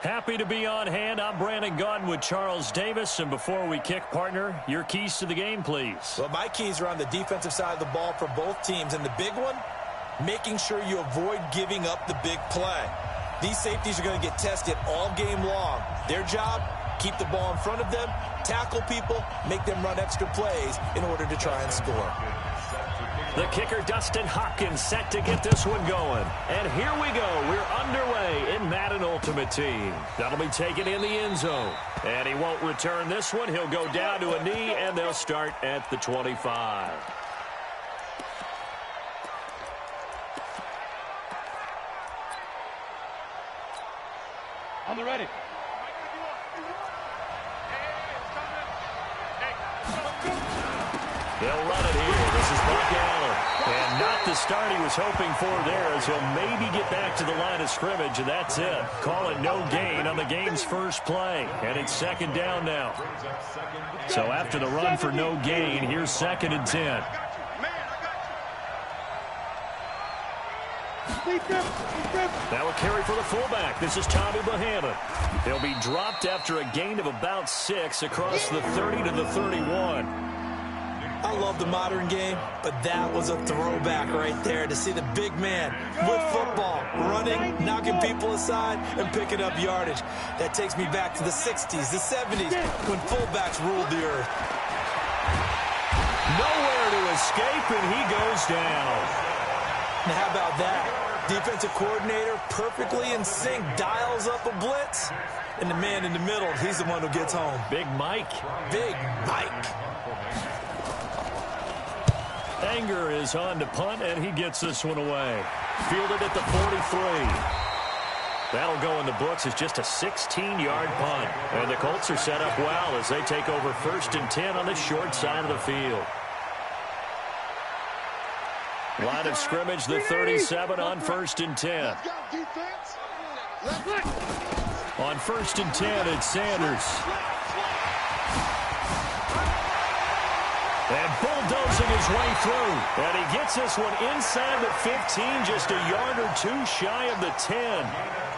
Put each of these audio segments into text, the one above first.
Happy to be on hand. I'm Brandon Gaudin with Charles Davis. And before we kick, partner, your keys to the game, please. Well, my keys are on the defensive side of the ball for both teams. And the big one, making sure you avoid giving up the big play. These safeties are going to get tested all game long. Their job, keep the ball in front of them, tackle people, make them run extra plays in order to try and score. The kicker, Dustin Hopkins, set to get this one going. And here we go. We're underway in Madden Ultimate Team. That'll be taken in the end zone. And he won't return this one. He'll go down to a knee, and they'll start at the 25. On the ready. They'll run it here. This is Buck Allen. And not the start he was hoping for there, as he'll maybe get back to the line of scrimmage, and that's it. Call it no gain on the game's first play. And it's second down now. So after the run for no gain, here's 2nd and 10. That will carry for the fullback. This is Tommy Bohannon. He'll be dropped after a gain of about 6 across the 30 to the 31. I love the modern game, but that was a throwback right there to see the big man with football, running, knocking people aside, and picking up yardage. That takes me back to the 60s, the 70s, when fullbacks ruled the earth. Nowhere to escape, and he goes down. Now, how about that? Defensive coordinator perfectly in sync, dials up a blitz, and the man in the middle, he's the one who gets home. Big Mike. Big Mike. Anger is on to punt, and he gets this one away. Fielded at the 43. That'll go in the books as just a 16-yard punt. And the Colts are set up well as they take over 1st and 10 on the short side of the field. Line of scrimmage, the 37 on 1st and 10. On 1st and 10, it's Sanders. And bulldozing his way through. And he gets this one inside the 15, just a yard or two shy of the 10.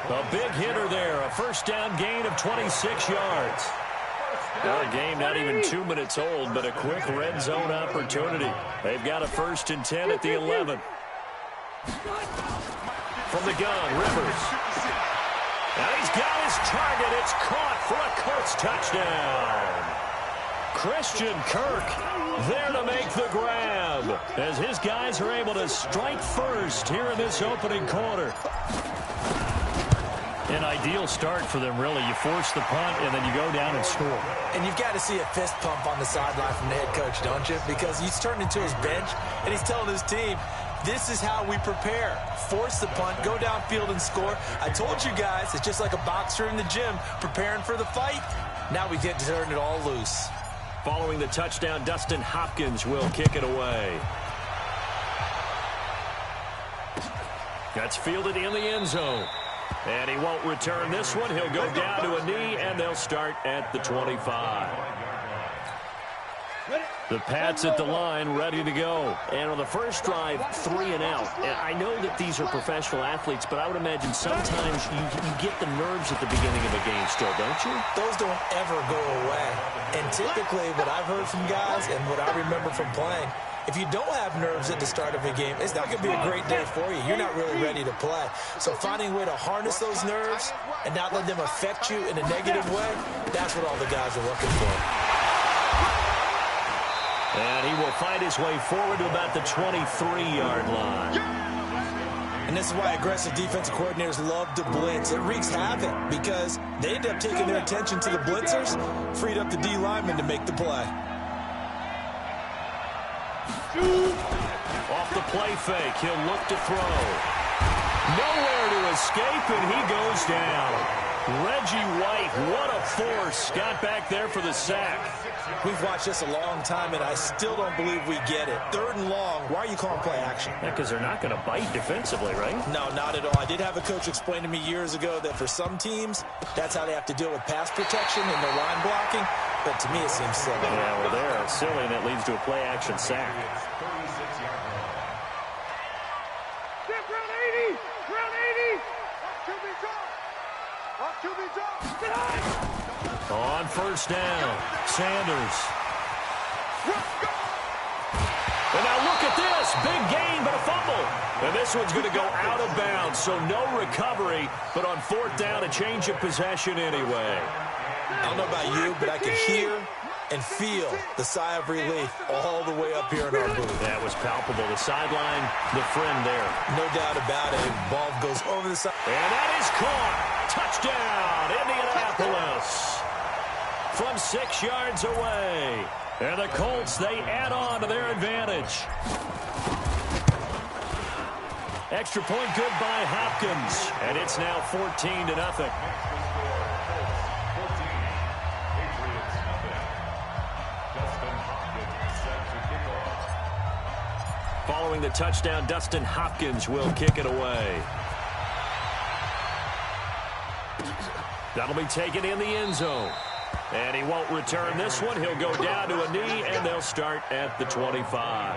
A big hitter there, a first down gain of 26 yards. Well, a game not even 2 minutes old, but a quick red zone opportunity. They've got a 1st and 10 at the 11. From the gun, Rivers. And he's got his target. It's caught for a Colts touchdown. Christian Kirk there to make the grab as his guys are able to strike first here in this opening quarter. An ideal start for them, really. You force the punt, and then you go down and score. And you've got to see a fist pump on the sideline from the head coach, don't you? Because he's turned into his bench, and he's telling his team, this is how we prepare. Force the punt, go downfield and score. I told you guys, it's just like a boxer in the gym preparing for the fight. Now we get to turn it all loose. Following the touchdown, Dustin Hopkins will kick it away. That's fielded in the end zone. And he won't return this one. He'll go down to a knee, and they'll start at the 25. The Pats at the line, ready to go. And on the first drive, 3 and out. And I know that these are professional athletes, but I would imagine sometimes you get the nerves at the beginning of a game still, don't you? Those don't ever go away. And typically, what I've heard from guys and what I remember from playing, if you don't have nerves at the start of a game, it's not going to be a great day for you. You're not really ready to play. So finding a way to harness those nerves and not let them affect you in a negative way, that's what all the guys are looking for. And he will find his way forward to about the 23-yard line. And this is why aggressive defensive coordinators love to blitz. It wreaks havoc because they end up taking their attention to the blitzers, freed up the D lineman to make the play. Off the play fake, he'll look to throw. Nowhere to escape, and he goes down. Reggie White, what a force. Got back there for the sack. We've watched this a long time, and I still don't believe we get it. 3rd and long, why are you calling play action? Yeah, because they're not going to bite defensively, right? No, not at all. I did have a coach explain to me years ago that for some teams, that's how they have to deal with pass protection and their line blocking. But to me, it seems silly. Yeah, well, they're silly, and it leads to a play action sack. On first down, Sanders. And now look at this. Big gain, but a fumble. And this one's going to go out of bounds, so no recovery. But on fourth down, a change of possession anyway. I don't know about you, but I can hear and feel the sigh of relief all the way up here in our booth. That was palpable. The sideline, the friend there. No doubt about it. Ball goes over the side. And that is caught. Touchdown, Indianapolis. From 6 yards away. And the Colts, they add on to their advantage. Extra point good by Hopkins. And it's now 14-0. Following the touchdown, Dustin Hopkins will kick it away. That'll be taken in the end zone. And he won't return this one. He'll go down to a knee, and they'll start at the 25.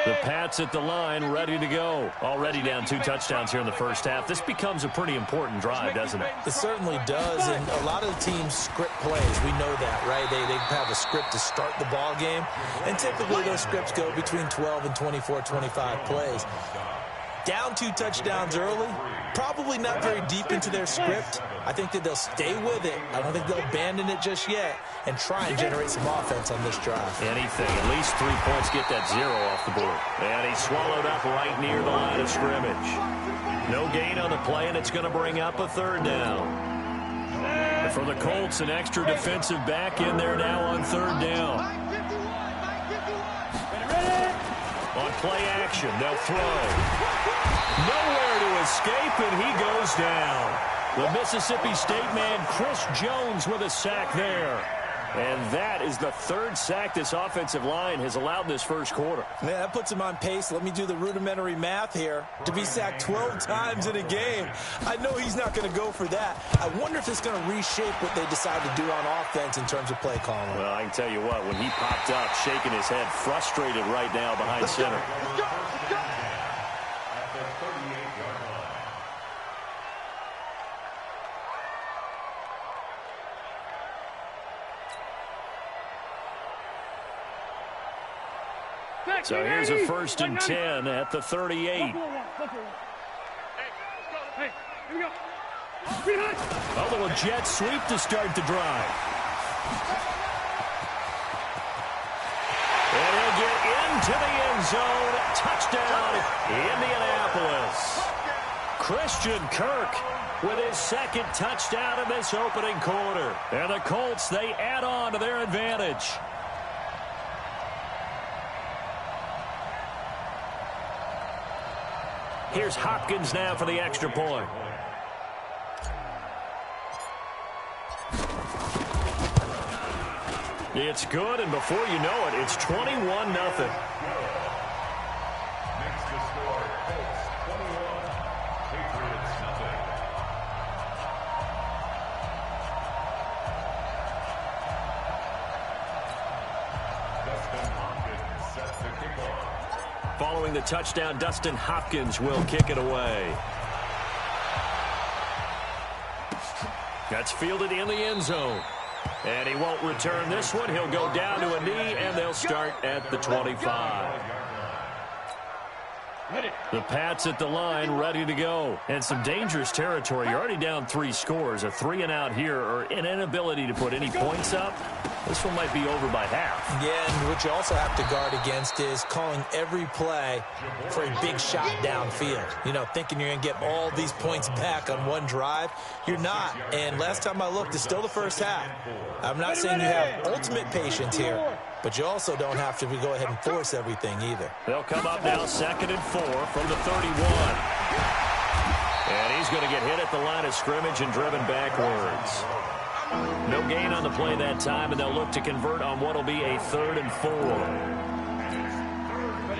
The Pats at the line, ready to go. Already down 2 touchdowns here in the first half. This becomes a pretty important drive, doesn't it? It certainly does, and a lot of the teams script plays. We know that, right? They have a script to start the ball game, and typically those scripts go between 12 and 24, 25 plays. Down 2 touchdowns early, probably not very deep into their script. I think that they'll stay with it. I don't think they'll abandon it just yet and try and generate some offense on this drive. Anything. At least 3 points, get that 0 off the board. And he's swallowed up right near the line of scrimmage. No gain on the play, and it's going to bring up a 3rd down. And for the Colts, an extra defensive back in there now on 3rd down. On play action, they'll throw. Nowhere to escape, and he goes down. The Mississippi State man, Chris Jones, with a sack there. And that is the 3rd sack this offensive line has allowed this first quarter. Man, that puts him on pace. Let me do the rudimentary math here. To be sacked 12 times in a game, I know he's not going to go for that. I wonder if it's going to reshape what they decide to do on offense in terms of play calling. Well, I can tell you what, when he popped up, shaking his head, frustrated right now behind center. So here's a 1st and 10 at the 38. A little jet sweep to start the drive. And he'll get into the end zone. Touchdown, Indianapolis. Christian Kirk with his 2nd touchdown in this opening quarter. And the Colts, they add on to their advantage. Here's Hopkins now for the extra point. It's good, and before you know it, it's 21-0. Next to score, Colts 21, Patriots nothing. Dustin Hopkins set the kickoff. Following the touchdown, Dustin Hopkins will kick it away. That's fielded in the end zone. And he won't return this one. He'll go down to a knee, and they'll start at the 25. The Pats at the line, ready to go. And some dangerous territory. You're already down 3 scores. A 3-and-out here, or an inability to put any points up. This one might be over by half. Yeah, and what you also have to guard against is calling every play for a big shot downfield. You know, thinking you're going to get all these points back on one drive. You're not. And last time I looked, it's still the first half. I'm not saying you have ultimate patience here, but you also don't have to go ahead and force everything either. They'll come up now 2nd and 4 from the 31. And he's going to get hit at the line of scrimmage and driven backwards. No gain on the play that time, and they'll look to convert on what will be a 3rd and 4.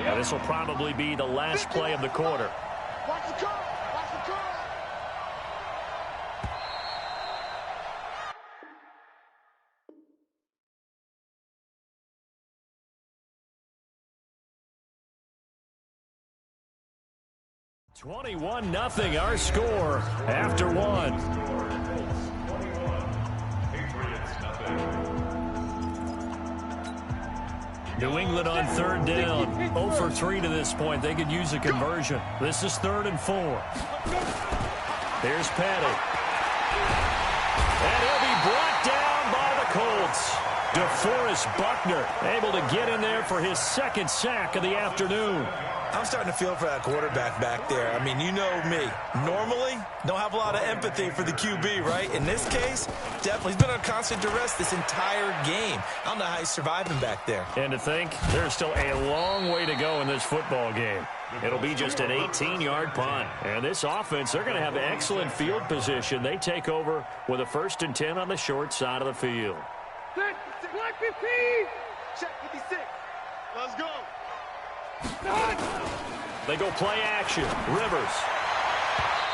Now, this will probably be the last play of the quarter. 21-0 our score after one. New England on third down. 0 for 3 to this point. They could use a conversion. This is 3rd and 4. Here's Petty. And he'll be brought down by the Colts. DeForest Buckner able to get in there for his 2nd sack of the afternoon. I'm starting to feel for that quarterback back there. I mean, you know me. Normally, don't have a lot of empathy for the QB, right? In this case, definitely. He's been on constant duress this entire game. I don't know how he's surviving back there. And to think, there's still a long way to go in this football game. It'll be just an 18-yard punt. And this offense, they're going to have excellent field position. They take over with a 1st and 10 on the short side of the field. Black 15. Check 56. Let's go. They go play action. Rivers.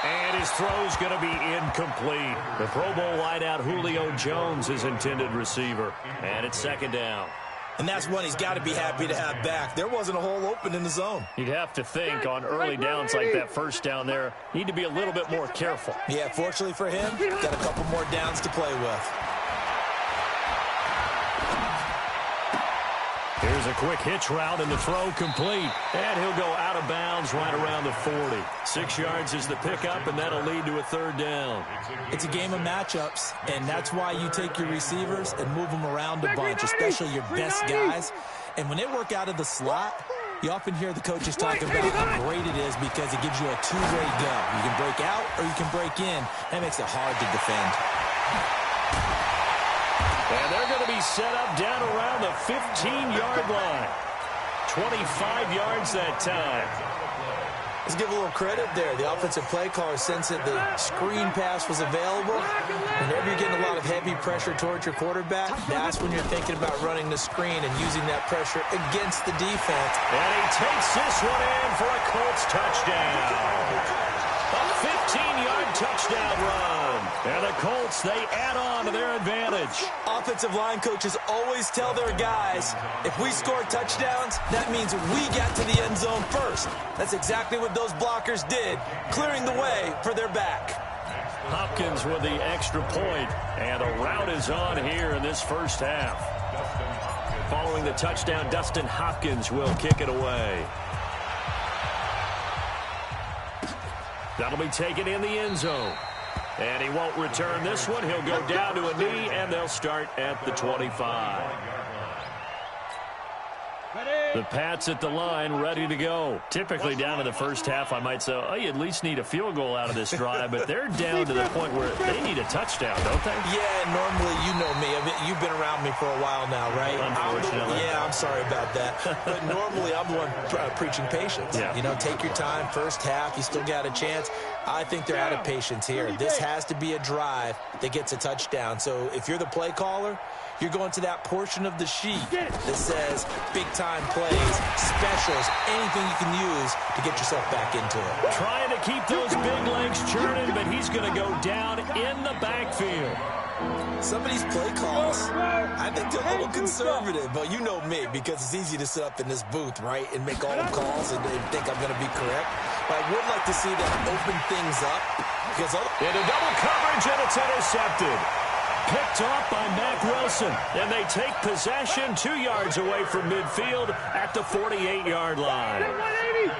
And his throw's going to be incomplete. The Pro Bowl wideout Julio Jones is intended receiver. And it's 2nd down. And that's one he's got to be happy to have back. There wasn't a hole open in the zone. You'd have to think on early downs like that 1st down there, need to be a little bit more careful. Yeah, fortunately for him, got a couple more downs to play with. Here's a quick hitch route and the throw complete. And he'll go out of bounds right around the 40. 6 yards is the pickup, and that'll lead to a 3rd down. It's a game of matchups, and that's why you take your receivers and move them around a bunch, especially your best guys. And when they work out of the slot, you often hear the coaches talking about how great it is because it gives you a two-way go. You can break out or you can break in. That makes it hard to defend. And they're going to be set up down around the 15-yard line. 25 yards that time. Let's give a little credit there. The offensive play caller sensed that the screen pass was available. Whenever you're getting a lot of heavy pressure towards your quarterback, that's when you're thinking about running the screen and using that pressure against the defense. And he takes this one in for a Colts touchdown. A 15-yard touchdown run. And the Colts, they add on to their advantage. Offensive line coaches always tell their guys, if we score touchdowns, that means we got to the end zone first. That's exactly what those blockers did, clearing the way for their back. Hopkins with the extra point, and a rout is on here in this 1st half. Following the touchdown, Dustin Hopkins will kick it away. That'll be taken in the end zone. And he won't return this one. He'll go down to a knee, and they'll start at the 25. The Pats at the line, ready to go. Typically down in the 1st half, I might say, oh, you at least need a field goal out of this drive, but they're down to the point where they need a touchdown, don't they? Yeah, normally, you know me. I mean, you've been around me for a while now, right? Unfortunately. Yeah, I'm sorry about that. But normally, I'm the one preaching patience. Yeah. You know, take your time, 1st half, you still got a chance. I think they're out of patience here. This has to be a drive that gets a touchdown. So if you're the play caller, you're going to that portion of the sheet that says big-time plays, specials, anything you can use to get yourself back into it. Trying to keep those big legs churning, but he's going to go down in the backfield. Some of these play calls, I think they're a little conservative, but you know me, because it's easy to sit up in this booth, right, and make all the calls and think I'm going to be correct. But I would like to see them open things up. Because into double coverage, and it's intercepted. Picked off by Mack Wilson, and they take possession 2 yards away from midfield at the 48-yard line. 180.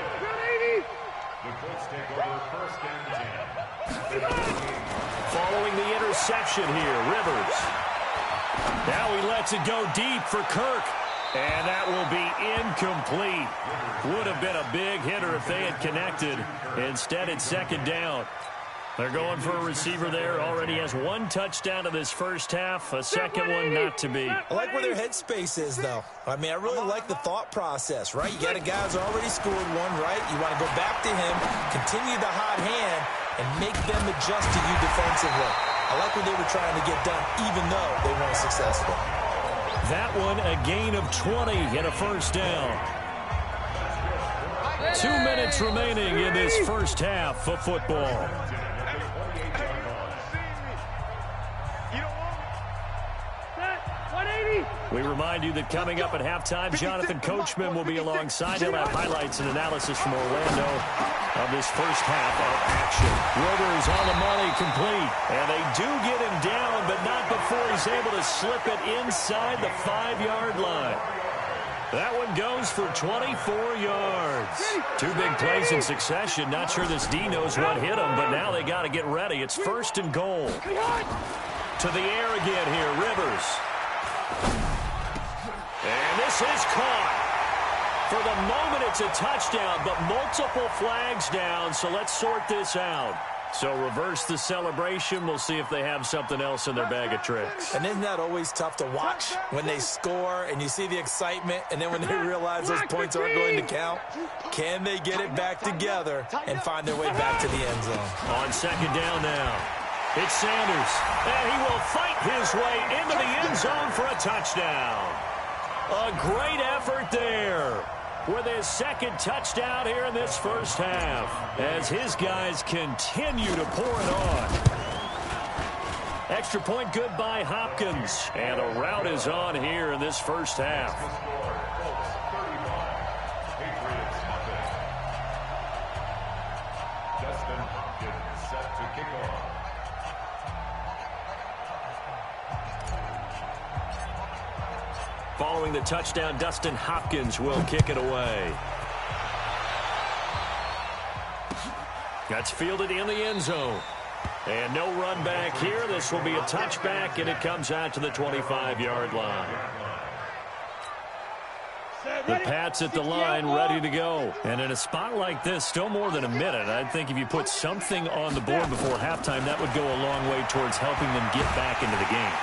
Following the interception here, Rivers. Now he lets it go deep for Kirk, and that will be incomplete. Would have been a big hitter if they had connected. Instead, it's 2nd down. They're going for a receiver there. Already has 1 touchdown in this 1st half. A 2nd one not to be. I like where their headspace is, though. I mean, I really like the thought process, right? You got a guy who's already scored one, right? You want to go back to him, continue the hot hand, and make them adjust to you defensively. I like what they were trying to get done, even though they weren't successful. That one, a gain of 20 and a 1st down. 2 minutes remaining in this 1st half of football. We remind you that coming up at halftime, Jonathan Coachman will be alongside. He'll have highlights and analysis from Orlando of this first half of action. Rivers on the money, complete. And they do get him down, but not before he's able to slip it inside the 5-yard line. That one goes for 24 yards. Two big plays in succession. Not sure this D knows what hit him, but now they got to get ready. It's 1st and goal. To the air again here, Rivers. And this is caught. For the moment, it's a touchdown, but multiple flags down, so let's sort this out. So reverse the celebration. We'll see if they have something else in their bag of tricks. And isn't that always tough to watch when they score and you see the excitement, and then when they realize those points aren't going to count? Can they get it back together and find their way back to the end zone? On 2nd down now, it's Sanders. And he will fight his way into the end zone for a touchdown. A great effort there with his 2nd touchdown here in this first half as his guys continue to pour it on. Extra point good by Hopkins. And a rout is on here in this first half. Following the touchdown, Dustin Hopkins will kick it away. That's fielded in the end zone. And no run back here. This will be a touchback, and it comes out to the 25-yard line. The Pats at the line, ready to go. And in a spot like this, still more than a minute. I think if you put something on the board before halftime, that would go a long way towards helping them get back into the game.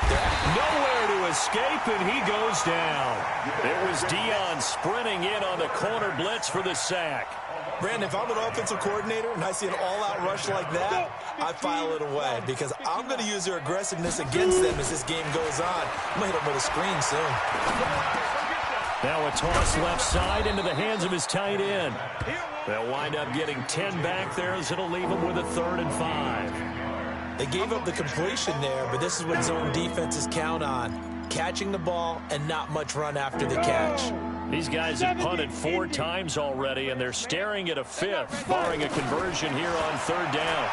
Nowhere to escape, and he goes down. It was Dion sprinting in on the corner blitz for the sack. Brandon, if I'm an offensive coordinator and I see an all-out rush like that, I file it away because I'm going to use their aggressiveness against them as this game goes on. I'm going to hit them with a screen soon. Now a toss left side into the hands of his tight end. They'll wind up getting 10 back there as it'll leave them with a 3rd and 5. They gave up the completion there, but this is what zone defenses count on. Catching the ball and not much run after the catch. These guys have punted 4 times already, and they're staring at a 5th, barring a conversion here on 3rd down.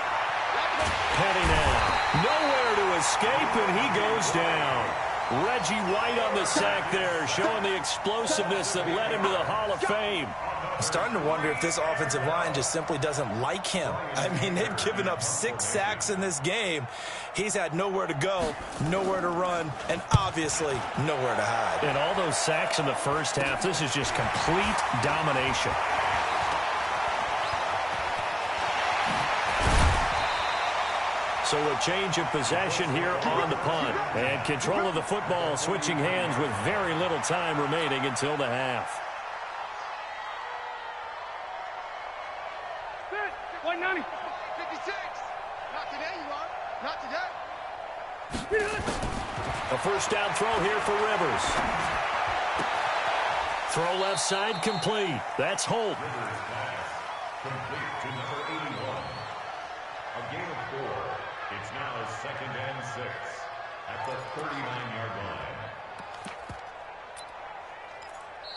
Penny now. Nowhere to escape, and he goes down. Reggie White on the sack there, showing the explosiveness that led him to the Hall of Fame. I'm starting to wonder if this offensive line just simply doesn't like him. I mean, they've given up 6 sacks in this game. He's had nowhere to go, nowhere to run, and obviously nowhere to hide. And all those sacks in the first half, this is just complete domination. So a change of possession here on the punt. And control of the football, switching hands with very little time remaining until the half. 190. 56. Not today, you are. Not today. A first down throw here for Rivers. Throw left side complete. That's Holt. Complete to number 81. A gain of 4. It's now 2nd and 6 at the 39-yard line.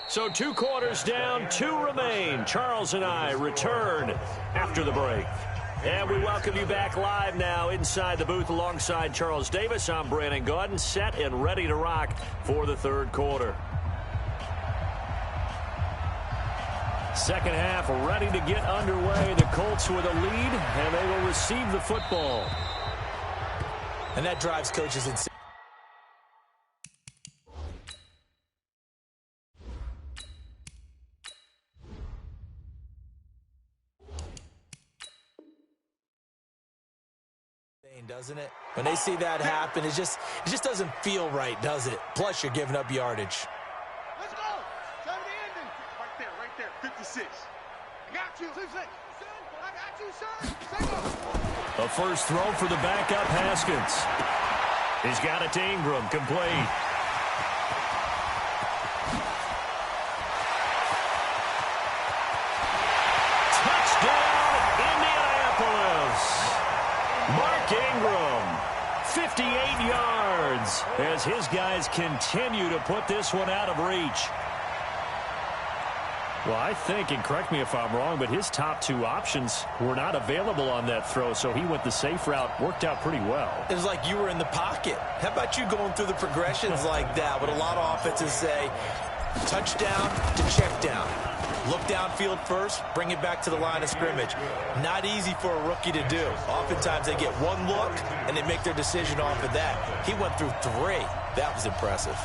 So 2 quarters down, 2 remain. Charles and I return after the break. And we welcome you back live now inside the booth alongside Charles Davis. I'm Brandon Gaudin, set and ready to rock for the 3rd quarter. Second half ready to get underway. The Colts with a lead, and they will receive the football. And that drives coaches insane. Doesn't it? When they see that happen, it just doesn't feel right, does it? Plus, you're giving up yardage. Let's go. Time to end it. Right there. 56. I got you. I got you, sir. A first throw for the backup, Haskins. He's got it to Ingram, complete. Touchdown, Indianapolis. Mark Ingram, 58 yards. yards as his guys continue to put this one out of reach. Well, I think, and correct me if I'm wrong, but his top two options were not available on that throw, so he went the safe route. Worked out pretty well. It was like you were in the pocket. How about you going through the progressions like that? What a lot of offenses say, touchdown to check down. Look downfield first, bring it back to the line of scrimmage. Not easy for a rookie to do. Oftentimes they get one look, and they make their decision off of that. He went through three. That was impressive.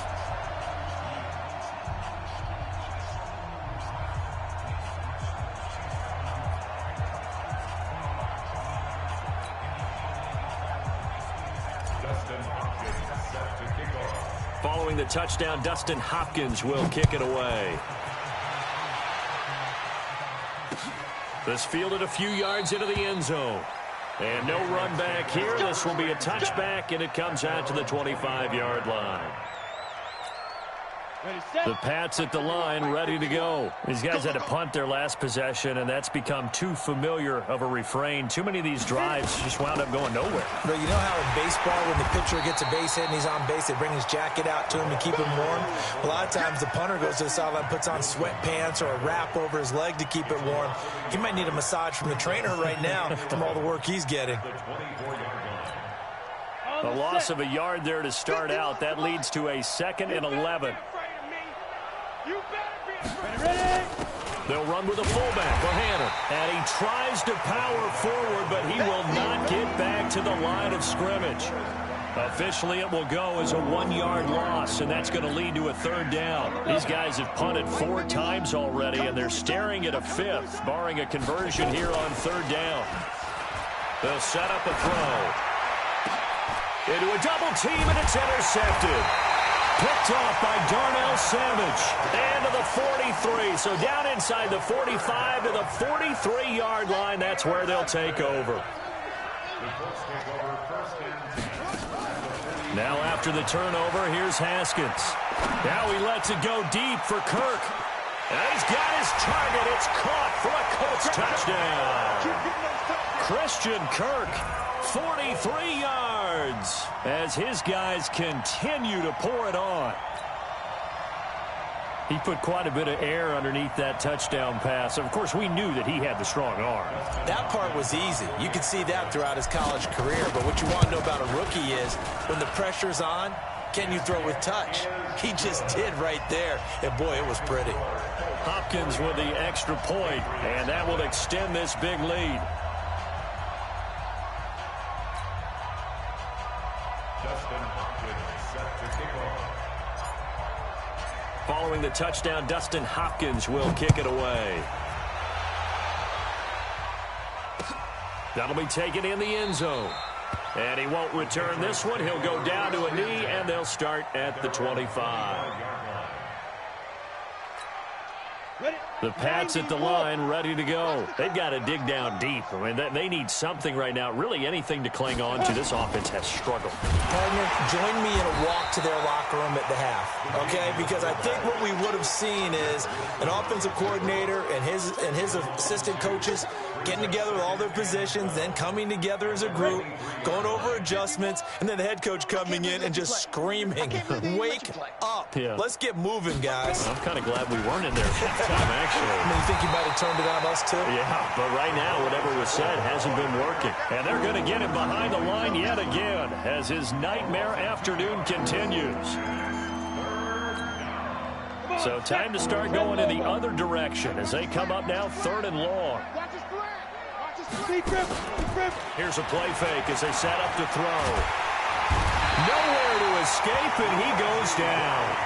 Following the touchdown, Dustin Hopkins will kick it away. This fielded a few yards into the end zone. And no run back here. This will be a touchback, and it comes out to the 25-yard line. The Pats at the line, ready to go. These guys had to punt their last possession, and that's become too familiar of a refrain. Too many of these drives just wound up going nowhere. But you know how in baseball, when the pitcher gets a base hit and he's on base, they bring his jacket out to him to keep him warm? A lot of times the punter goes to the sideline, puts on sweatpants or a wrap over his leg to keep it warm. He might need a massage from the trainer right now from all the work he's getting. A loss of a yard there to start out. That leads to a 2nd and 11. They'll run with a fullback, Bohannon, and he tries to power forward, but he will not get back to the line of scrimmage. Officially, it will go as a 1-yard loss, and that's going to lead to a 3rd down. These guys have punted 4 times already, and they're staring at a 5th, barring a conversion here on 3rd down. They'll set up a throw. Into a double team, and it's intercepted. Picked off by Darnell Savage. And to the 43. So down inside the 45 to the 43-yard line. That's where they'll take over. Now after the turnover, here's Haskins. Now he lets it go deep for Kirk. And he's got his target. It's caught for a Colts touchdown. Christian Kirk, 43 yards, as his guys continue to pour it on. He put quite a bit of air underneath that touchdown pass. Of course, we knew that he had the strong arm. That part was easy. You could see that throughout his college career. But what you want to know about a rookie is when the pressure's on, can you throw with touch? He just did right there. And, boy, it was pretty. Hopkins with the extra point, and that will extend this big lead. Following the touchdown, Dustin Hopkins will kick it away. That'll be taken in the end zone. And he won't return this one. He'll go down to a knee, and they'll start at the 25. The Pats at the line, ready to go. They've got to dig down deep. I mean, they need something right now. Really anything to cling on to. This offense has struggled. Partner, join me in a walk to their locker room at the half, okay? Because I think what we would have seen is an offensive coordinator and his assistant coaches getting together with all their positions, then coming together as a group, going over adjustments, and then the head coach coming in and just screaming, wake up. Yeah. Let's get moving, guys. I'm kind of glad we weren't in there at that time, actually. I mean, you think you might have turned it on us, too? Yeah, but right now, whatever was said hasn't been working. And they're going to get him behind the line yet again as his nightmare afternoon continues. So time to start going in the other direction as they come up now 3rd and long. Here's a play fake as they set up to throw. Nowhere to escape, and he goes down.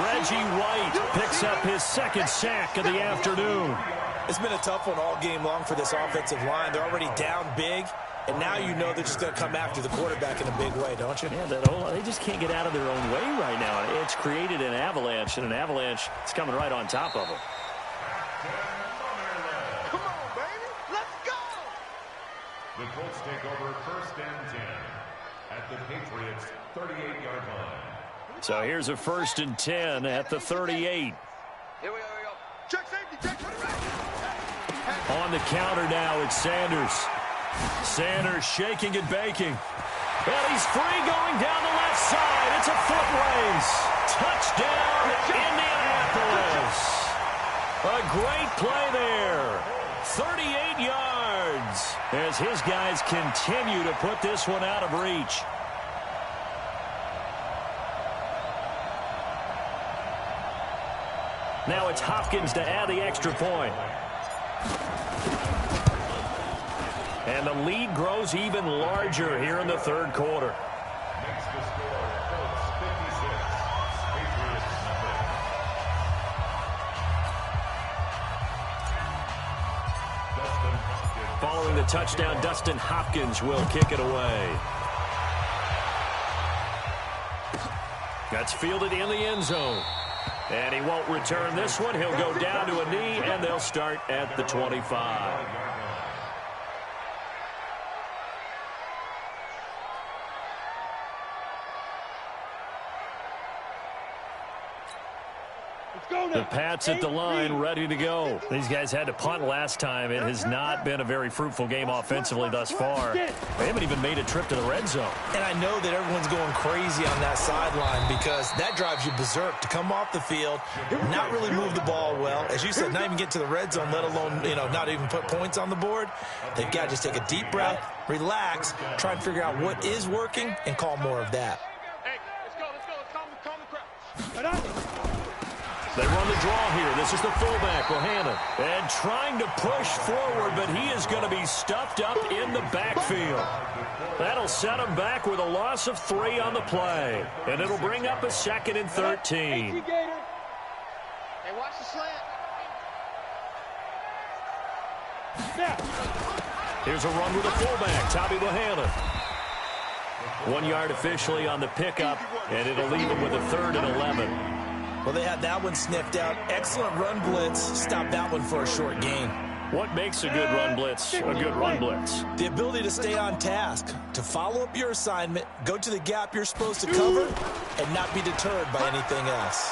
Reggie White picks up his 2nd sack of the afternoon. It's been a tough one all game long for this offensive line. They're already down big, and now you know they're just going to come after the quarterback in a big way, don't you? Yeah, they just can't get out of their own way right now. It's created an avalanche, and an avalanche is coming right on top of them. Come on, baby. Let's go. The Colts take over 1st and 10 at the Patriots' 38-yard line. So here's a 1st and 10 at the 38. Here we go. Check safety. Check for the right. On the counter now, it's Sanders. Sanders shaking and baking. And he's free going down the left side. It's a foot race. Touchdown, Indianapolis. A great play there. 38 yards as his guys continue to put this one out of reach. Now it's Hopkins to add the extra point. And the lead grows even larger here in the third quarter. Next to score, Colts 56, Patriots nothing. Dustin Hopkins. Following the touchdown, Dustin Hopkins will kick it away. That's fielded in the end zone. And he won't return this one. He'll go down to a knee, and they'll start at the 25. The Pats at the line, ready to go. These guys had to punt last time. It has not been a very fruitful game offensively thus far. They haven't even made a trip to the red zone. And I know that everyone's going crazy on that sideline because that drives you berserk to come off the field, not really move the ball well. As you said, not even get to the red zone, let alone, not even put points on the board. They've got to just take a deep breath, relax, try and figure out what is working, and call more of that. Hey, let's go. Let's calm the crowd. They run the draw here. This is the fullback, Bohannon. And trying to push forward, but he is going to be stuffed up in the backfield. That'll set him back with a loss of 3 on the play. And it'll bring up a 2nd and 13. Hey, watch the slant. Here's a run with a fullback, Tommy Bohannon. 1 yard officially on the pickup, and it'll leave him with a 3rd and 11. Well, they had that one sniffed out. Excellent run blitz. Stop that one for a short gain. What makes a good run blitz a good run blitz? The ability to stay on task, to follow up your assignment, go to the gap you're supposed to cover, and not be deterred by anything else.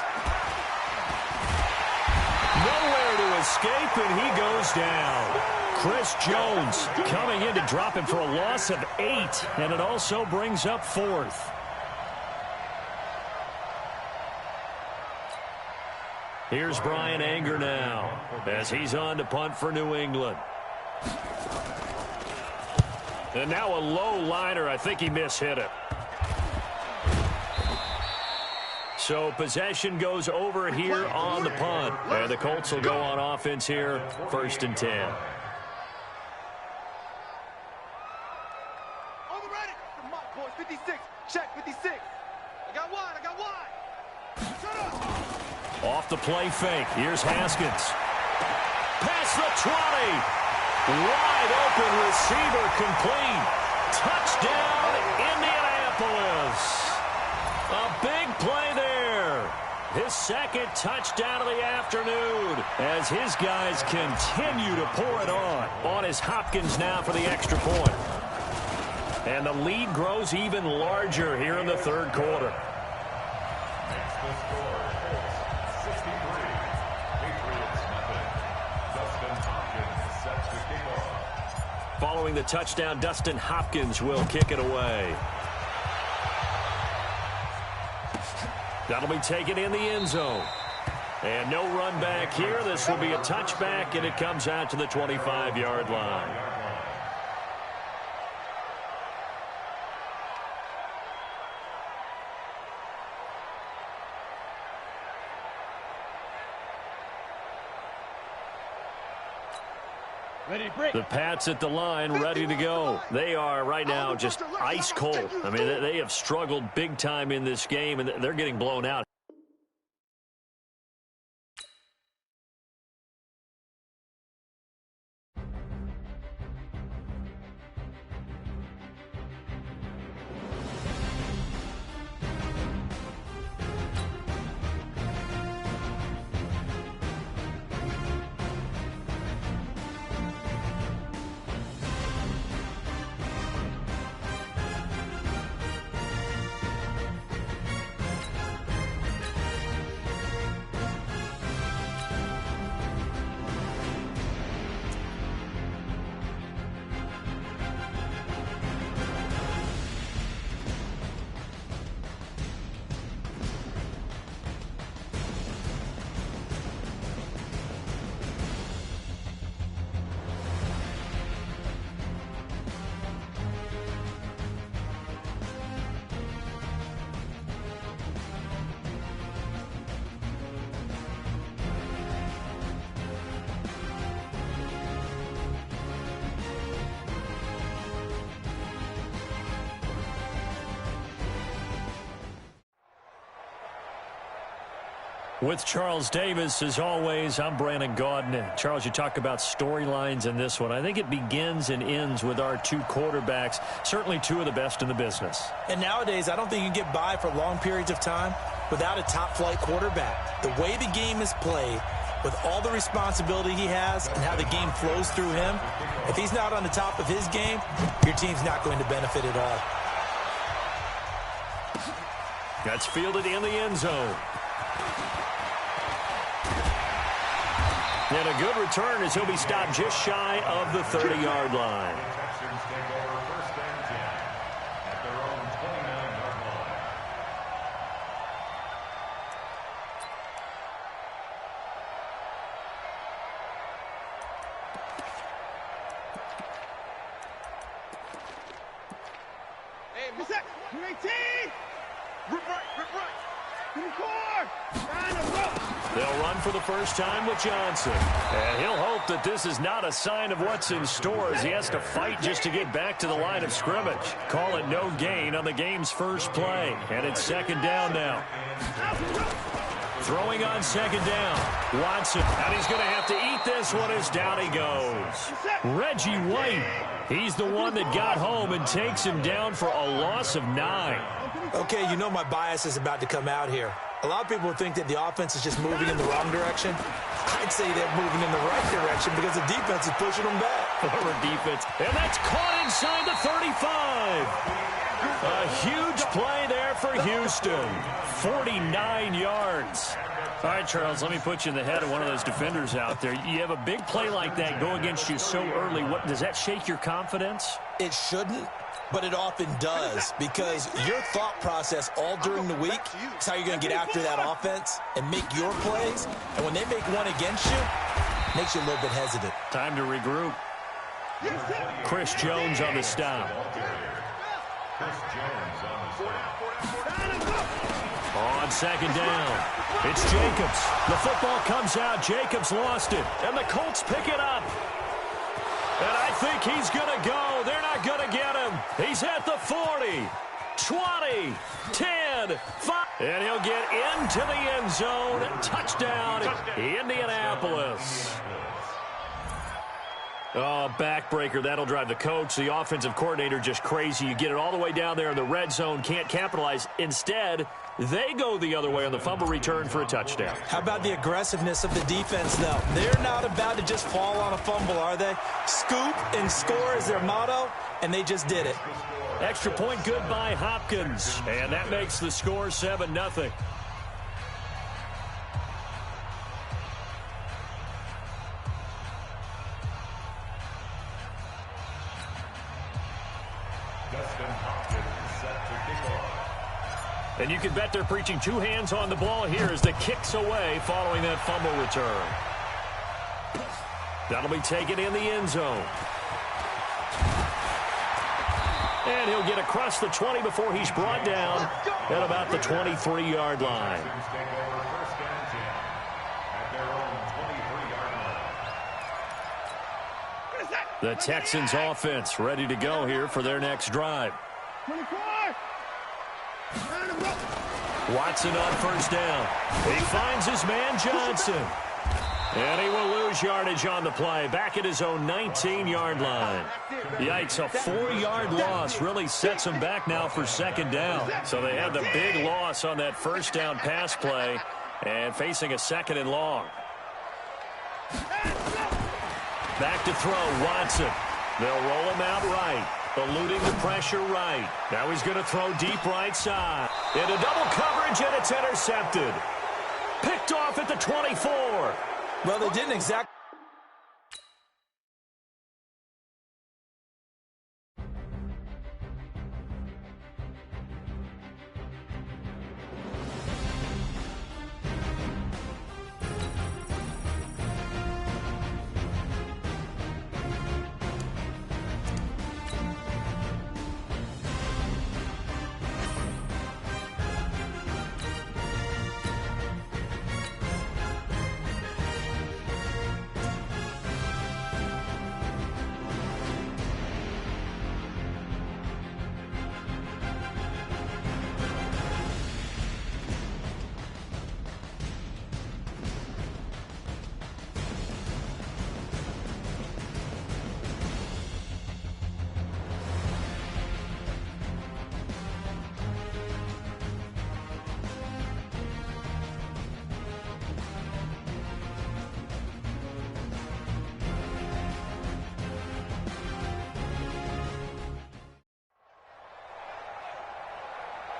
Nowhere to escape, and he goes down. Chris Jones coming in to drop him for a loss of 8, and it also brings up 4th. Here's Brian Anger now as he's on to punt for New England. And now a low liner. I think he mishit it. So possession goes over here on the punt. And the Colts will go on offense here, 1st and 10. On the ready. Come on, boys. 56. Check 56. I got one. Shut up. Off the play fake. Here's Haskins. Past the 20. Wide open receiver complete. Touchdown, Indianapolis. A big play there. His 2nd touchdown of the afternoon as his guys continue to pour it on is Hopkins now for the extra point. And the lead grows even larger here in the third quarter. Next to score, Colts 63, Patriots nothing. Dustin Hopkins sets the kickoff. Following the touchdown, Dustin Hopkins will kick it away. That'll be taken in the end zone. And no run back here. This will be a touchback, and it comes out to the 25-yard line. The Pats at the line, ready to go. They are right now just ice cold. I mean, they have struggled big time in this game, and they're getting blown out. With Charles Davis, as always, I'm Brandon Gaudin. Charles, you talk about storylines in this one. I think it begins and ends with our two quarterbacks, certainly two of the best in the business. And nowadays, I don't think you can get by for long periods of time without a top-flight quarterback. The way the game is played, with all the responsibility he has and how the game flows through him, if he's not on the top of his game, your team's not going to benefit at all. That's fielded in the end zone. And a good return as he'll be stopped just shy of the 30-yard line. Texans take over first and 10 at their own 29-yard line. Hey, miss that. 218. Rip right, rip right. 24. Down the rope. They'll run for the first time with Johnson. And he'll hope that this is not a sign of what's in store as he has to fight just to get back to the line of scrimmage. Call it no gain on the game's first play. And it's second down now. Throwing on second down. Watson. And he's going to have to eat this one as down he goes. Reggie White. He's the one that got home and takes him down for a loss of 9. Okay, you know my bias is about to come out here. A lot of people think that the offense is just moving in the wrong direction. I'd say they're moving in the right direction because the defense is pushing them back. Former defense. And that's caught inside the 35. A huge play there for Houston. 49 yards. All right, Charles, let me put you in the head of one of those defenders out there. You have a big play like that go against you so early. What does that shake your confidence? It shouldn't, but it often does because your thought process all during the week is how you're going to get after that offense and make your plays. And when they make one against you, it makes you a little bit hesitant. Time to regroup. Chris Jones on the stop. Chris Jones on the stop. On second down, it's Jacobs. The football comes out. Jacobs lost it, and the Colts pick it up. And I think he's going to go. They're not going to get him. He's at the 40, 20, 10, 5. And he'll get into the end zone. Touchdown, Indianapolis. Oh, backbreaker. That'll drive the coach, the offensive coordinator, just crazy. You get it all the way down there in the red zone, can't capitalize. Instead, they go the other way on the fumble return for a touchdown. How about the aggressiveness of the defense, though? They're not about to just fall on a fumble, are they? Scoop and score is their motto, and they just did it. Extra point good by Hopkins, and that makes the score 7-0. And you can bet they're preaching two hands on the ball here as the kick's away following that fumble return. That'll be taken in the end zone. And he'll get across the 20 before he's brought down at about the 23-yard line. The Texans offense ready to go here for their next drive. 24. Watson on first down. He finds his man Johnson. And he will lose yardage on the play. Back at his own 19-yard line. Yikes, a 4-yard loss really sets him back now for second down. So they had the big loss on that first down pass play and facing a second and long. Back to throw, Watson. They'll roll him out right. Eluding the pressure right. Now he's going to throw deep right side. Into double coverage, and it's intercepted. Picked off at the 24. Well, they didn't exactly.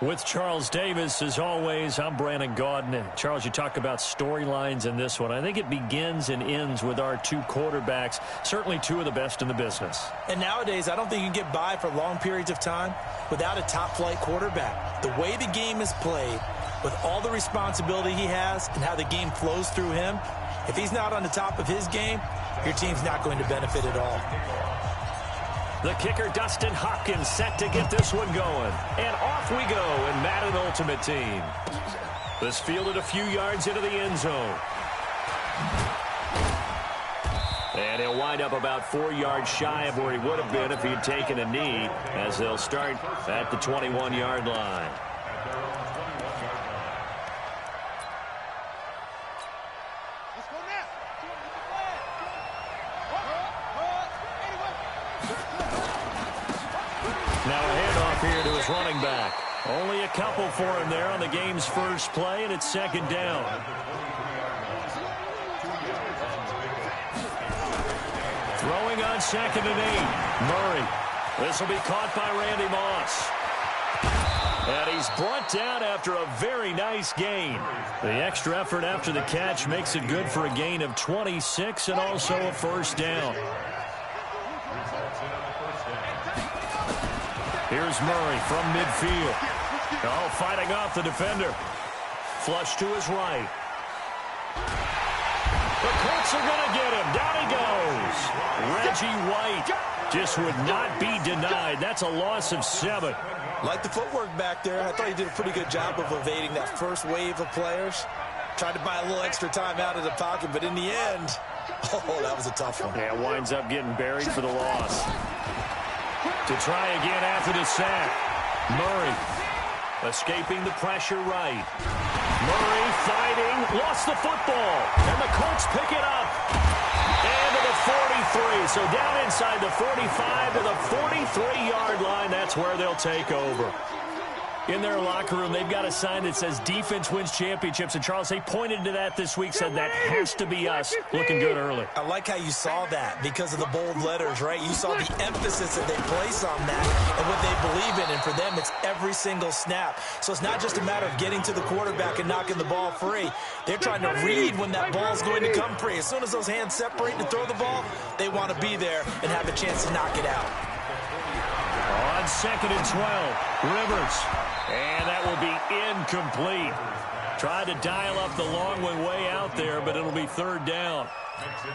With Charles Davis, as always, I'm Brandon Gaudin. And Charles, you talk about storylines in this one. I think it begins and ends with our two quarterbacks, certainly two of the best in the business. And nowadays, I don't think you can get by for long periods of time without a top-flight quarterback. The way the game is played, with all the responsibility he has and how the game flows through him, if he's not on the top of his game, your team's not going to benefit at all. The kicker, Dustin Hopkins, set to get this one going. And off we go in Madden Ultimate Team. This fielded a few yards into the end zone. And he'll wind up about 4 yards shy of where he would have been if he had taken a knee, as they'll start at the 21-yard line. Now a handoff here to his running back. Only a couple for him there on the game's first play, and it's second down. Throwing on 2nd and 8. Murray. This will be caught by Randy Moss. And he's brought down after a very nice gain. The extra effort after the catch makes it good for a gain of 26 and also a first down. Here's Murray from midfield. Oh, fighting off the defender. Flush to his right. The Colts are going to get him. Down he goes. Reggie White just would not be denied. That's a loss of 7. Like the footwork back there, I thought he did a pretty good job of evading that first wave of players. Tried to buy a little extra time out of the pocket, but in the end, oh, that was a tough one. Yeah, winds up getting buried for the loss. To try again after the sack. Murray escaping the pressure right. Murray fighting, lost the football, and the Colts pick it up. And to the 43, so down inside the 45 to the 43-yard line. That's where they'll take over. In their locker room, they've got a sign that says defense wins championships. And, Charles, they pointed to that this week, said that has to be us. Looking good early. I like how you saw that because of the bold letters, right? You saw the emphasis that they place on that and what they believe in. And for them, it's every single snap. So it's not just a matter of getting to the quarterback and knocking the ball free. They're trying to read when that ball's going to come free. As soon as those hands separate to throw the ball, they want to be there and have a chance to knock it out. On 2nd and 12, Rivers. And that will be incomplete. Tried to dial up the long way out there, but it'll be 3rd down.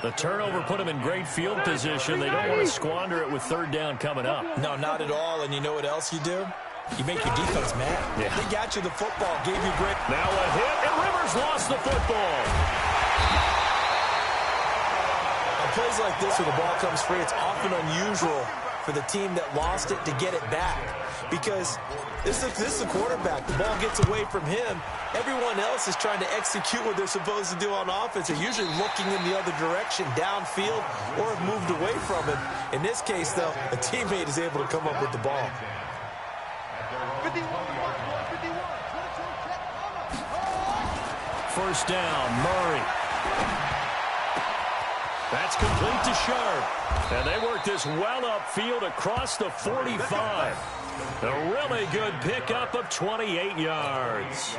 The turnover put them in great field position. They don't want to squander it with 3rd down coming up. No, not at all. And you know what else you do? You make your defense mad. Yeah. They got you the football, gave you great. Now a hit, and Rivers lost the football. On plays like this where the ball comes free, it's often unusual for the team that lost it to get it back. Because this is a quarterback. The ball gets away from him. Everyone else is trying to execute what they're supposed to do on offense. They're usually looking in the other direction, downfield, or have moved away from him. In this case, though, a teammate is able to come up with the ball. 51. First down, Murray. That's complete to Sharp. And they work this well upfield across the 45. A really good pickup of 28 yards.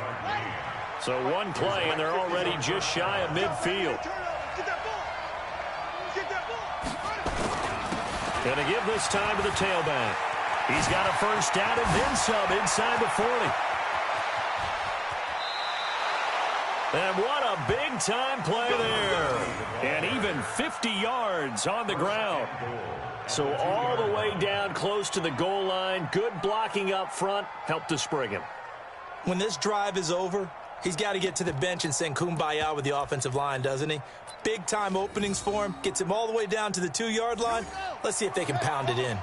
So one play, and they're already just shy of midfield. Going to give this time to the tailback. He's got a first down and then some inside the 40. And what a big-time play there. And even 50 yards on the ground. So all the way down close to the goal line. Good blocking up front. Helped to spring him. When this drive is over, he's got to get to the bench and sing kumbaya with the offensive line, doesn't he? Big-time openings for him. Gets him all the way down to the 2-yard line. Let's see if they can pound it in.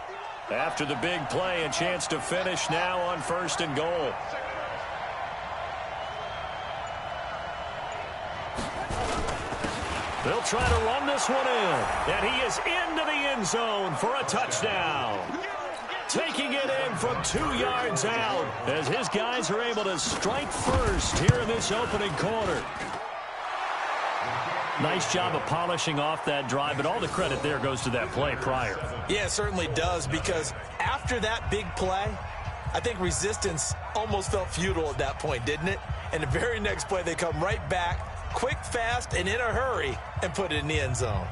After the big play, a chance to finish now on 1st and goal. They'll try to run this one in. And he is into the end zone for a touchdown. Taking it in from 2 yards out as his guys are able to strike first here in this opening quarter. Nice job of polishing off that drive, but all the credit there goes to that play prior. Yeah, it certainly does, because after that big play, I think resistance almost felt futile at that point, didn't it? And the very next play, they come right back, quick, fast, and in a hurry, and put it in the end zone.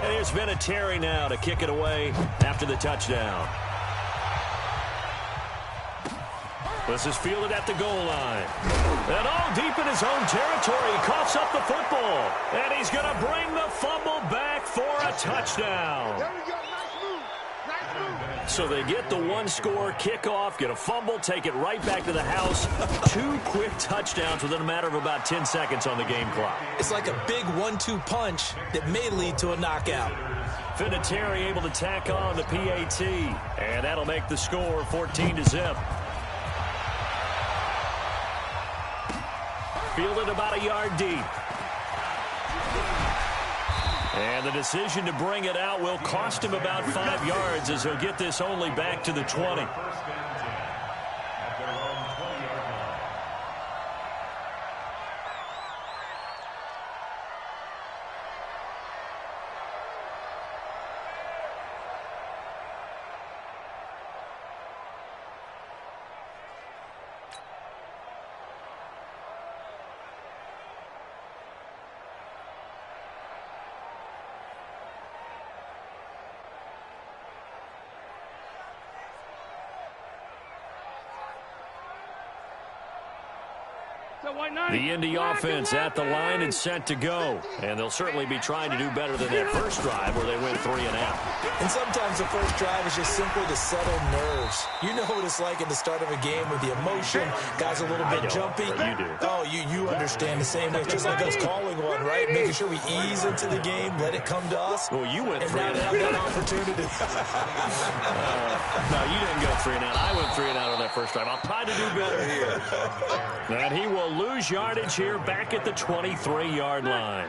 And here's Vinatieri now to kick it away after the touchdown. This is fielded at the goal line. And all deep in his own territory, he coughs up the football. And he's going to bring the fumble back for a touchdown. There we go. Nice move. Nice move. So they get the one-score kickoff, get a fumble, take it right back to the house. 2 quick touchdowns within a matter of about 10 seconds on the game clock. It's like a big 1-2 punch that may lead to a knockout. Vinatieri able to tack on the PAT. And that'll make the score 14-0. Fielded about a yard deep. And the decision to bring it out will cost him about 5 yards as he'll get this only back to the 20. The Indy offense at the line and set to go. And they'll certainly be trying to do better than that first drive where they went 3 and out. And sometimes the first drive is just simply to settle nerves. You know what it's like at the start of a game with the emotion. Guys a little bit jumpy. You do. Oh, you understand the same way. It's just like us calling one, right? Making sure we ease into the game, let it come to us. Well, you went 3 and out. And now that opportunity. No, you didn't go 3 and out. I went 3 and out on that first drive. I'll try to do better here. And he will lose yardage here back at the 23-yard line.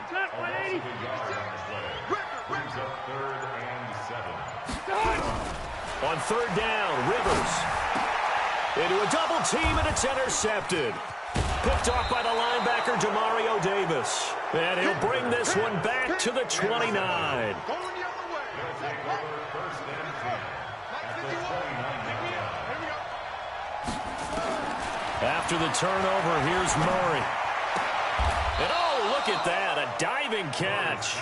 On 3rd down, Rivers into a double team, and it's intercepted. Picked off by the linebacker, Demario Davis. And he'll bring this one back to the 29. After the turnover, here's Murray. And oh, look at that, a diving catch.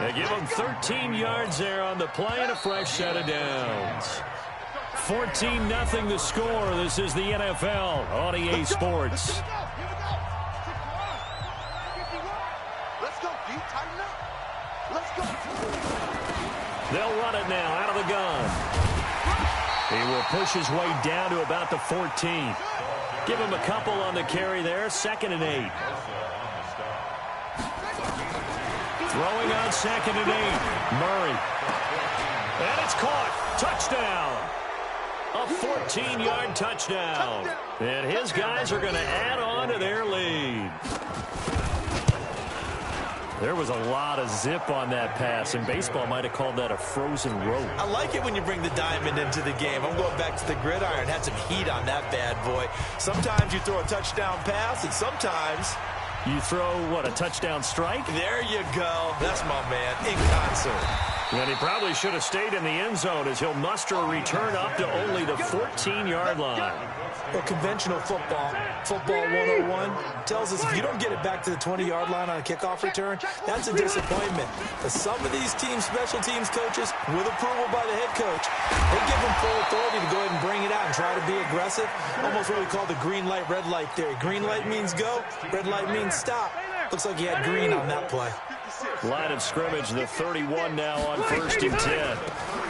They give him 13 yards there on the play and a fresh set of downs. 14-0 the score. This is the NFL on EA Sports. Let's go, D. Tighten up. Let's go. They'll run it now out of the gun. He will push his way down to about the 14. Give him a couple on the carry there. 2nd and 8. Throwing on 2nd and 8. Murray. And it's caught. Touchdown. A 14-yard touchdown. And his guys are going to add on to their lead. There was a lot of zip on that pass, and baseball might have called that a frozen rope. I like it when you bring the diamond into the game. I'm going back to the gridiron. Had some heat on that bad boy. Sometimes you throw a touchdown pass, and sometimes you throw, what, a touchdown strike? There you go. That's my man, in concert. And he probably should have stayed in the end zone as he'll muster a return up to only the 14-yard line. Well, conventional football 101, tells us if you don't get it back to the 20-yard line on a kickoff return, that's a disappointment. But some of these teams, special teams coaches, with approval by the head coach, they give them full authority to go ahead and bring it out and try to be aggressive. Almost what we call the green light, red light theory. Green light means go, red light means stop. Looks like he had green on that play. Line of scrimmage, the 31 now on 1st and 10.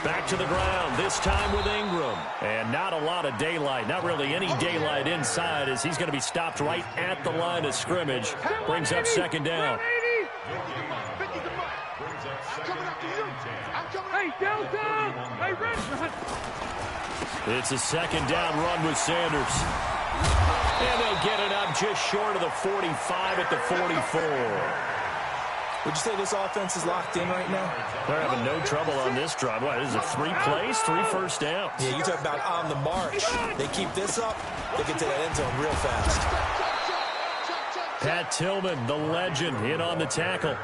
Back to the ground, this time with Ingram. And not a lot of daylight, not really any daylight inside as he's going to be stopped right at the line of scrimmage. Brings up 2nd down. Hey, Delta! Hey, Red! It's a 2nd down run with Sanders. And they'll get it up just short of the 45 at the 44. Would you say this offense is locked in right now? They're having no trouble on this drive. What, is it 3 plays, 3 first downs? Yeah, you talk about on the march. They keep this up, they get to that end zone real fast. Pat Tillman, the legend, in on the tackle.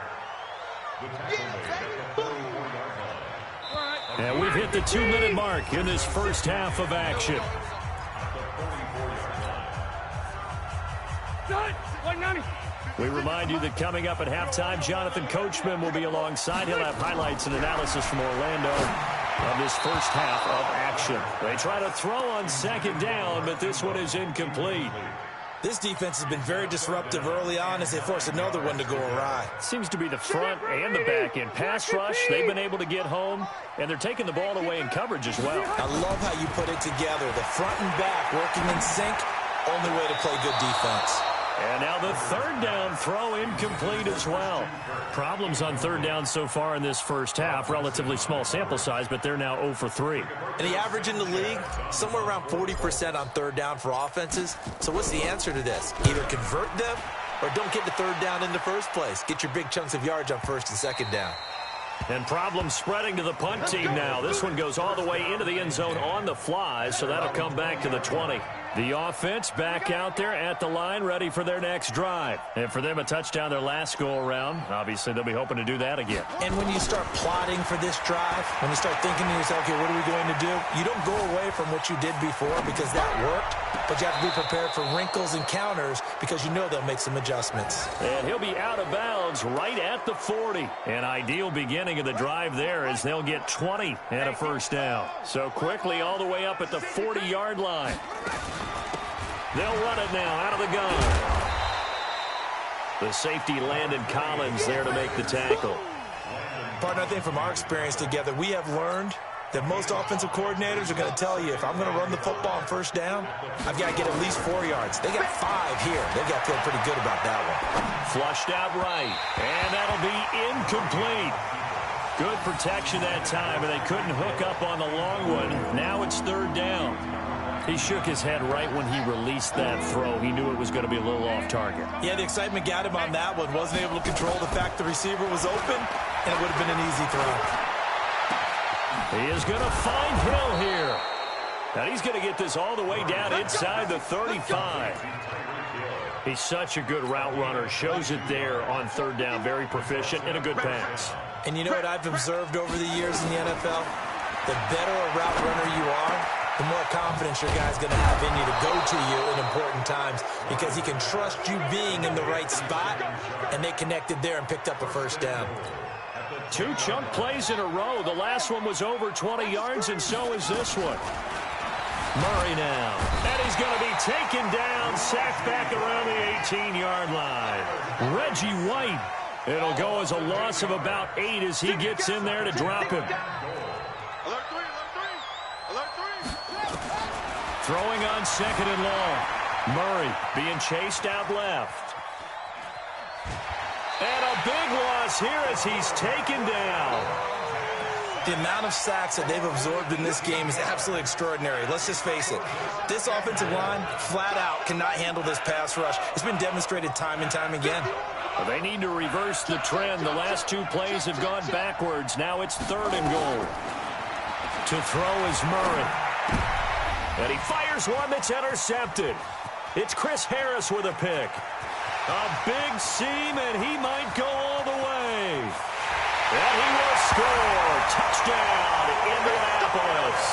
And we've hit the 2-minute mark in this first half of action. We remind you that coming up at halftime, Jonathan Coachman will be alongside. He'll have highlights and analysis from Orlando of this first half of action. They try to throw on second down, but this one is incomplete. This defense has been very disruptive early on as they force another one to go awry. Seems to be the front and the back end pass rush. They've been able to get home, and they're taking the ball away in coverage as well. I love how you put it together. The front and back working in sync. Only way to play good defense. And now the third down throw incomplete as well. Problems on third down so far in this first half. Relatively small sample size, but they're now 0 for 3. And the average in the league, somewhere around 40% on third down for offenses. So what's the answer to this? Either convert them or don't get to third down in the first place. Get your big chunks of yards on first and second down. And problems spreading to the punt team now. This one goes all the way into the end zone on the fly, so that'll come back to the 20. The offense back out there at the line, ready for their next drive. And for them, a touchdown their last go-around. Obviously, they'll be hoping to do that again. And when you start plotting for this drive, when you start thinking to yourself, okay, what are we going to do? You don't go away from what you did before because that worked, but you have to be prepared for wrinkles and counters because you know they'll make some adjustments. And he'll be out of bounds right at the 40. An ideal beginning of the drive there as they'll get 20 and a first down. So quickly all the way up at the 40-yard line. They'll run it now out of the gun. The safety Landon Collins there to make the tackle. Partner, I think from our experience together, we have learned that most offensive coordinators are going to tell you, if I'm going to run the football on first down, I've got to get at least 4 yards. They got 5 here. They've got to feel pretty good about that one. Flushed out right, and that'll be incomplete. Good protection that time, and they couldn't hook up on the long one. Now it's third down. He shook his head right when he released that throw. He knew it was going to be a little off target. Yeah, the excitement got him on that one. Wasn't able to control the fact the receiver was open, and it would have been an easy throw. He is going to find Hill here. And he's going to get this all the way down inside the 35. He's such a good route runner. Shows it there on third down. Very proficient and a good pass. And you know what I've observed over the years in the NFL? The better a route runner you are, the more confidence your guy's going to have in you to go to you in important times because he can trust you being in the right spot, and they connected there and picked up a first down. 2 chunk plays in a row. The last one was over 20 yards, and so is this one. Murray now. And he's going to be taken down, sacked back around the 18-yard line. Reggie White. It'll go as a loss of about 8 as he gets in there to drop him. Alert 3, alert 3, alert 3. Throwing on second and long. Murray being chased out left. And a big loss here as he's taken down. The amount of sacks that they've absorbed in this game is absolutely extraordinary. Let's just face it. This offensive line, flat out, cannot handle this pass rush. It's been demonstrated time and time again. Well, they need to reverse the trend. The last 2 plays have gone backwards. Now it's third and goal. To throw is Murray. And he fires one that's intercepted. It's Chris Harris with a pick. A big seam, and he might go all the way. And he will score. Touchdown, Indianapolis.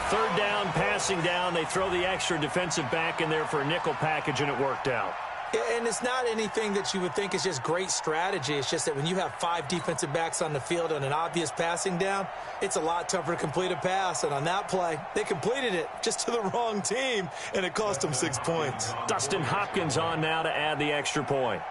Third down, passing down. They throw the extra defensive back in there for a nickel package, and it worked out. And it's not anything that you would think is just great strategy. It's just that when you have 5 defensive backs on the field on an obvious passing down, it's a lot tougher to complete a pass. And on that play, they completed it just to the wrong team, and it cost them 6 points. Dustin Hopkins on now to add the extra point.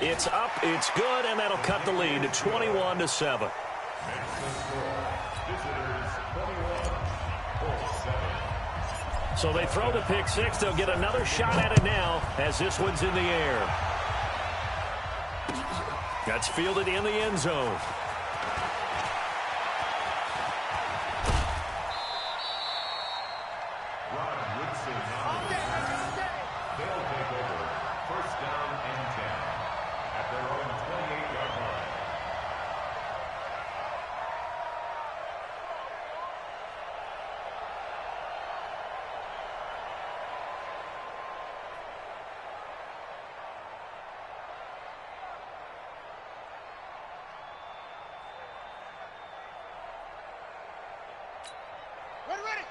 It's up, it's good, and that'll cut the lead to 21-7. So they throw the pick 6. They'll get another shot at it now as this one's in the air. That's fielded in the end zone.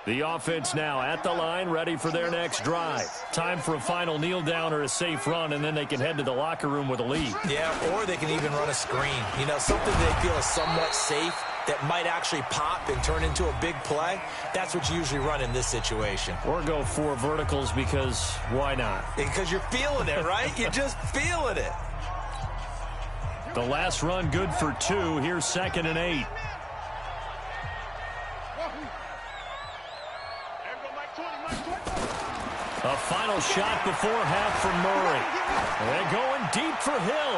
The offense now at the line, ready for their next drive. Time for a final kneel down or a safe run, and then they can head to the locker room with a lead. Yeah, or they can even run a screen. You know, something they feel is somewhat safe that might actually pop and turn into a big play. That's what you usually run in this situation. Or go 4 verticals because why not? Because you're feeling it, right? You're just feeling it. The last run good for 2. Here's 2nd and 8. A final shot before half from Murray. They're going deep for Hill.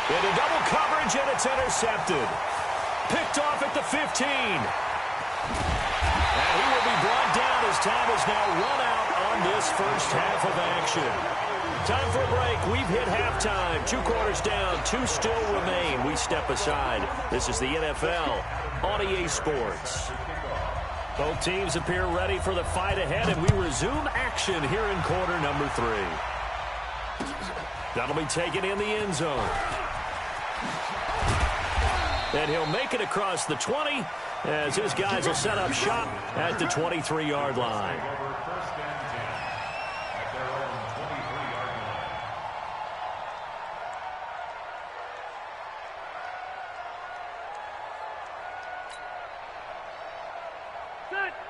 Into double coverage, and it's intercepted. Picked off at the 15. And he will be brought down as time has now run out on this first half of action. Time for a break. We've hit halftime. 2 quarters down. 2 still remain. We step aside. This is the NFL on EA Sports. Both teams appear ready for the fight ahead, and we resume action here in quarter number 3. That'll be taken in the end zone. And he'll make it across the 20 as his guys will set up shop at the 23-yard line.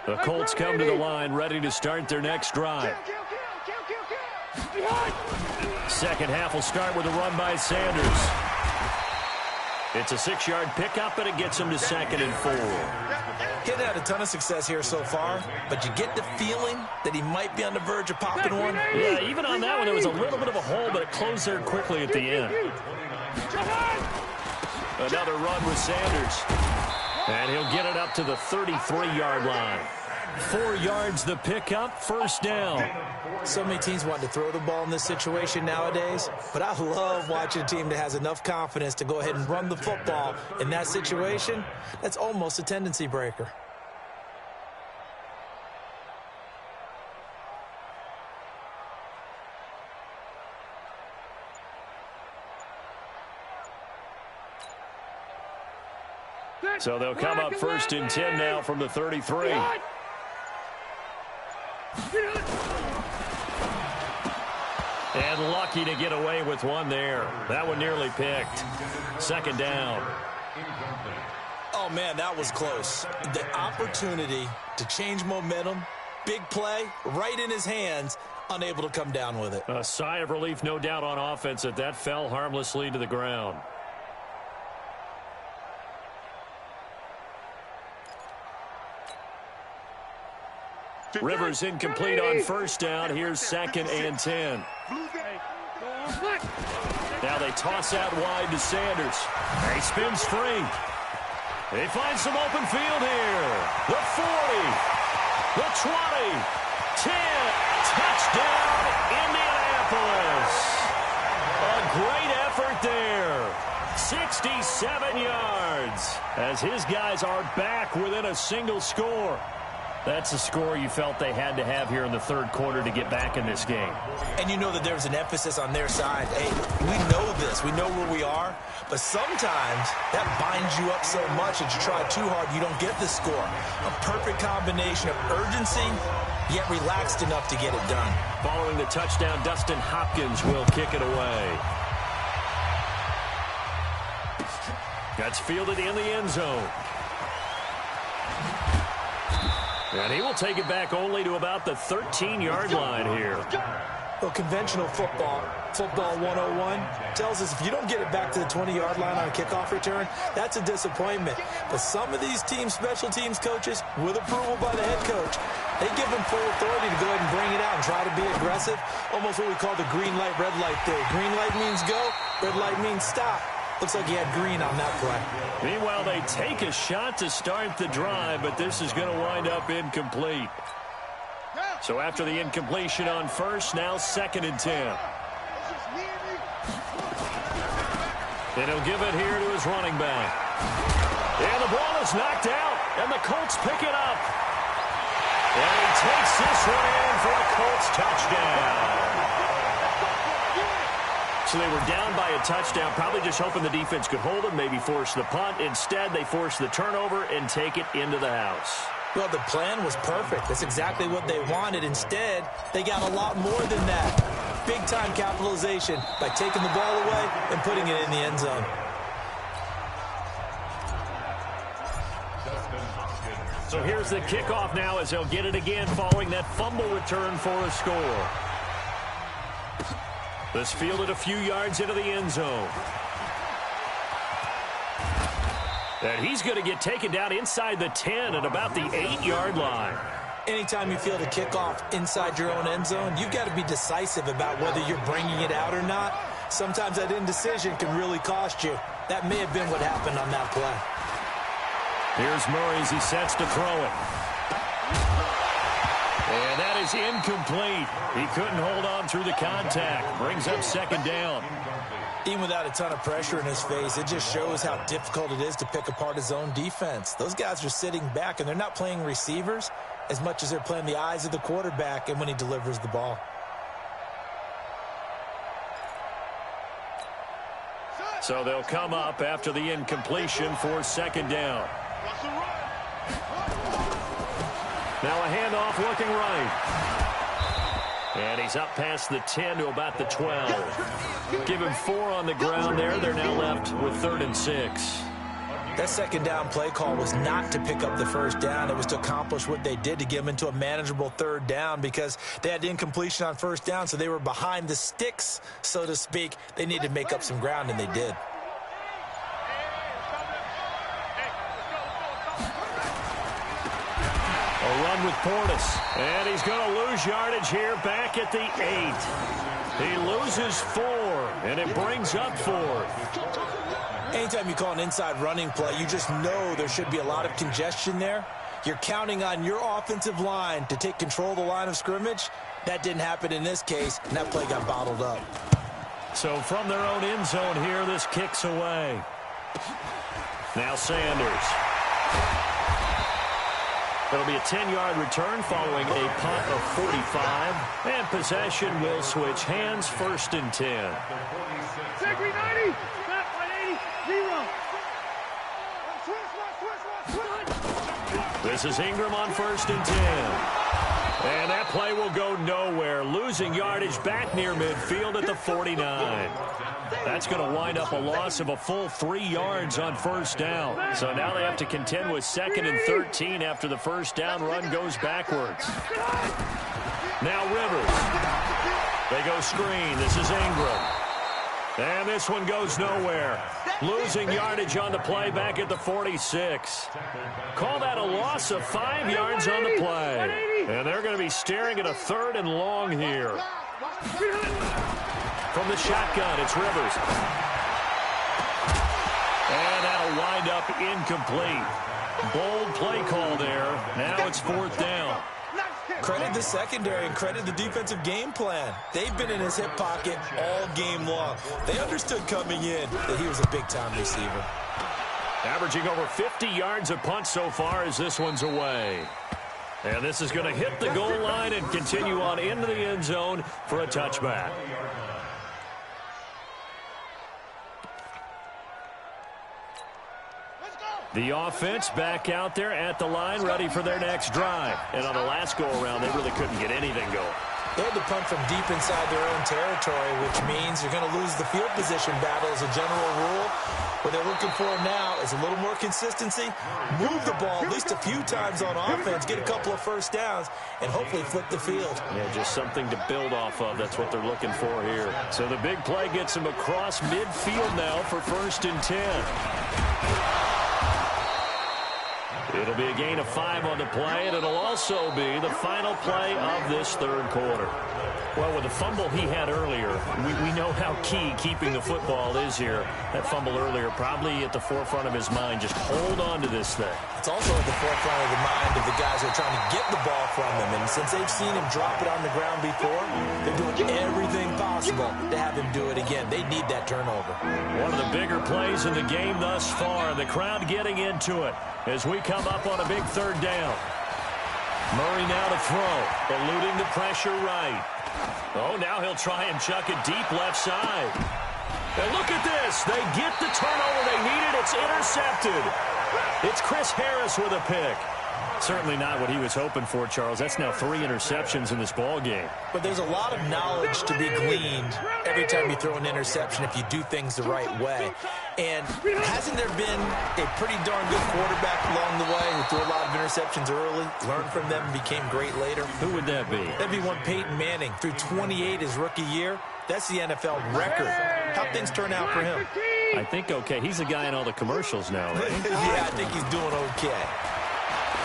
The Colts come to the line, ready to start their next drive. Second half will start with a run by Sanders. It's a 6-yard pickup, and it gets him to 2nd and 4. He's had a ton of success here so far, but you get the feeling that he might be on the verge of popping one. Yeah, even on that one, there was a little bit of a hole, but it closed there quickly at the end. Another run with Sanders. And he'll get it up to the 33-yard line. 4 yards the pickup, first down. So many teams want to throw the ball in this situation nowadays, but I love watching a team that has enough confidence to go ahead and run the football in that situation. That's almost a tendency breaker. So they'll come up 1st and 10 now from the 33. And lucky to get away with one there. That one nearly picked. 2nd down. Oh, man, that was close. The opportunity to change momentum, big play, right in his hands, unable to come down with it. A sigh of relief, no doubt, on offense that fell harmlessly to the ground. Rivers incomplete on 1st down. Here's 2nd and 10. Now they toss out wide to Sanders. He spins free. They find some open field here. The 40, the 20, 10. Touchdown, Indianapolis. A great effort there. 67 yards as his guys are back within a single score. That's a score you felt they had to have here in the 3rd quarter to get back in this game. And you know that there's an emphasis on their side. Hey, we know this. We know where we are. But sometimes that binds you up so much that you try too hard, you don't get the score. A perfect combination of urgency, yet relaxed enough to get it done. Following the touchdown, Dustin Hopkins will kick it away. That's fielded in the end zone. And he will take it back only to about the 13-yard line here. Well, conventional football 101, tells us if you don't get it back to the 20-yard line on a kickoff return, that's a disappointment. But some of these special teams coaches, with approval by the head coach, they give them full authority to go ahead and bring it out and try to be aggressive. Almost what we call the green light, red light theory. Green light means go, red light means stop. Looks like he had green on that play. Meanwhile, they take a shot to start the drive, but this is going to wind up incomplete. So after the incompletion on 1st, now 2nd and 10. And he'll give it here to his running back. And the ball is knocked out, and the Colts pick it up. And he takes this one in for a Colts touchdown. So they were down by a touchdown, probably just hoping the defense could hold them, maybe force the punt. Instead, they force the turnover and take it into the house. Well, the plan was perfect. That's exactly what they wanted. Instead, they got a lot more than that. Big-time capitalization by taking the ball away and putting it in the end zone. So here's the kickoff now as they'll get it again following that fumble return for a score. This fielded a few yards into the end zone. And he's going to get taken down inside the 10 at about the 8-yard line. Anytime you field a kickoff inside your own end zone, you've got to be decisive about whether you're bringing it out or not. Sometimes that indecision can really cost you. That may have been what happened on that play. Here's Murray as he sets to throw it. And that is incomplete. He couldn't hold on through the contact. Brings up second down. Even without a ton of pressure in his face, it just shows how difficult it is to pick apart his own defense. Those guys are sitting back, and they're not playing receivers as much as they're playing the eyes of the quarterback and when he delivers the ball. So they'll come up after the incompletion for second down. Now a handoff looking right. And he's up past the 10 to about the 12. Give him 4 on the ground there. They're now left with 3rd and 6. That second down play call was not to pick up the first down. It was to accomplish what they did to get them into a manageable 3rd down because they had incompletion on first down, so they were behind the sticks, so to speak. They needed to make up some ground, and they did. A run with Portis, and he's going to lose yardage here back at the 8. He loses 4, and it brings up 4th. Anytime you call an inside running play, you just know there should be a lot of congestion there. You're counting on your offensive line to take control of the line of scrimmage. That didn't happen in this case, and that play got bottled up. So from their own end zone here, this kicks away. Now Sanders. It'll be a 10-yard return following a punt of 45. And possession will switch hands, 1st and 10. Take 90. Back 180. 0. This is Ingram on 1st and 10. And that play will go nowhere. Losing yardage back near midfield at the 49. That's going to wind up a loss of a full 3 yards on first down. So now they have to contend with 2nd and 13 after the first down run goes backwards. Now Rivers. They go screen. This is Ingram. And this one goes nowhere. Losing yardage on the play back at the 46. Call that a loss of 5 yards on the play. And they're going to be staring at a 3rd and long here. From the shotgun, it's Rivers. And that'll wind up incomplete. Bold play call there. Now it's 4th down. Credit the secondary and credit the defensive game plan. They've been in his hip pocket all game long. They understood coming in that he was a big-time receiver. Averaging over 50 yards of punt so far as this one's away. And this is going to hit the goal line and continue on into the end zone for a touchback. The offense back out there at the line, ready for their next drive. And on the last go-around, they really couldn't get anything going. They had to punt from deep inside their own territory, which means you're going to lose the field position battle as a general rule. What they're looking for now is a little more consistency, move the ball at least a few times on offense, get a couple of first downs, and hopefully flip the field. Yeah, just something to build off of. That's what they're looking for here. So the big play gets them across midfield now for 1st and 10. It'll be a gain of 5 on the play, and it'll also be the final play of this 3rd quarter. Well, with the fumble he had earlier, we know how key keeping the football is here. That fumble earlier probably at the forefront of his mind. Just hold on to this thing. It's also at the forefront of the mind of the guys who are trying to get the ball from him. And since they've seen him drop it on the ground before, they're doing everything possible to have him do it again. They need that turnover. One of the bigger plays in the game thus far. The crowd getting into it as we come up on a big 3rd down. Murray now to throw, eluding the pressure right. Oh, now he'll try and chuck it deep left side. And look at this. They get the turnover they needed. It's intercepted. It's Chris Harris with a pick. Certainly not what he was hoping for, Charles. That's now 3 interceptions in this ball game. But there's a lot of knowledge to be gleaned every time you throw an interception if you do things the right way. And hasn't there been a pretty darn good quarterback along the way who threw a lot of interceptions early, learned from them, and became great later? Who would that be? That'd be one Peyton Manning. Threw 28 his rookie year. That's the NFL record. How'd things turn out for him? I think okay. He's a guy in all the commercials now, right? Yeah, I think he's doing okay.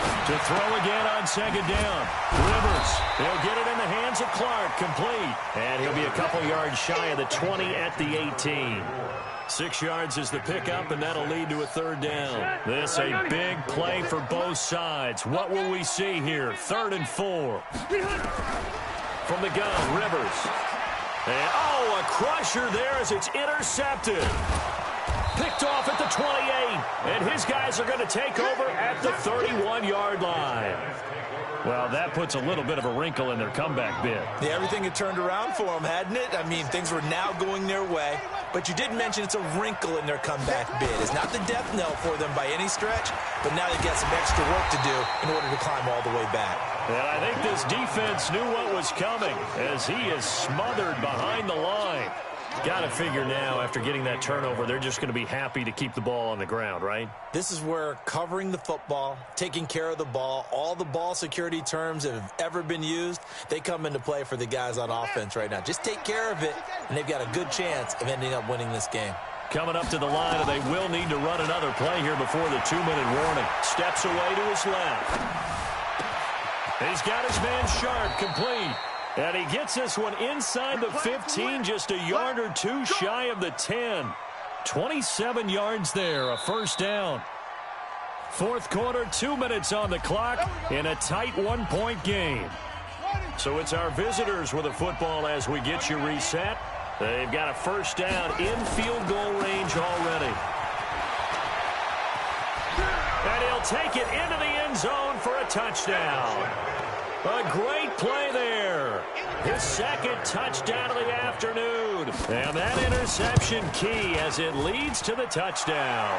To throw again on second down. Rivers. He'll get it in the hands of Clark. Complete. And he'll be a couple yards shy of the 20 at the 18. 6 yards is the pickup, and that'll lead to a third down. This a big play for both sides. What will we see here? 3rd and 4. From the gun, Rivers. And, a crusher there as it's intercepted. Picked off at the 28, and his guys are going to take over at the 31-yard line. Well, that puts a little bit of a wrinkle in their comeback bid. Yeah, everything had turned around for them, hadn't it? I mean, things were now going their way. But you did mention it's a wrinkle in their comeback bid. It's not the death knell for them by any stretch, but now they've got some extra work to do in order to climb all the way back. And I think this defense knew what was coming as he is smothered behind the line. Got to figure now, after getting that turnover, they're just going to be happy to keep the ball on the ground, right? This is where covering the football, taking care of the ball, all the ball security terms that have ever been used, they come into play for the guys on offense right now. Just take care of it, and they've got a good chance of ending up winning this game. Coming up to the line, and they will need to run another play here before the 2-minute warning. Steps away to his left. He's got his man Sharp, complete. And he gets this one inside the 15, just a yard or two shy of the 10. 27 yards there, a first down. Fourth quarter, 2 minutes on the clock in a tight 1-point game. So it's our visitors with a football as we get you reset. They've got a first down in field goal range already. And he'll take it into the end zone for a touchdown. A great play there. His second touchdown of the afternoon. And that interception key as it leads to the touchdown.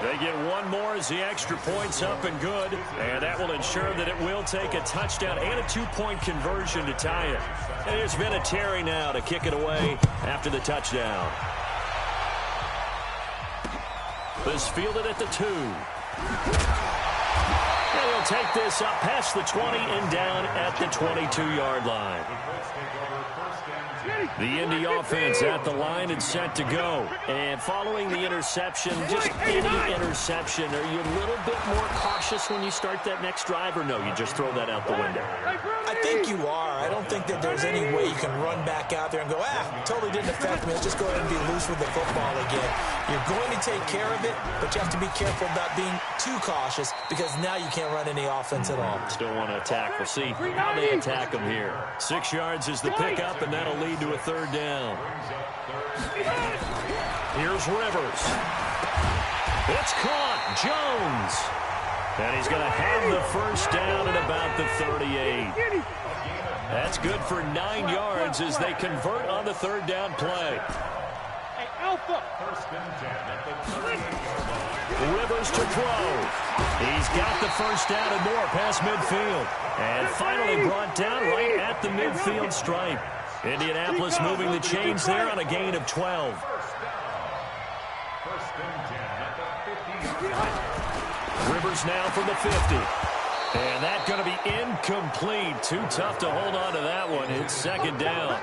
They get one more as the extra point's up and good. And that will ensure that it will take a touchdown and a 2-point conversion to tie it. And there's Vinatieri now to kick it away after the touchdown. This fielded at the 2. And he'll take this up past the 20 and down at the 22-yard line. The Indy offense at the line and set to go. And following the interception, just any interception, are you a little bit more cautious when you start that next drive, or no, you just throw that out the window? I think you are. I don't think that there's any way you can run back out there and go, totally didn't affect me. Let's just go ahead and be loose with the football again. You're going to take care of it, but you have to be careful about being too cautious because now you can't run any offense at all. Still want to attack. We'll see how they attack them here. 6 yards is the pickup, and that'll lead to a third down. Here's Rivers. It's caught. Jones. And he's going to have the first down at about the 38. That's good for 9 yards as they convert on the third down play. Rivers to throw. He's got the first down and more past midfield. And finally brought down right at the midfield stripe. Indianapolis moving the chains there on a gain of 12. Rivers now from the 50. And that's going to be incomplete. Too tough to hold on to that one. It's second down.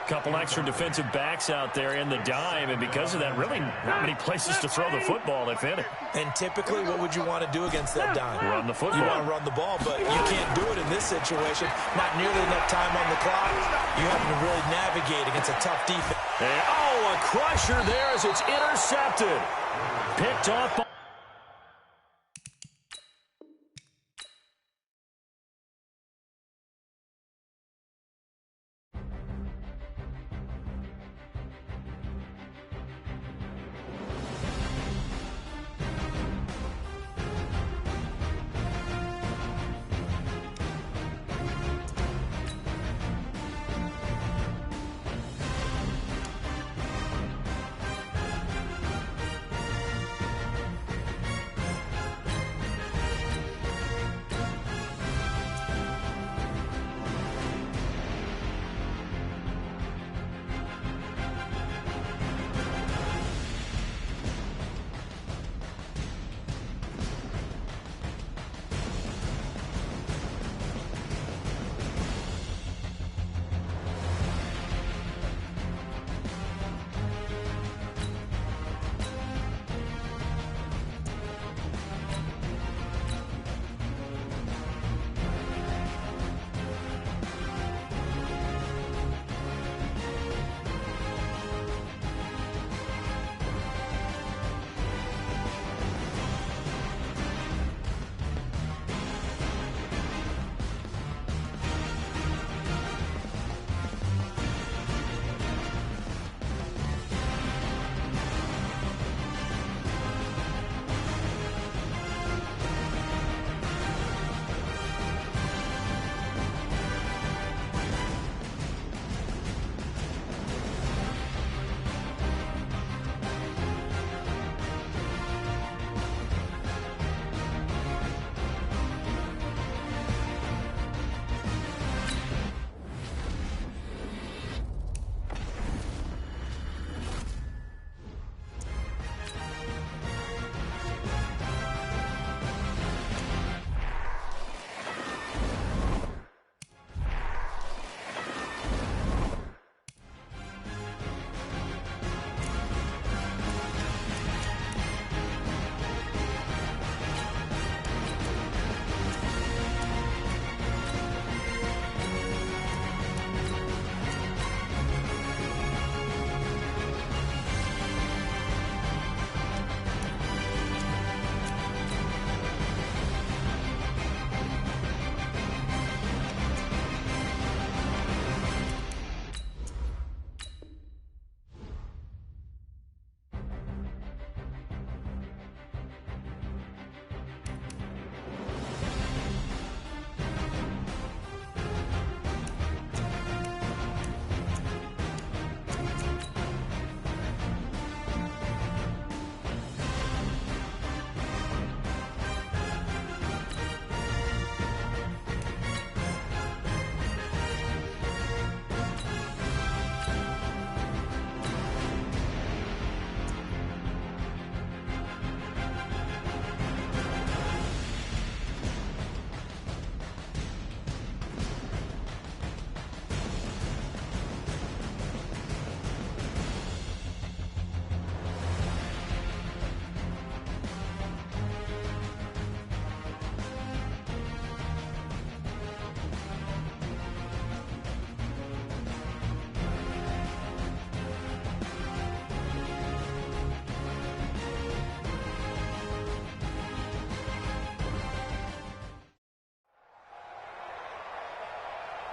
Couple extra defensive backs out there in the dime, and because of that, really not many places to throw the football, if any. And typically, what would you want to do against that dime? Run the football. You want to run the ball, but you can't do it in this situation. Not nearly enough time on the clock. You have to really navigate against a tough defense. And, a crusher there as it's intercepted. Picked off by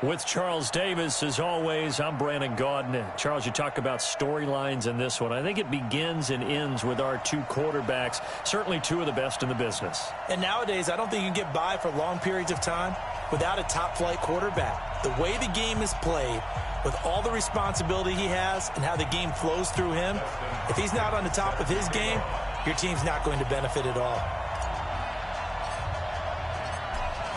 With Charles Davis, as always, I'm Brandon Gaudin. Charles, you talk about storylines in this one. I think it begins and ends with our two quarterbacks, certainly two of the best in the business. And nowadays, I don't think you can get by for long periods of time without a top-flight quarterback. The way the game is played, with all the responsibility he has and how the game flows through him, if he's not on the top of his game, your team's not going to benefit at all.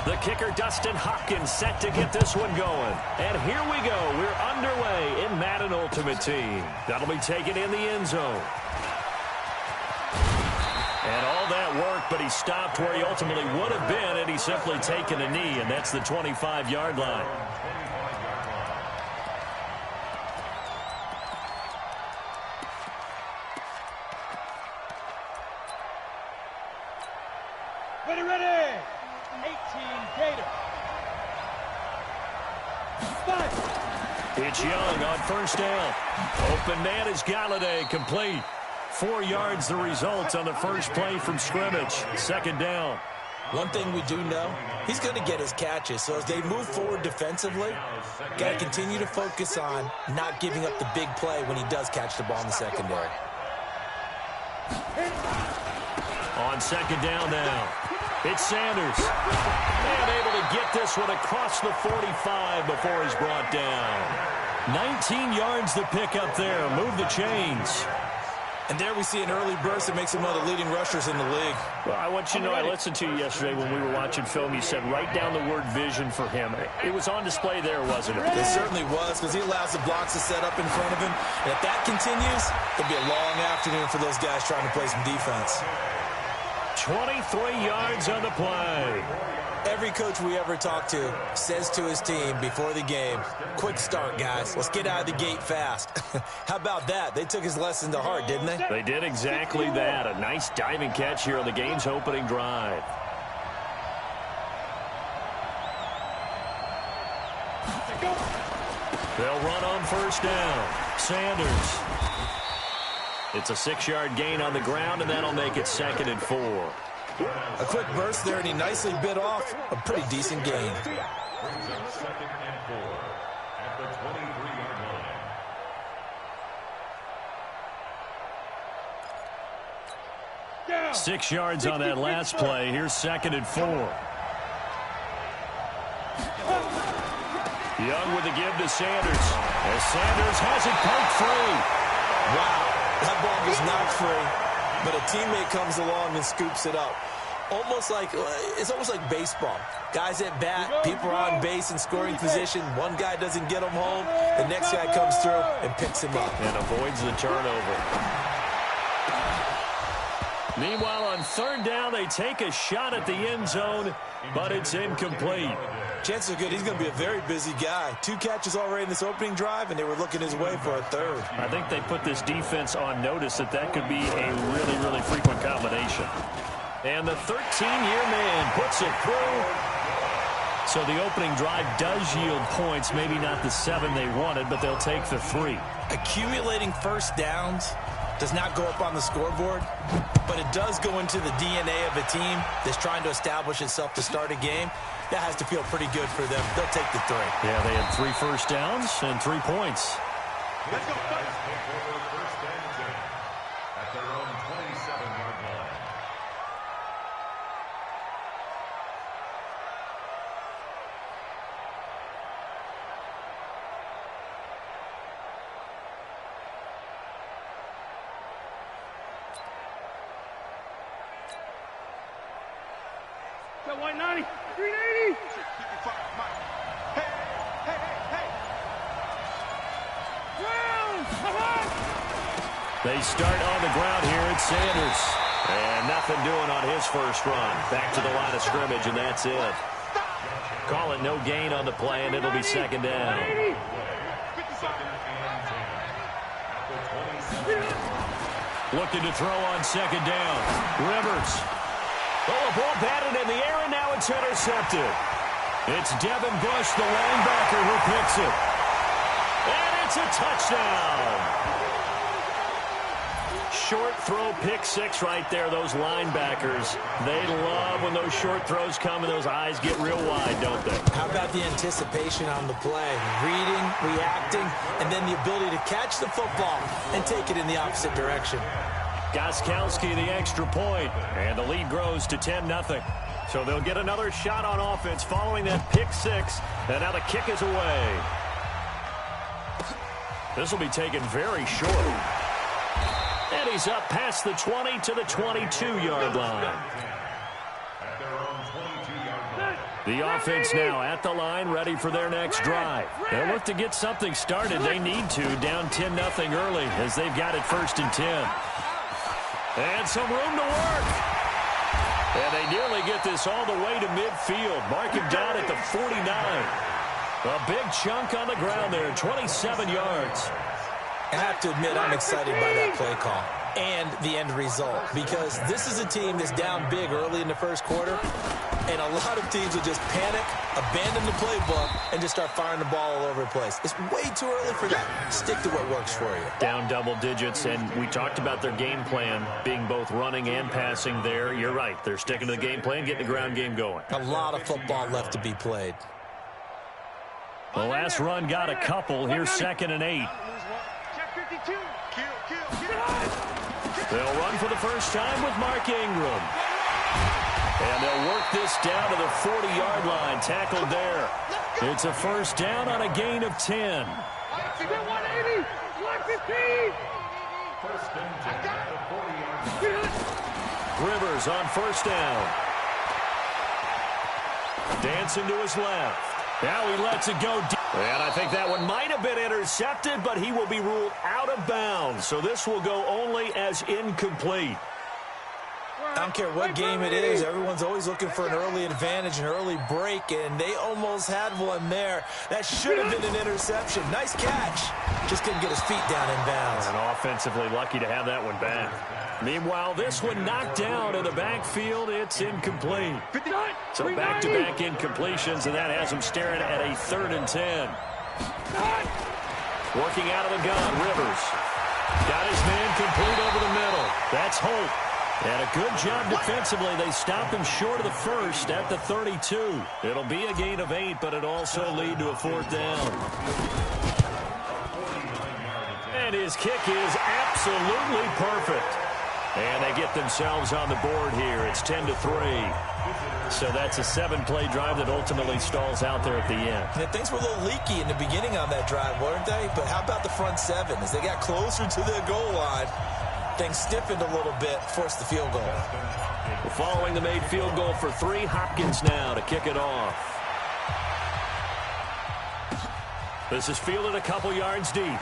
The kicker, Dustin Hopkins, set to get this one going. And here we go. We're underway in Madden Ultimate Team. That'll be taken in the end zone. And all that work, but he stopped where he ultimately would have been, and he's simply taken a knee, and that's the 25-yard line. Ready. 18 Gator. It's Young on first down. Open man is Galladay, complete. 4 yards the result on the first play from scrimmage. Second down. One thing we do know, he's going to get his catches. So as they move forward defensively, got to continue to focus on not giving up the big play when he does catch the ball in the secondary. On second down now, it's Sanders. And able to get this one across the 45 before he's brought down. 19 yards to pick up there. Move the chains. And there we see an early burst that makes him one of the leading rushers in the league. Well, I want you to know, I listened to you yesterday when we were watching film. You said write down the word vision for him. It was on display there, wasn't it? It certainly was, because he allows the blocks to set up in front of him. And if that continues, it'll be a long afternoon for those guys trying to play some defense. 23 yards on the play. Every coach we ever talk to says to his team before the game, quick start, guys. Let's get out of the gate fast. How about that? They took his lesson to heart, didn't they? They did exactly that. A nice diving catch here on the game's opening drive. They'll run on first down. Sanders. It's a 6-yard gain on the ground, and that'll make it 2nd and 4. A quick burst there, and he nicely bit off a pretty decent gain. Brings up 2nd and 4 at the 23-yard line. 6 yards on that last play. Here's 2nd and 4. Young with a give to Sanders. As Sanders has it poked free. Wow, that ball was knocked free, but a teammate comes along and scoops it up. It's almost like baseball. Guys at bat, people are on base in scoring position. One guy doesn't get him home. The next guy comes through and picks him up. And avoids the turnover. Meanwhile, on third down, they take a shot at the end zone, but it's incomplete. Chances are good he's going to be a very busy guy. 2 catches already in this opening drive, and they were looking his way for a third. I think they put this defense on notice that could be a really, really frequent combination. And the 13-year man puts it through. So the opening drive does yield points, maybe not the 7 they wanted, but they'll take the 3. Accumulating first downs does not go up on the scoreboard, but it does go into the DNA of a team that's trying to establish itself to start a game. That has to feel pretty good for them. They'll take the 3. Yeah, they had 3 first downs and 3 points. Let's go. Take over 1st and 10 at their own 27-yard line. Got 190. 380. 55, Mike. Hey, hey, hey, hey. Round. They start on the ground here at Sanders. And nothing doing on his first run. Back to the line of scrimmage, and that's it. Call it no gain on the play, and it'll be 2nd down. Looking to throw on 2nd down. Rivers. Oh, a ball batted in the air, and now it's intercepted. It's Devin Bush, the linebacker, who picks it. And it's a touchdown. Short throw pick six right there, those linebackers. They love when those short throws come and those eyes get real wide, don't they? How about the anticipation on the play? Reading, reacting, and then the ability to catch the football and take it in the opposite direction. Gostkowski the extra point, and the lead grows to 10-0. So they'll get another shot on offense following that pick six, and now the kick is away. This will be taken very short. And he's up past the 20 to the 22-yard line. The offense now at the line, ready for their next drive. They'll look to get something started. They need to, down 10-0 early, as they've got it 1st and 10. And some room to work. And they nearly get this all the way to midfield. Mark him down at the 49. A big chunk on the ground there, 27 yards. I have to admit, I'm excited by that play call and the end result, because this is a team that's down big early in the first quarter, and a lot of teams will just panic, abandon the playbook, and just start firing the ball all over the place. It's way too early for that. Stick to what works for you. Down double digits, and we talked about their game plan being both running and passing there. You're right. They're sticking to the game plan, getting the ground game going. A lot of football left to be played. The last run got a couple. Here's 2nd and 8. They'll run for the first time with Mark Ingram. And they'll work this down to the 40-yard line. Tackled there. It's a first down on a gain of 10. 180, 115. Rivers on first down. Dancing to his left. Now he lets it go deep. And I think that one might have been intercepted, but he will be ruled out of bounds. So this will go only as incomplete. I don't care what game it is. Everyone's always looking for an early advantage, an early break, and they almost had one there. That should have been an interception. Nice catch. Just couldn't get his feet down in bounds. And offensively lucky to have that one back. Meanwhile, this one knocked down in the backfield. It's incomplete. So back-to-back incompletions, and that has him staring at a 3rd and 10. Working out of the gun, Rivers. Got his man complete over the middle. That's Holt. And a good job defensively. They stopped him short of the first at the 32. It'll be a gain of 8, but it'll also lead to a 4th down. And his kick is absolutely perfect. And they get themselves on the board here. It's 10-3. So that's a 7-play drive that ultimately stalls out there at the end. And things were a little leaky in the beginning on that drive, weren't they? But how about the front 7? As they got closer to the goal line, things stiffened a little bit, forced the field goal. Well, following the made field goal for 3, Hopkins now to kick it off. This is fielded a couple yards deep.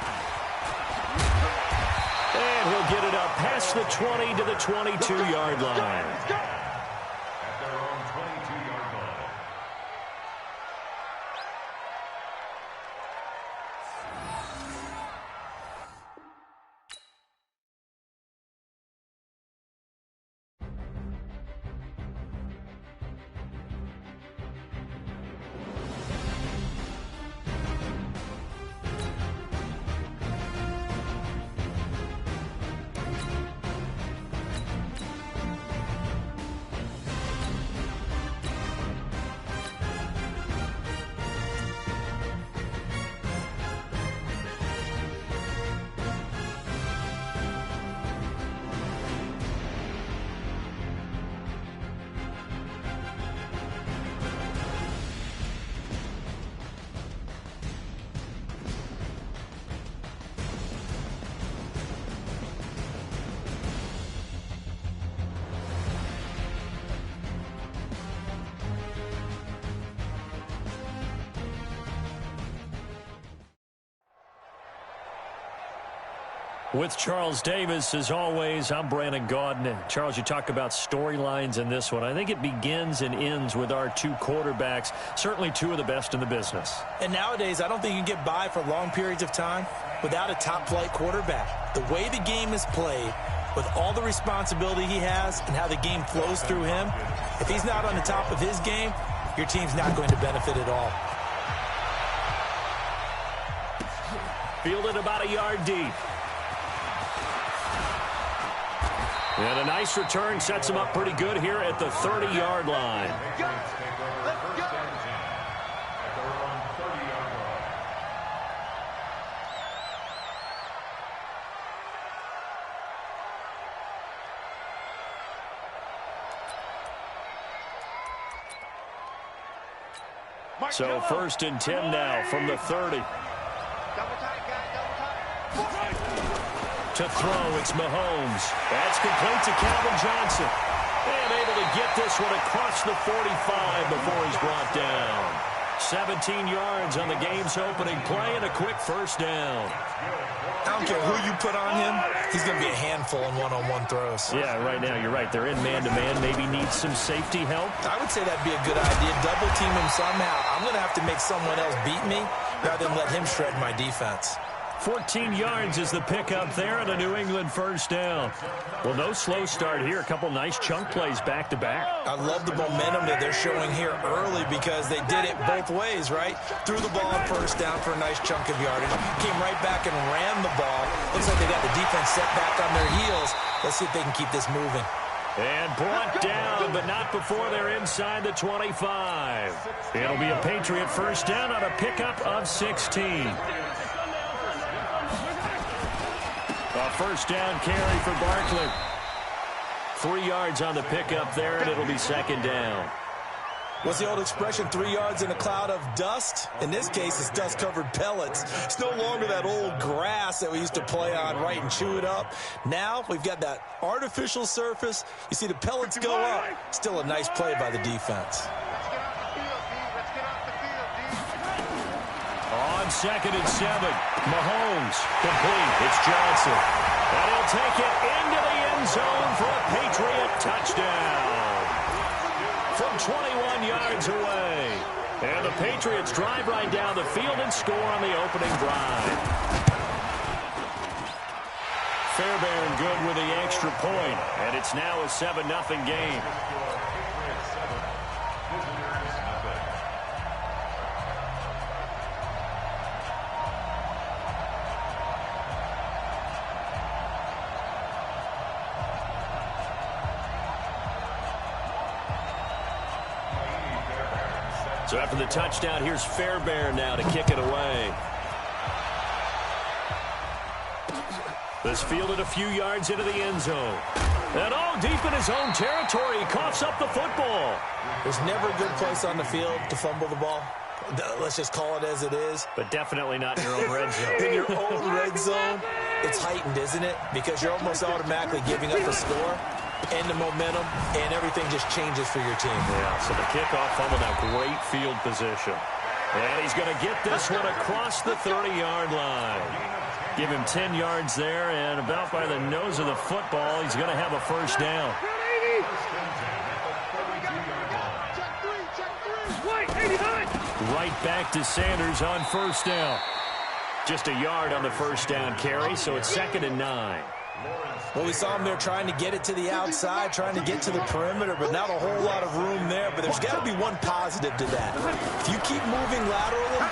And he'll get it up past the 20 to the 22-yard line. With Charles Davis, as always, I'm Brandon Gaudin. Charles, you talk about storylines in this one. I think it begins and ends with our 2 quarterbacks, certainly 2 of the best in the business. And nowadays, I don't think you can get by for long periods of time without a top-flight quarterback. The way the game is played, with all the responsibility he has and how the game flows through him, if he's not on the top of his game, your team's not going to benefit at all. Fielded about a yard deep. And a nice return sets him up pretty good here at the 30-yard line. So 1st and 10 now from the 30. To throw, it's Mahomes. That's complete to Calvin Johnson. And able to get this one across the 45 before he's brought down. 17 yards on the game's opening play and a quick 1st down. I don't care who you put on him. He's going to be a handful in one-on-one throws. Yeah, right now you're right. They're in man-to-man. Maybe needs some safety help. I would say that'd be a good idea. Double team him somehow. I'm going to have to make someone else beat me rather than let him shred my defense. 14 yards is the pickup there and a New England 1st down. Well, no slow start here. A couple nice chunk plays back-to-back. I love the momentum that they're showing here early because they did it both ways, right? Threw the ball on 1st down for a nice chunk of yardage. Came right back and ran the ball. Looks like they got the defense set back on their heels. Let's see if they can keep this moving. And brought down, but not before they're inside the 25. It'll be a Patriot 1st down on a pickup of 16. A 1st down carry for Barkley. 3 yards on the pickup there, and it'll be 2nd down. What's the old expression, 3 yards in a cloud of dust? In this case, it's dust-covered pellets. It's no longer that old grass that we used to play on, right, and chew it up. Now we've got that artificial surface. You see the pellets go up. Still a nice play by the defense. On 2nd and 7, Mahomes complete. It's Johnson. And he'll take it into the end zone for a Patriot touchdown. From 21 yards away. And the Patriots drive right down the field and score on the opening drive. Fairbairn good with the extra point. And it's now a 7-0 game. So after the touchdown, here's Fairbairn now to kick it away. This fielded a few yards into the end zone. And all deep in his own territory, he coughs up the football. There's never a good place on the field to fumble the ball. Let's just call it as it is. But definitely not in your own red zone. In your own red zone, it's heightened, isn't it? Because you're almost automatically giving up a score. And the momentum, and everything just changes for your team. Yeah, so the kickoff fumble, now great field position. And he's going to get this one across the 30-yard line. Give him 10 yards there, and about by the nose of the football, he's going to have a 1st down. Right back to Sanders on 1st down. Just a yard on the 1st down carry, so it's 2nd and 9. Well, we saw him there trying to get it to the outside, trying to get to the perimeter, but not a whole lot of room there. But there's got to be one positive to that. If you keep moving laterally,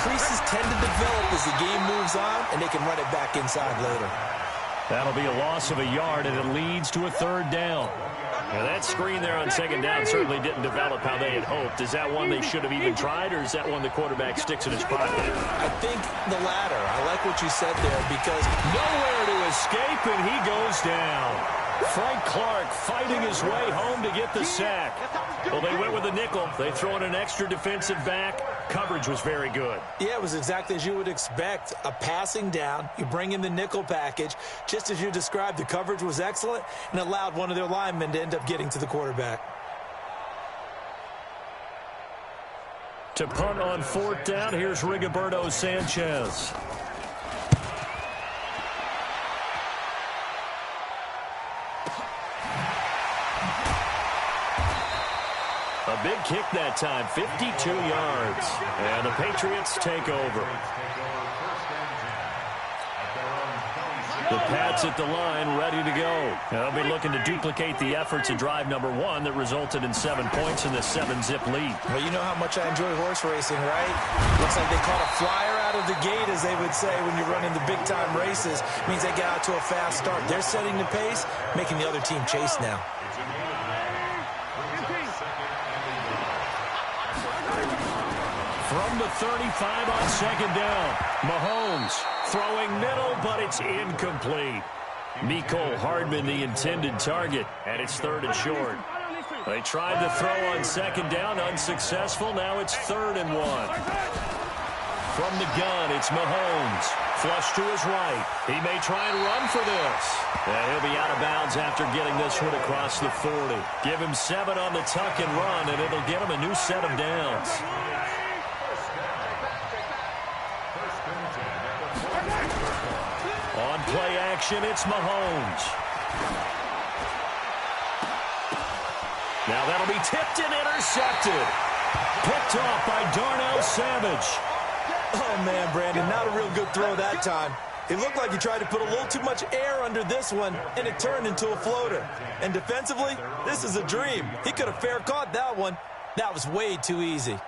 creases tend to develop as the game moves on, and they can run it back inside later. That'll be a loss of a yard, and it leads to a 3rd down. Now, that screen there on 2nd down certainly didn't develop how they had hoped. Is that one they should have even tried, or is that one the quarterback sticks in his pocket? I think the latter. I like what you said there because nowhere to escape, and he goes down. Frank Clark fighting his way home to get the sack. Well, they went with a nickel. They throw in an extra defensive back. Coverage was very good. Yeah, it was exactly as you would expect. A passing down. You bring in the nickel package. Just as you described, the coverage was excellent and allowed one of their linemen to end up getting to the quarterback. To punt on 4th down, here's Rigoberto Sanchez. A big kick that time, 52 yards. And the Patriots take over. The Pats at the line, ready to go. They'll be looking to duplicate the efforts of drive number 1 that resulted in 7 points in the 7-zip lead. Well, you know how much I enjoy horse racing, right? Looks like they caught a flyer out of the gate, as they would say when you're running the big-time races. Means they get out to a fast start. They're setting the pace, making the other team chase now. From the 35 on second down, Mahomes throwing middle, but it's incomplete. Mecole Hardman, the intended target, and it's third and short. They tried to throw on second down, unsuccessful. Now it's 3rd and 1. From the gun, it's Mahomes. Flush to his right. He may try and run for this. And he'll be out of bounds after getting this one across the 40. Give him 7 on the tuck and run, and it'll get him a new set of downs. On play action, it's Mahomes. Now that'll be tipped and intercepted. Picked off by Darnell Savage. Oh, man, Brandon, not a real good throw that time. It looked like he tried to put a little too much air under this one, and it turned into a floater. And defensively, this is a dream. He could have fair caught that one. That was way too easy.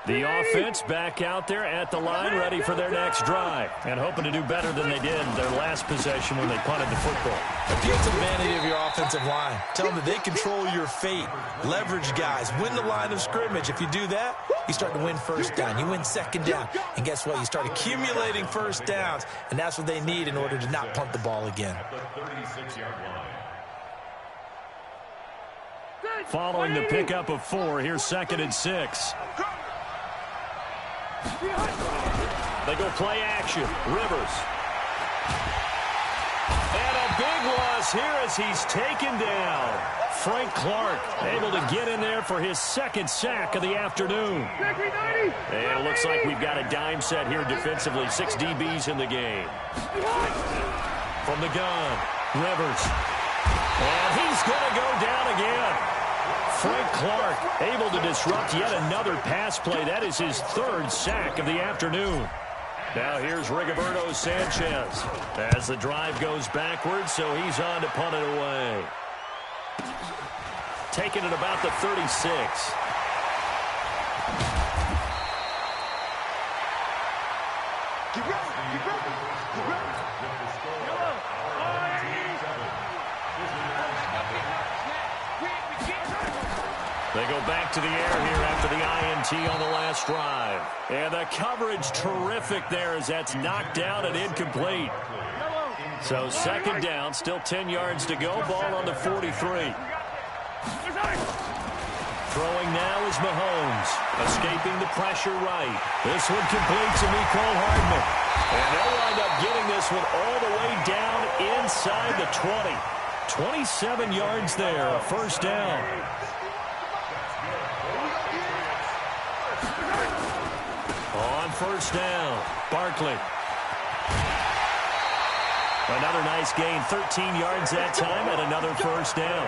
The offense back out there at the line, ready for their next drive, and hoping to do better than they did in their last possession when they punted the football. Appeal to the vanity of your offensive line. Tell them that they control your fate. Leverage guys. Win the line of scrimmage. If you do that, you start to win first down. You win second down. And guess what? You start accumulating first downs, and that's what they need in order to not punt the ball again. Following the pickup of 4, here's 2nd and 6. They go play action. Rivers. And a big loss here as he's taken down. Frank Clark able to get in there for his 2nd sack of the afternoon. And it looks like we've got a dime set here defensively. 6 DBs in the game. From the gun, Rivers. And he's going to go down again. Frank Clark able to disrupt yet another pass play. That is his 3rd sack of the afternoon. Now here's Rigoberto Sanchez as the drive goes backwards, so he's on to punt it away. Taking it about the 36. They go back to the air here after the INT on the last drive. And the coverage terrific there as that's knocked down and incomplete. So 2nd down, still 10 yards to go. Ball on the 43. Throwing now is Mahomes. Escaping the pressure right. This one complete to Mecole Hardman. And they'll wind up getting this one all the way down inside the 20. 27 yards there, a 1st down. On 1st down, Barkley. Another nice gain, 13 yards that time, and another 1st down.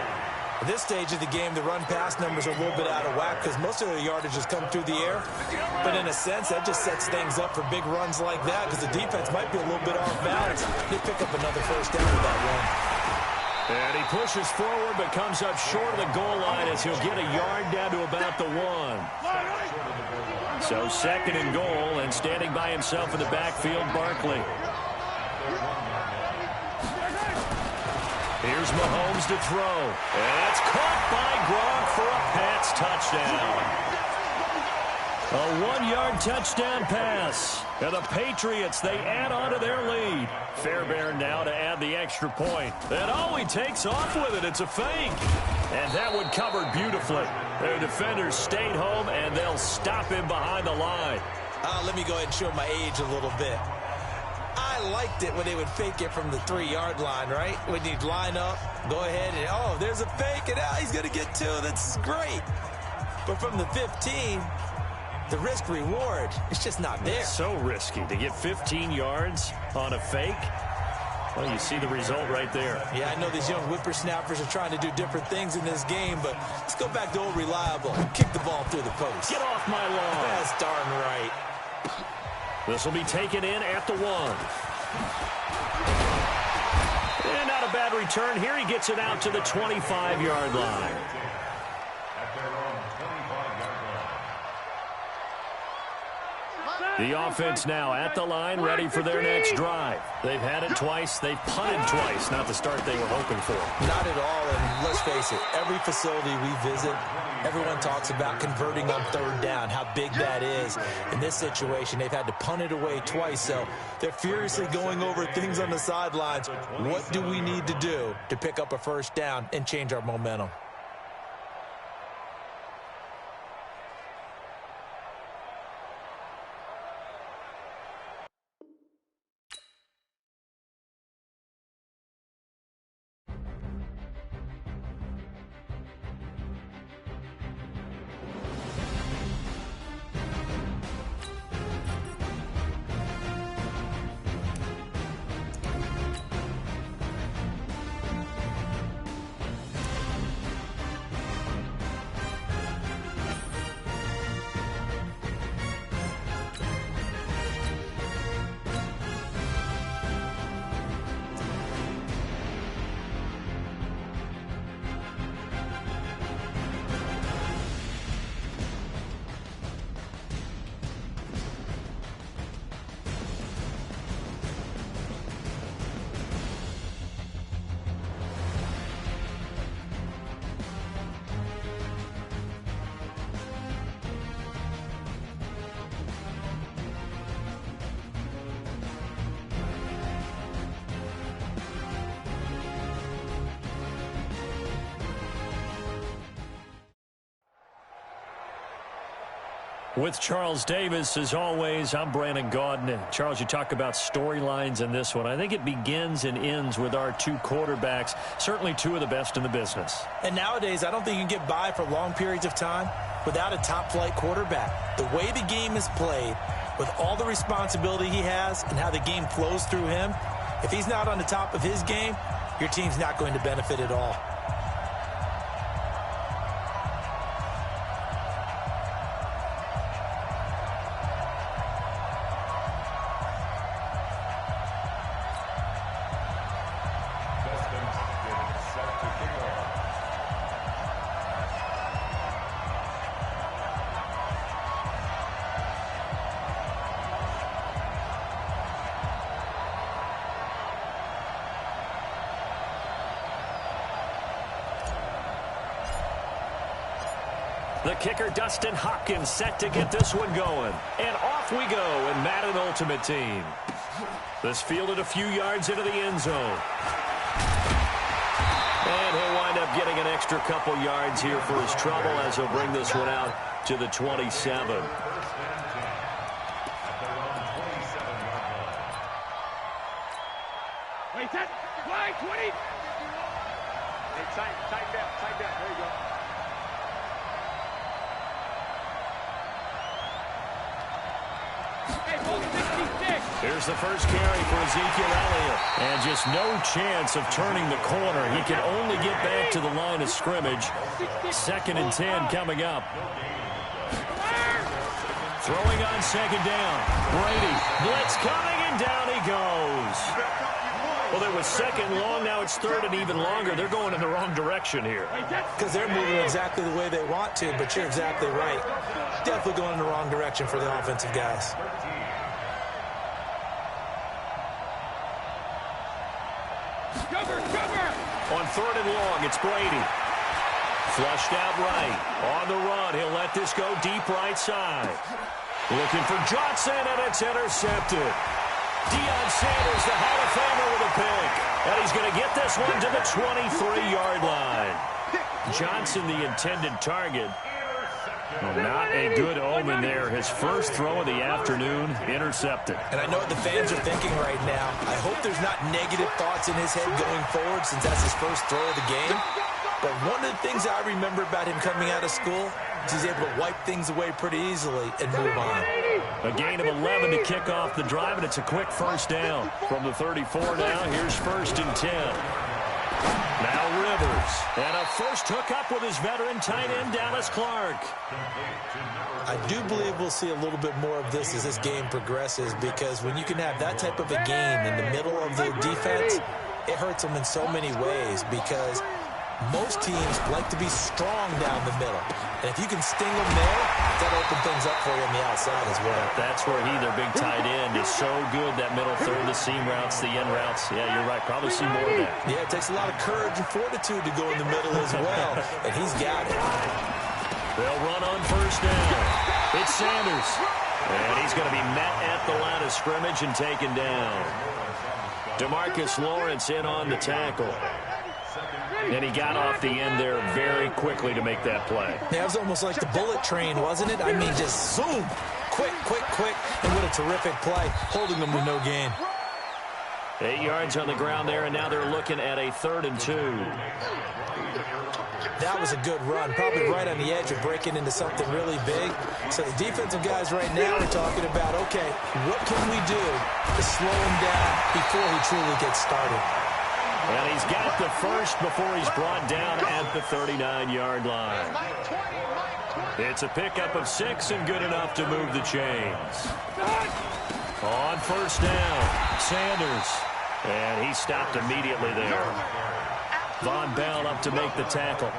At this stage of the game, the run-pass numbers are a little bit out of whack because most of the yardage has come through the air. But in a sense, that just sets things up for big runs like that because the defense might be a little bit off balance. They pick up another 1st down with that run. And he pushes forward but comes up short of the goal line as he'll get a yard down to about the 1. So 2nd and goal, and standing by himself in the backfield, Barkley. Here's Mahomes to throw. And that's caught by Gronk for a Pats touchdown. A 1-yard touchdown pass. And the Patriots, they add on to their lead. Fairbairn now to add the extra point. And oh, he takes off with it. It's a fake. And that one covered beautifully. Their defenders stayed home, and they'll stop him behind the line. Let me go ahead and show my age a little bit. I liked it when they would fake it from the 3-yard line, right? When you'd line up, go ahead, and oh, there's a fake, and now he's going to get 2. That's great. But from the 15, the risk-reward, it's just not there. It's so risky to get 15 yards on a fake. Well, you see the result right there. Yeah, I know these young whippersnappers are trying to do different things in this game, but let's go back to old reliable. Kick the ball through the post. Get off my lawn. That's darn right. This will be taken in at the 1. And not a bad return here. He gets it out to the 25-yard line. The offense now at the line, ready for their next drive. They've had it twice. They've punted twice. Not the start they were hoping for. Not at all, and let's face it, every facility we visit, everyone talks about converting on third down, how big that is. In this situation, they've had to punt it away twice, so they're furiously going over things on the sidelines. What do we need to do to pick up a first down and change our momentum? With Charles Davis, as always, I'm Brandon Gaudin. Charles, you talk about storylines in this one. I think it begins and ends with our two quarterbacks, certainly two of the best in the business. And nowadays, I don't think you can get by for long periods of time without a top-flight quarterback. The way the game is played, with all the responsibility he has and how the game flows through him, if he's not on the top of his game, your team's not going to benefit at all. The kicker, Dustin Hopkins, set to get this one going. And off we go in Madden Ultimate Team. This fielded a few yards into the end zone. And he'll wind up getting an extra couple yards here for his trouble as he'll bring this one out to the 27. Wait, that fly 20. Hey, tighten down. There you go. Here's the first carry for Ezekiel Elliott. And just no chance of turning the corner. He can only get back to the line of scrimmage. 2nd and 10 coming up. Throwing on 2nd down. Brady, blitz coming, and down he goes. Well, there was 2nd long, now it's 3rd and even longer. They're going in the wrong direction here. Because they're moving exactly the way they want to, but you're exactly right. Definitely going in the wrong direction for the offensive guys. On 3rd and long, it's Brady. Flushed out right. On the run, he'll let this go deep right side. Looking for Johnson, and it's intercepted. Deion Sanders, the Hall of Famer, with a pick. And he's going to get this one to the 23-yard line. Johnson, the intended target. Well, not a good omen there. His first throw of the afternoon, intercepted. And I know what the fans are thinking right now. I hope there's not negative thoughts in his head going forward since that's his first throw of the game. But one of the things I remember about him coming out of school is he's able to wipe things away pretty easily and move on. A gain of 11 to kick off the drive, and it's a quick first down. From the 34 now, here's 1st and 10. Now Rivers. And a first hookup with his veteran tight end, Dallas Clark. I do believe we'll see a little bit more of this as this game progresses, because when you can have that type of a game in the middle of the defense, it hurts them in so many ways, because Most teams like to be strong down the middle. And if you can sting them there, that'll open things up for you on the outside as well. That's where their big tight end, is so good, that middle third, the seam routes, the end routes. Yeah, you're right. Probably see more of that. Yeah, it takes a lot of courage and fortitude to go in the middle as well. And he's got it. They'll run on first down. It's Sanders. And he's going to be met at the line of scrimmage and taken down. DeMarcus Lawrence in on the tackle. And he got off the end there very quickly to make that play. Yeah, it was almost like the bullet train, wasn't it? I mean, just zoom. Quick, quick, quick. And what a terrific play, holding them to no gain. 8 yards on the ground there, and now they're looking at a 3rd and 2. That was a good run, probably right on the edge of breaking into something really big. So the defensive guys right now are talking about, okay, what can we do to slow him down before he truly gets started? And he's got the first before he's brought down at the 39-yard line. It's a pickup of 6 and good enough to move the chains. On first down, Sanders. And he stopped immediately there. Von Bell up to make the tackle.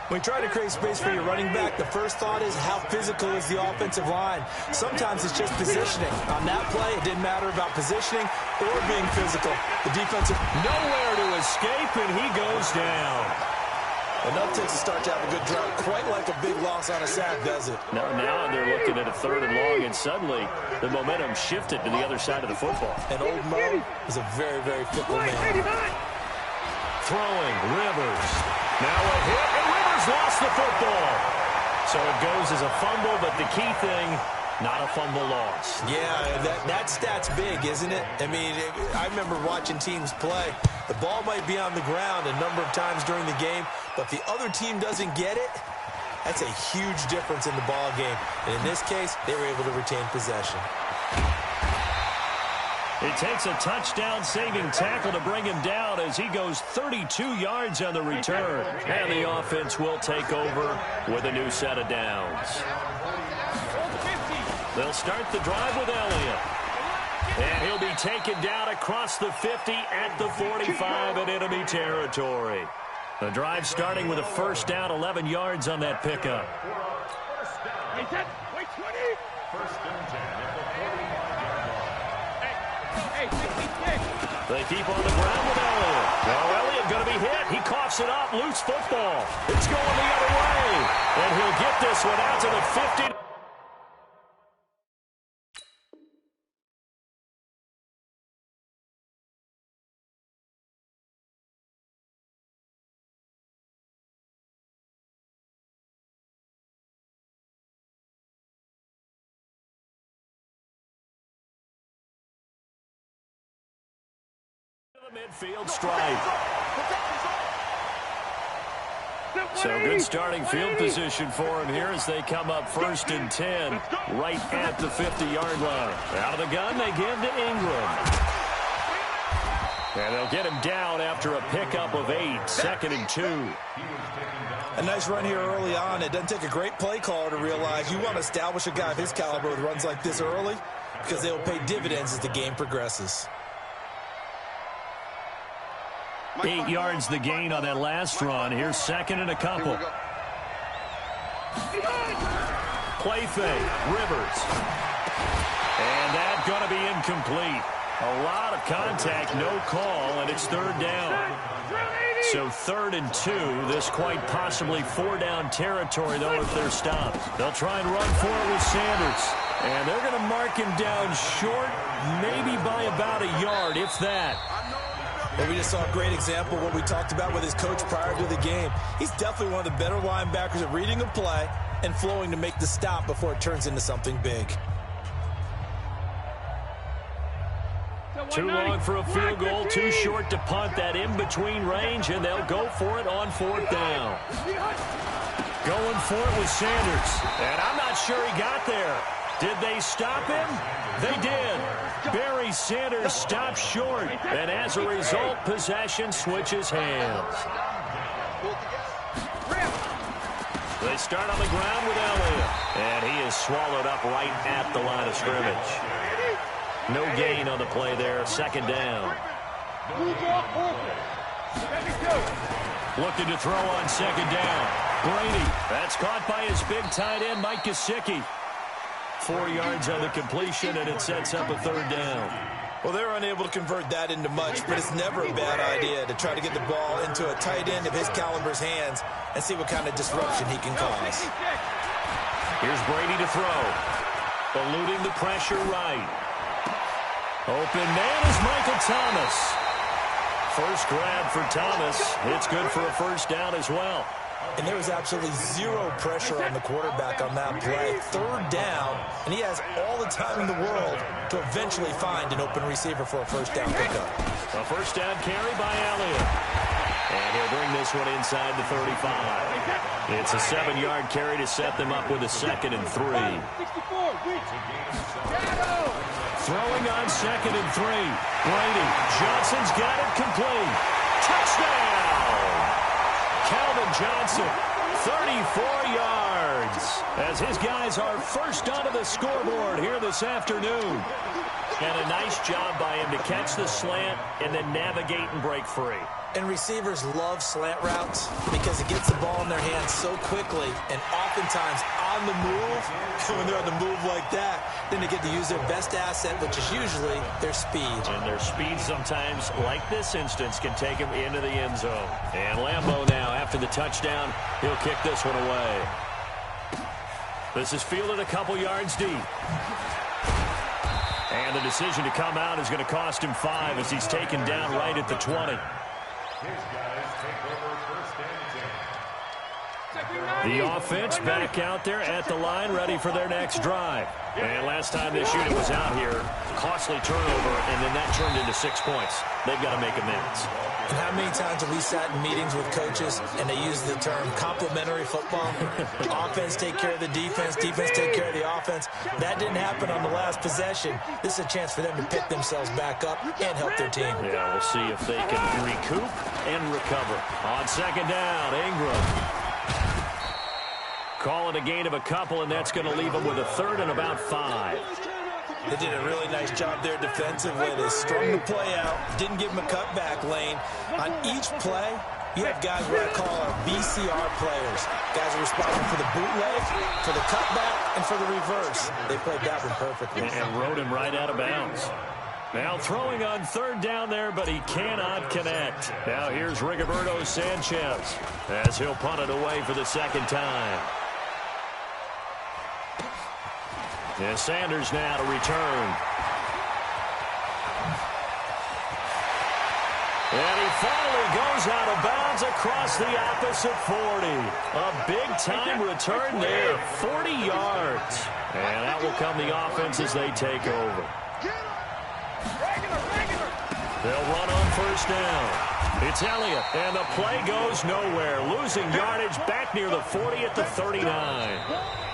When you try to create space for your running back, the first thought is how physical is the offensive line. Sometimes it's just positioning. On that play, it didn't matter about positioning or being physical. The defensive nowhere to escape, and he goes down. Enough takes a start to have a good drive. Quite like a big loss on a sack, does it? Now they're looking at a 3rd and long, and suddenly the momentum shifted to the other side of the football. And old Mo is a very, very fickle man. Throwing, Rivers. Now a hit, and Rivers lost the football. So it goes as a fumble, but the key thing, not a fumble loss. Yeah, that stat's big, isn't it? I mean, I remember watching teams play. The ball might be on the ground a number of times during the game, but the other team doesn't get it. That's a huge difference in the ball game. And in this case, they were able to retain possession. It takes a touchdown-saving tackle to bring him down as he goes 32 yards on the return. And the offense will take over with a new set of downs. They'll start the drive with Elliott. And he'll be taken down across the 50 at the 45 in enemy territory. The drive starting with a first down, 11 yards on that pickup. They keep on the ground with Elliott. Well, Elliott going to be hit. He coughs it up. Loose football. It's going the other way. And he'll get this one out to the 50. Midfield stripe. So good starting field position for him here as they come up 1st and 10 right at the 50-yard line. Out of the gun, they give to Ingram. And they'll get him down after a pickup of 8, 2nd and 2. A nice run here early on. It doesn't take a great play caller to realize you want to establish a guy of his caliber with runs like this early because they will pay dividends as the game progresses. 8 yards the gain on that last run. Here's 2nd and a couple. Play fake, Rivers. And that's going to be incomplete. A lot of contact, no call, and it's 3rd down. So 3rd and 2. This quite possibly 4-down territory, though, if they're stopped. They'll try and run for it with Sanders. And they're going to mark him down short, maybe by about a yard, if that. And we just saw a great example of what we talked about with his coach prior to the game. He's definitely one of the better linebackers at reading a play and flowing to make the stop before it turns into something big. Too long for a field goal, too short to punt. That in-between range, and they'll go for it on 4th down. Going for it with Sanders. And I'm not sure he got there. Did they stop him? They did. Barry Sanders stopped short, and as a result, possession switches hands. They start on the ground with Elliott, and he is swallowed up right at the line of scrimmage. No gain on the play there, 2nd down. Looking to throw on second down. Brady. That's caught by his big tight end, Mike Gesicki. 4 yards on the completion, and it sets up a third down. Well, they're unable to convert that into much, but it's never a bad idea to try to get the ball into a tight end of his caliber's hands and see what kind of disruption he can cause. Here's Brady to throw. Eluding the pressure right. Open man is Michael Thomas. First grab for Thomas. It's good for a first down as well. And there was absolutely zero pressure on the quarterback on that play. Third down, and he has all the time in the world to eventually find an open receiver for a first down pickup. A first down carry by Elliott. And he'll bring this one inside the 35. It's a 7-yard carry to set them up with a 2nd and 3. Throwing on 2nd and 3. Brady. Johnson's got it complete. Touchdown! Calvin Johnson, 34 yards, as his guys are first onto the scoreboard here this afternoon. And a nice job by him to catch the slant and then navigate and break free. And receivers love slant routes because it gets the ball in their hands so quickly and oftentimes on the move. And when they're on the move like that, then they get to use their best asset, which is usually their speed. And their speed sometimes, like this instance, can take them into the end zone. And Lambeau now, after the touchdown, he'll kick this one away. This is fielded a couple yards deep. And the decision to come out is going to cost him 5 as he's taken down right at the 20. His guys take over first and 10. The offense back out there at the line, ready for their next drive. And last time this unit was out here, costly turnover, and then that turned into 6 points. They've got to make amends. And how many times have we sat in meetings with coaches and they use the term complementary football? Offense take care of the defense, defense take care of the offense. That didn't happen on the last possession. This is a chance for them to pick themselves back up and help their team. Yeah, we'll see if they can recoup and recover. On second down, Ingram. Call it a gain of a couple, and that's going to leave them with a 3rd and about 5. They did a really nice job there defensively. They strung the play out, didn't give them a cutback lane. On each play, you have guys what I call our BCR players. Guys are responsible for the bootleg, for the cutback, and for the reverse. They played that one perfectly. And rode him right out of bounds. Now throwing on 3rd down there, but he cannot connect. Now here's Rigoberto Sanchez as he'll punt it away for the 2nd time. And Sanders now to return. And he finally goes out of bounds across the opposite 40. A big-time return there, 40 yards. And out will come the offense as they take over. They'll run on first down. It's Elliott, and the play goes nowhere. Losing yardage back near the 40 at the 39.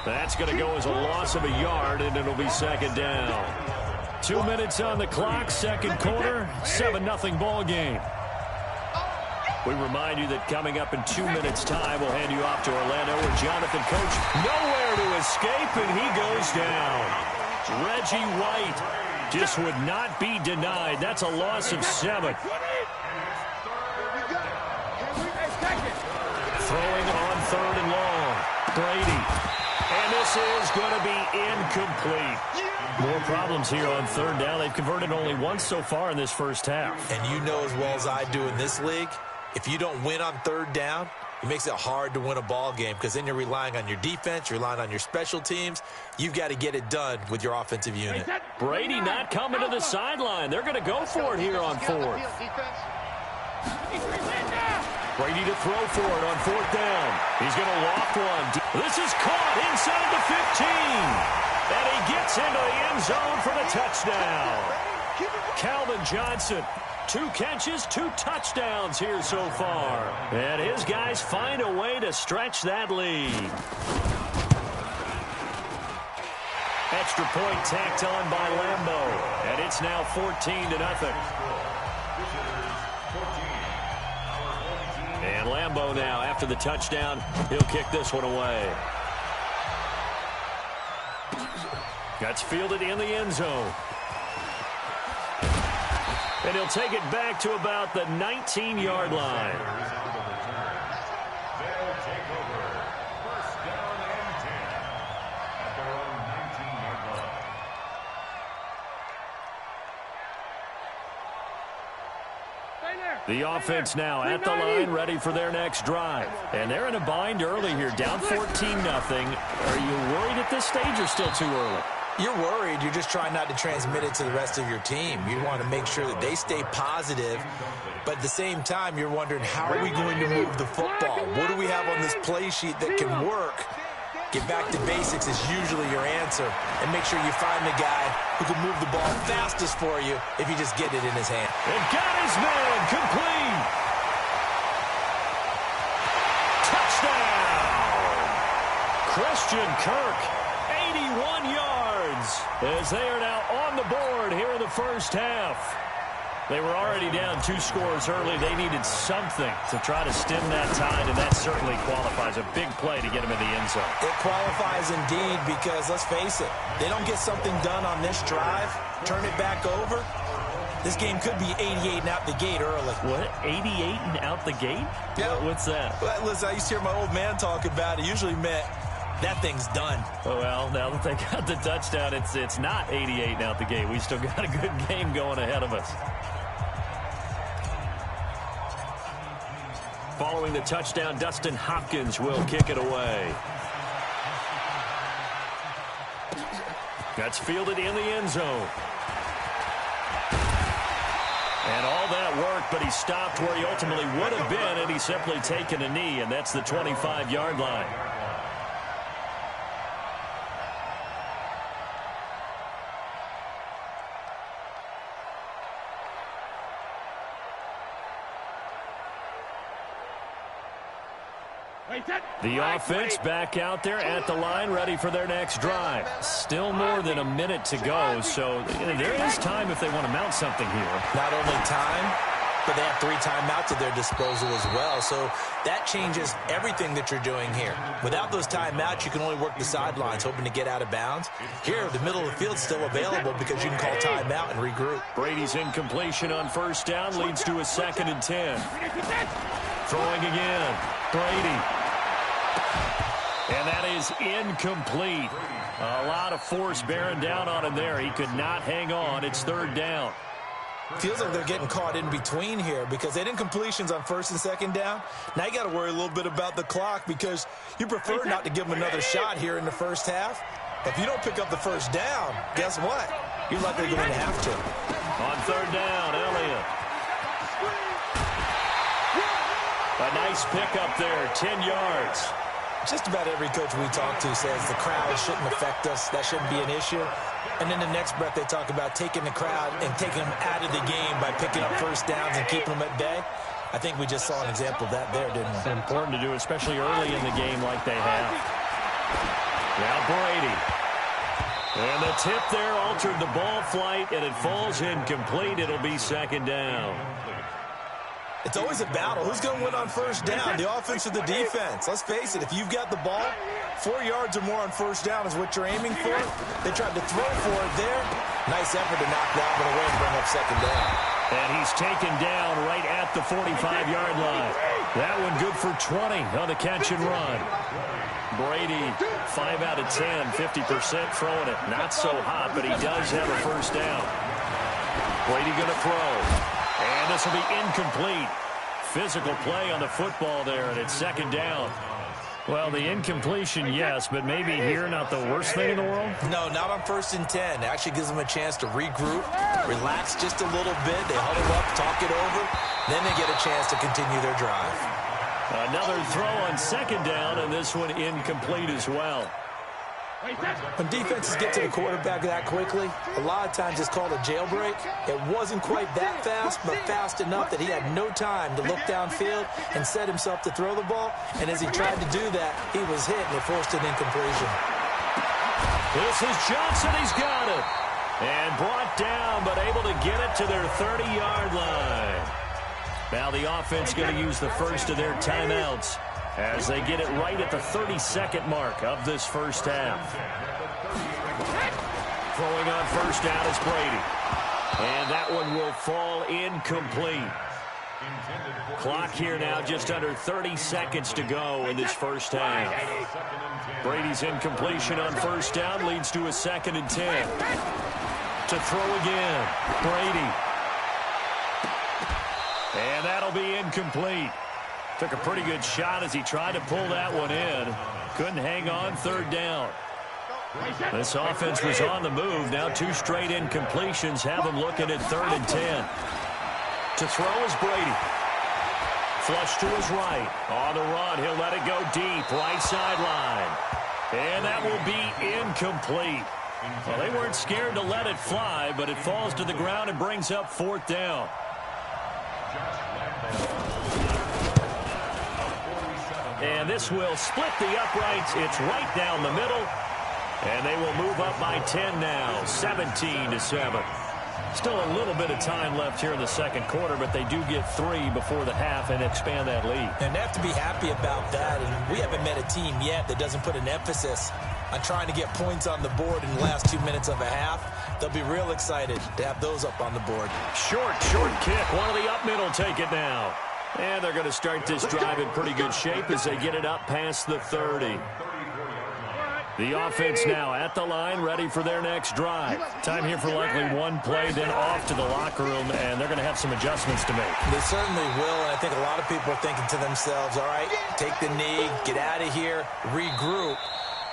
That's going to go as a loss of a yard, and it'll be 2nd down. 2 minutes on the clock, 2nd quarter, 7-0 ball game. We remind you that coming up in 2 minutes' time, we'll hand you off to Orlando where Jonathan Coach nowhere to escape, and he goes down. Reggie White just would not be denied. That's a loss of 7. Throwing on 3rd and long. Brady. And this is going to be incomplete. More problems here on 3rd down. They've converted only once so far in this first half. And you know as well as I do in this league, if you don't win on 3rd down, it makes it hard to win a ball game because then you're relying on your defense, you're relying on your special teams. You've got to get it done with your offensive unit. Brady not coming to the sideline. They're going to go for it here on 4th. Brady to throw for it on 4th down. He's going to loft one. This is caught inside the 15. And he gets into the end zone for the touchdown. Calvin Johnson, 2 catches, 2 touchdowns here so far. And his guys find a way to stretch that lead. Extra point tacked on by Lambeau. And it's now 14-0. And Lambeau now, after the touchdown, he'll kick this one away. That's fielded in the end zone. And he'll take it back to about the 19-yard line. The offense now at the line, ready for their next drive. And they're in a bind early here, down 14-0. Are you worried at this stage or still too early? You're worried. You're just trying not to transmit it to the rest of your team. You want to make sure that they stay positive. But at the same time, you're wondering, how are we going to move the football? What do we have on this play sheet that can work? Get back to basics is usually your answer. And make sure you find the guy who can move the ball fastest for you if you just get it in his hand. And got his man complete. Touchdown. Christian Kirk, 81 yards, as they are now on the board here in the first half. They were already down 2 scores early. They needed something to try to stem that tide, and that certainly qualifies. A big play to get them in the end zone. It qualifies indeed because, let's face it, they don't get something done on this drive, turn it back over, this game could be 88 and out the gate early. What? 88 and out the gate? Yeah. What's that? Well, listen, I used to hear my old man talk about it. Usually meant that thing's done. Oh, well, now that they got the touchdown, it's not 88 and out the gate. We still got a good game going ahead of us. Following the touchdown, Dustin Hopkins will kick it away. That's fielded in the end zone. And all that worked, but he stopped where he ultimately would have been, and he's simply taken a knee, and that's the 25-yard line. The offense back out there at the line, ready for their next drive. Still more than a minute to go, so there is time if they want to mount something here. Not only time, but they have 3 timeouts at their disposal as well, so that changes everything that you're doing here. Without those timeouts, you can only work the sidelines, hoping to get out of bounds. Here, the middle of the field's still available because you can call timeout and regroup. Brady's incompletion on first down leads to a 2nd and 10. Throwing again. Brady. And that is incomplete. A lot of force bearing down on him there. He could not hang on. It's 3rd down. Feels like they're getting caught in between here because they did incompletions on 1st and 2nd down. Now you got to worry a little bit about the clock because you prefer not to give them another shot here in the first half. If you don't pick up the 1st down, guess what? You're likely going to have to. On 3rd down, Elliott. A nice pickup there, 10 yards. Just about every coach we talk to says the crowd shouldn't affect us. That shouldn't be an issue. And then the next breath they talk about taking the crowd and taking them out of the game by picking up 1st downs and keeping them at bay. I think we just saw an example of that there, didn't we? It's important to do, especially early in the game like they have. Now Brady. And the tip there altered the ball flight, and it falls incomplete. It'll be 2nd down. It's always a battle. Who's going to win on 1st down, the offense or the defense? Let's face it, if you've got the ball, 4 yards or more on 1st down is what you're aiming for. They tried to throw for it there. Nice effort to knock that one away and bring up 2nd down. And he's taken down right at the 45-yard line. That one good for 20 on the catch and run. Brady, 5 out of 10, 50% throwing it. Not so hot, but he does have a 1st down. Brady going to throw. And this will be incomplete. Physical play on the football there, and it's 2nd down. Well, the incompletion, yes, but maybe here not the worst thing in the world? No, not on 1st and 10. It actually gives them a chance to regroup, relax just a little bit. They huddle up, talk it over. Then they get a chance to continue their drive. Another throw on 2nd down, and this one incomplete as well. When defenses get to the quarterback that quickly, a lot of times it's called a jailbreak. It wasn't quite that fast, but fast enough that he had no time to look downfield and set himself to throw the ball. And as he tried to do that, he was hit, and it forced an incompletion. This is Johnson. He's got it. And brought down, but able to get it to their 30-yard line. Now the offense going to use the first of their timeouts as they get it right at the 32nd mark of this first half. Throwing on 1st down is Brady. And that one will fall incomplete. Clock here now just under 30 seconds to go in this first half. Brady's incompletion on 1st down leads to a 2nd and 10. To throw again, Brady. And that'll be incomplete. Took a pretty good shot as he tried to pull that one in. Couldn't hang on, third down. This offense was on the move. Now 2 straight incompletions have them looking at 3rd and 10. To throw is Brady. Flush to his right. On the run, he'll let it go deep. Right sideline. And that will be incomplete. Well, they weren't scared to let it fly, but it falls to the ground and brings up 4th down. And this will split the uprights. It's right down the middle. And they will move up by 10 now, 17-7. Still a little bit of time left here in the second quarter, but they do get 3 before the half and expand that lead. And they have to be happy about that. And we haven't met a team yet that doesn't put an emphasis on trying to get points on the board in the last 2 minutes of a half. They'll be real excited to have those up on the board. Short kick. One of the up middle take it now. And they're going to start this drive in pretty good shape as they get it up past the 30. The offense now at the line, ready for their next drive. Time here for likely one play, then off to the locker room, and they're going to have some adjustments to make. They certainly will, and I think a lot of people are thinking to themselves, all right, take the knee, get out of here, regroup.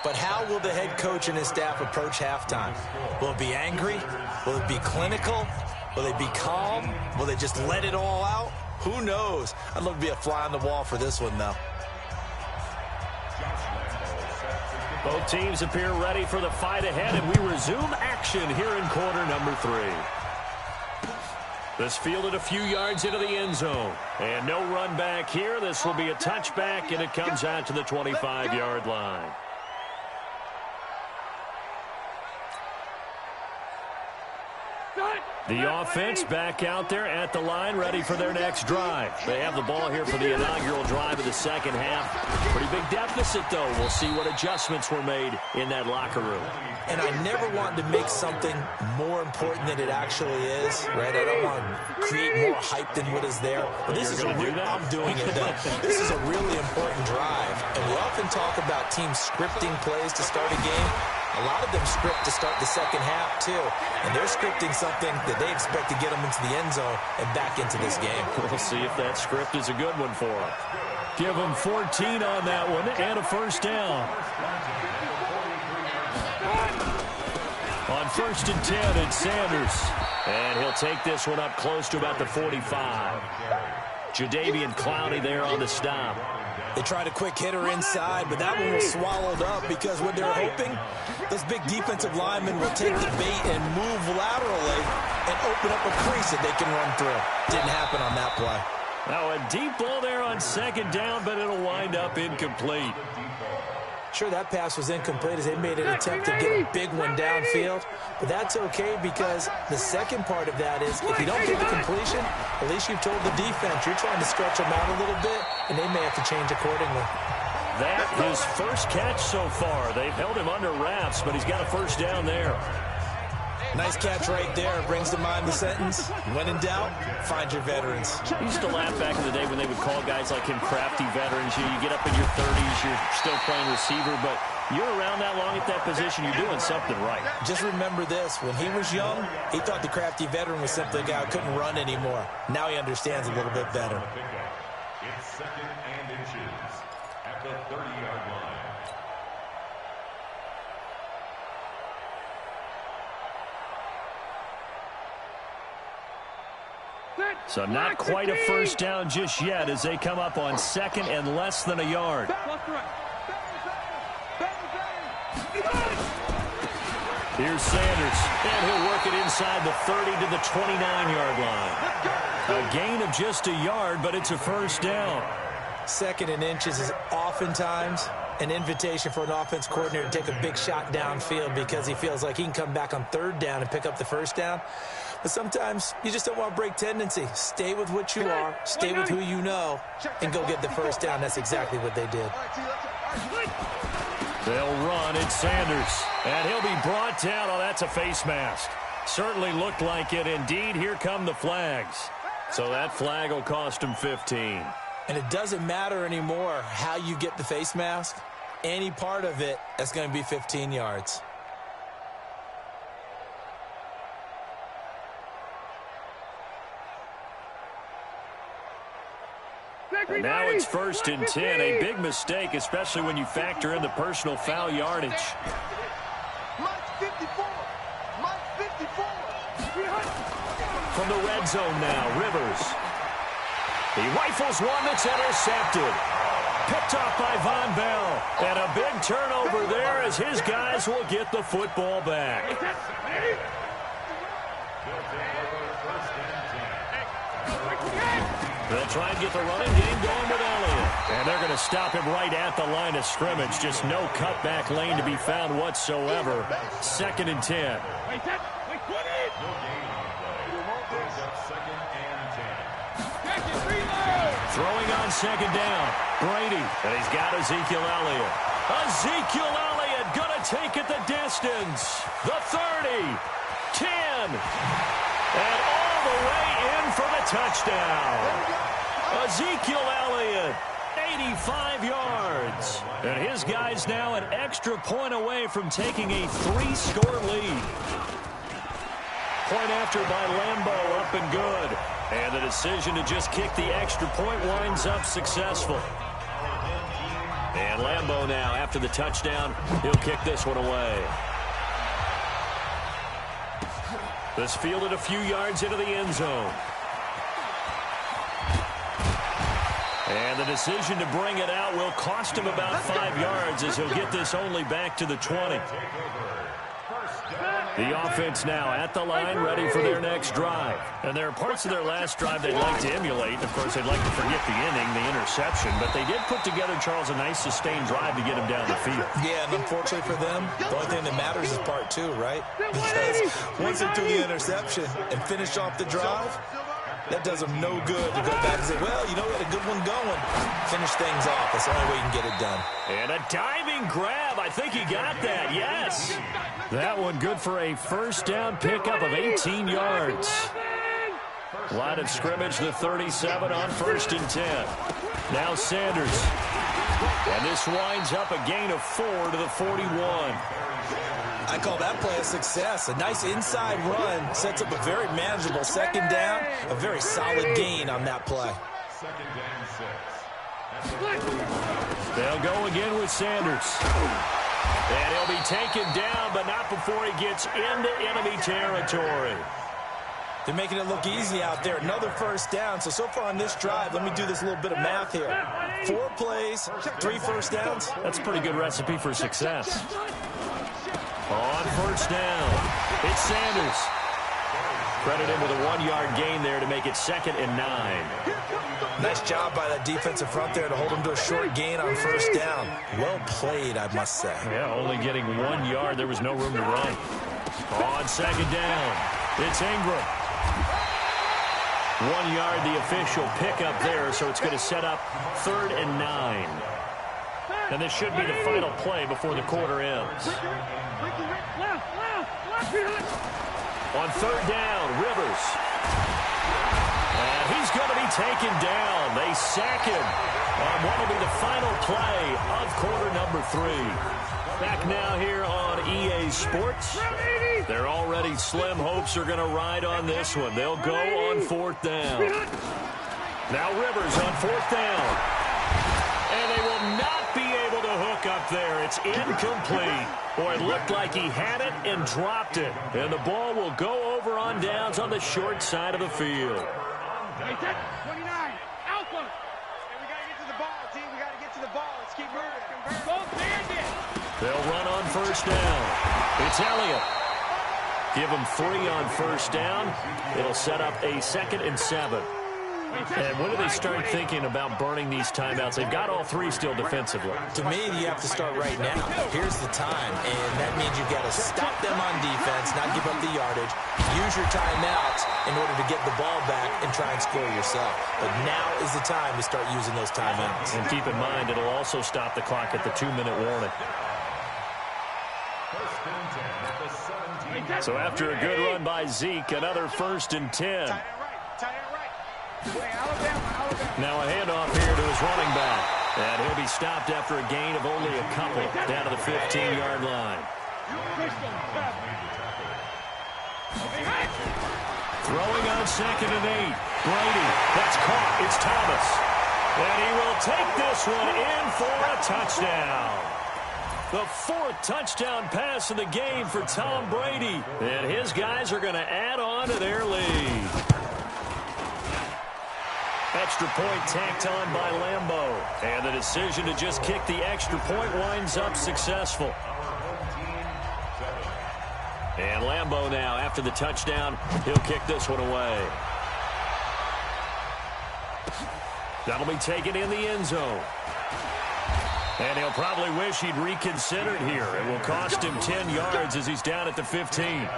But how will the head coach and his staff approach halftime? Will it be angry? Will it be clinical? Will they be calm? Will they just let it all out? Who knows? I'd love to be a fly on the wall for this one, though. Both teams appear ready for the fight ahead, and we resume action here in quarter number 3. This fielded a few yards into the end zone. And no run back here. This will be a touchback, and it comes out to the 25-yard line. The offense back out there at the line, ready for their next drive. They have the ball here for the inaugural drive of the second half. Pretty big deficit, though. We'll see what adjustments were made in that locker room. And I never want to make something more important than it actually is, right? I don't want to create more hype than what is there. But this is I'm doing it, though. This is a really important drive. And we often talk about teams scripting plays to start a game. A lot of them script to start the second half, too. And they're scripting something that they expect to get them into the end zone and back into this game. We'll see if that script is a good one for them. Give them 14 on that one and a first down. On 1st and 10, it's Sanders. And he'll take this one up close to about the 45. Jadeveon Clowney there on the stop. They tried a quick hitter inside, but that one was swallowed up because what they're hoping, those big defensive linemen will take the bait and move laterally and open up a crease that they can run through. Didn't happen on that play. Now a deep ball there on second down, but it'll wind up incomplete. Sure, that pass was incomplete as they made an attempt to get a big one downfield, but that's okay because the second part of that is if you don't get the completion, at least you've told the defense you're trying to stretch them out a little bit, and they may have to change accordingly. That his first catch so far. They've held him under wraps, but he's got a first down there. Nice catch right there. Brings to mind the sentence, when in doubt, find your veterans. I used to laugh back in the day when they would call guys like him crafty veterans. You get up in your 30s, you're still playing receiver, but you're around that long at that position, you're doing something right. Just remember this. When he was young, he thought the crafty veteran was simply a guy who couldn't run anymore. Now he understands a little bit better. It's 2nd and inches at the 30-yard line. So not quite a first down just yet as they come up on 2nd and less than a yard. Here's Sanders, and he'll work it inside the 30 to the 29-yard line. A gain of just a yard, but it's a first down. 2nd and inches is oftentimes an invitation for an offense coordinator to take a big shot downfield because he feels like he can come back on 3rd down and pick up the first down. But sometimes you just don't want to break tendency. Stay with what you are, stay with who you know, and go get the first down. That's exactly what they did. They'll run. It's Sanders, and he'll be brought down. Oh, that's a face mask. Certainly looked like it. Indeed, here come the flags. So that flag will cost him 15. And it doesn't matter anymore how you get the face mask. Any part of it, that's going to be 15 yards. And now it's 1st and 10. A big mistake, especially when you factor in the personal foul yardage. From the red zone now, Rivers. He rifles one that's intercepted. Picked off by Von Bell. And a big turnover there as his guys will get the football back. They'll try and get the running game going with Elliott. And they're going to stop him right at the line of scrimmage. Just no cutback lane to be found whatsoever. 2nd and 10. Throwing on 2nd down. Brady. And he's got Ezekiel Elliott. Ezekiel Elliott going to take it the distance. The 30. 10. And all the way in for the touchdown. Ezekiel Elliott, 85 yards. And his guys now an extra point away from taking a 3-score lead. Point after by Lambeau, up and good. And the decision to just kick the extra point winds up successful. And Lambeau now, after the touchdown, he'll kick this one away. This fielded a few yards into the end zone. And the decision to bring it out will cost him about 5 yards as he'll get this only back to the 20. The offense now at the line, ready for their next drive. And there are parts of their last drive they'd like to emulate. Of course, they'd like to forget the inning, the interception. But they did put together, Charles, a nice sustained drive to get him down the field. Yeah, and unfortunately for them, the only thing that matters is part 2, right? Because once they threw the interception and finished off the drive, that does them no good to go back and say, well, you know, we had a good one going. Finish things off. That's the only way you can get it done. And a diving grab. I think he got that. Yes. That one good for a 1st down pickup of 18 yards. Line of scrimmage, the 37 on 1st and 10. Now Sanders. And this winds up a gain of 4 to the 41. I call that play a success. A nice inside run sets up a very manageable 2nd down. A very solid gain on that play. 2nd and 6. They'll go again with Sanders. And he'll be taken down, but not before he gets into enemy territory. They're making it look easy out there. Another 1st down. So far on this drive, let me do this little bit of math here. 4 plays, 3 1st downs. That's a pretty good recipe for success. On 1st down, it's Sanders. Credit him with a 1-yard gain there to make it 2nd and 9. Nice job by that defensive front there to hold him to a short gain on 1st down. Well played, I must say. Yeah, only getting 1 yard. There was no room to run. On 2nd down, it's Ingram. 1 yard, the official pickup there, so it's going to set up 3rd and 9. And this should be the final play before the quarter ends. On 3rd down, Rivers. And he's going to be taken down. They sack him on what will be the final play of quarter number 3. Back now here on EA Sports. Their already slim hopes are going to ride on this one. They'll go on 4th down. Now Rivers on 4th down. And they will not be able to hook up there. It's incomplete. Boy, it looked like he had it and dropped it. And the ball will go over on downs on the short side of the field. 29, Alpha. And we got to get to the ball, team. We got to get to the ball. Let's keep moving. Go Bandit. They'll run on 1st down. It's Elliott. Give him 3 on 1st down. It'll set up a 2nd and 7. And when do they start thinking about burning these timeouts? They've got all 3 still defensively. To me, you have to start right now. Here's the time, and that means you've got to stop them on defense, not give up the yardage, use your timeouts in order to get the ball back and try and score yourself. But now is the time to start using those timeouts. And keep in mind, it'll also stop the clock at the 2-minute warning. So after a good run by Zeke, another 1st and 10. Now a handoff here to his running back. And he'll be stopped after a gain of only a couple down to the 15-yard line. Throwing on 2nd and 8. Brady, that's caught. It's Thomas. And he will take this one in for a touchdown. The fourth touchdown pass of the game for Tom Brady. And his guys are going to add on to their lead. Extra point tacked on by Lambeau. And the decision to just kick the extra point winds up successful. And Lambeau now, after the touchdown, he'll kick this one away. That'll be taken in the end zone. And he'll probably wish he'd reconsidered here. It will cost him 10 yards as he's down at the 15.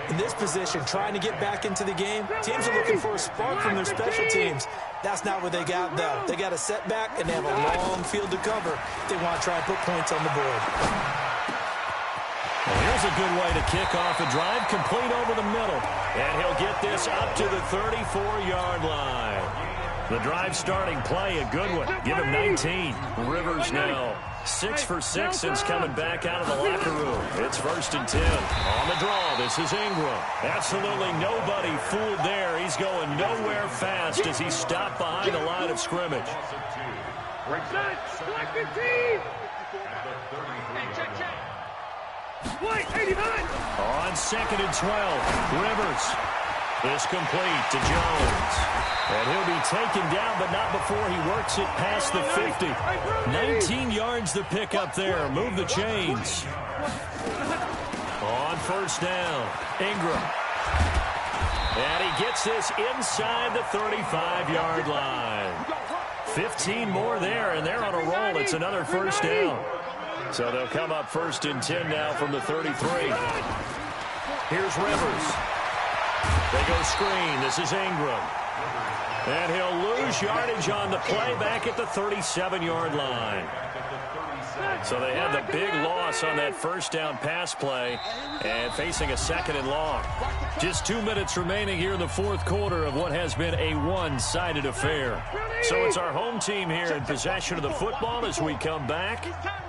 In this position, trying to get back into the game, teams are looking for a spark from their special teams. That's not what they got, though. They got a setback, and they have a long field to cover. They want to try and put points on the board. Well, here's a good way to kick off a drive, complete over the middle. And he'll get this up to the 34-yard line. The drive starting play, a good one. Give him 19. Rivers now 6 for 6 since coming back out of the locker room. It's 1st and 10. On the draw, this is Ingram. Absolutely nobody fooled there. He's going nowhere fast as he stopped behind the line of scrimmage. Black 15. Hey, check. White 89. On 2nd and 12, Rivers is complete to Jones. And he'll be taken down, but not before he works it past the 50. 19 yards to pick up there. Move the chains. On 1st down, Ingram. And he gets this inside the 35-yard line. 15 more there, and they're on a roll. It's another 1st down. So they'll come up 1st and 10 now from the 33. Here's Rivers. They go screen. This is Ingram. And he'll lose yardage on the play back at the 37-yard line. So they had the big loss on that 1st down pass play and facing a 2nd and long. Just 2 minutes remaining here in the 4th quarter of what has been a one-sided affair. So it's our home team here in possession of the football as we come back.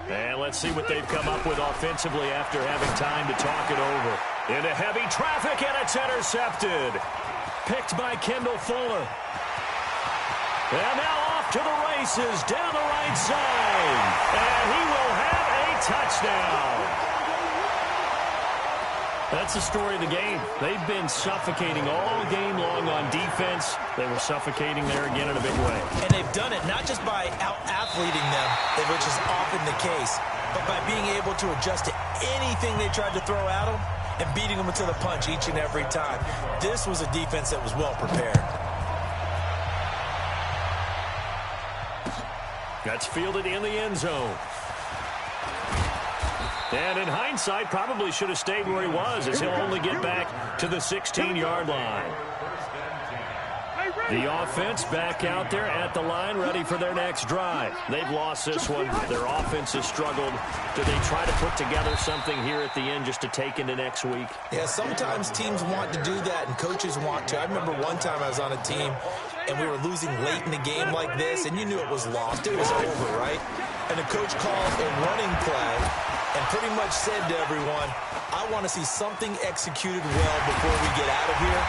And let's see what they've come up with offensively after having time to talk it over. Into heavy traffic, and it's intercepted. Picked by Kendall Fuller. And now off to the races down the right side. And he will have a touchdown. That's the story of the game. They've been suffocating all game long on defense. They were suffocating there again in a big way. And they've done it not just by out-athleting them, which is often the case, but by being able to adjust to anything they tried to throw at them and beating them to the punch each and every time. This was a defense that was well prepared. That's fielded in the end zone. And in hindsight, probably should have stayed where he was, as he'll only get back to the 16-yard line. The offense back out there at the line, ready for their next drive. They've lost this one. Their offense has struggled. Do they try to put together something here at the end just to take into next week? Yeah, sometimes teams want to do that and coaches want to. I remember one time I was on a team and we were losing late in the game like this, and you knew it was lost. It was over, right? And the coach called a running play and pretty much said to everyone, I want to see something executed well before we get out of here.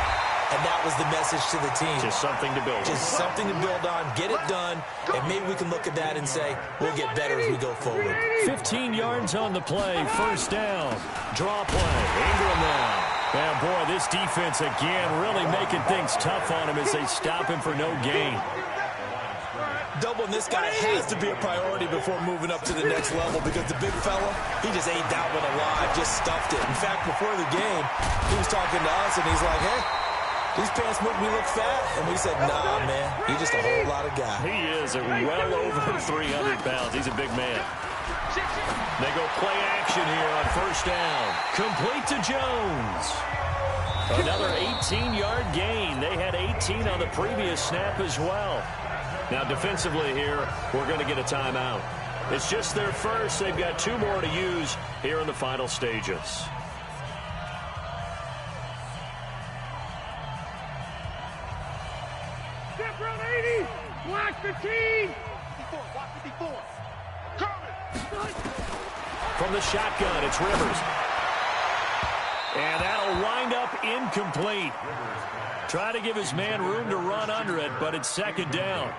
And that was the message to the team. Just something to build on. Just something to build on, get it done, and maybe we can look at that and say, we'll get better as we go forward. 15 yards on the play, 1st down. Draw play, Ingram now. And boy, this defense again really making things tough on him as they stop him for no gain. Doubling this guy has to be a priority before moving up to the next level, because the big fella, he just ate that one alive, just stuffed it. In fact, before the game, he was talking to us, and he's like, hey, these pants make me look fat. And we said, nah, man, you're just a whole lot of guy. He is well over 300 pounds. He's a big man. They go play action here on 1st down. Complete to Jones. Another 18-yard gain. They had 18 on the previous snap as well. Now, defensively here, we're going to get a timeout. It's just their first. They've got 2 more to use here in the final stages. Step run 80. Black 15. 54. Black 54. Coming. From the shotgun, it's Rivers. And that'll wind up incomplete. Try to give his man room to run under it, but it's 2nd down.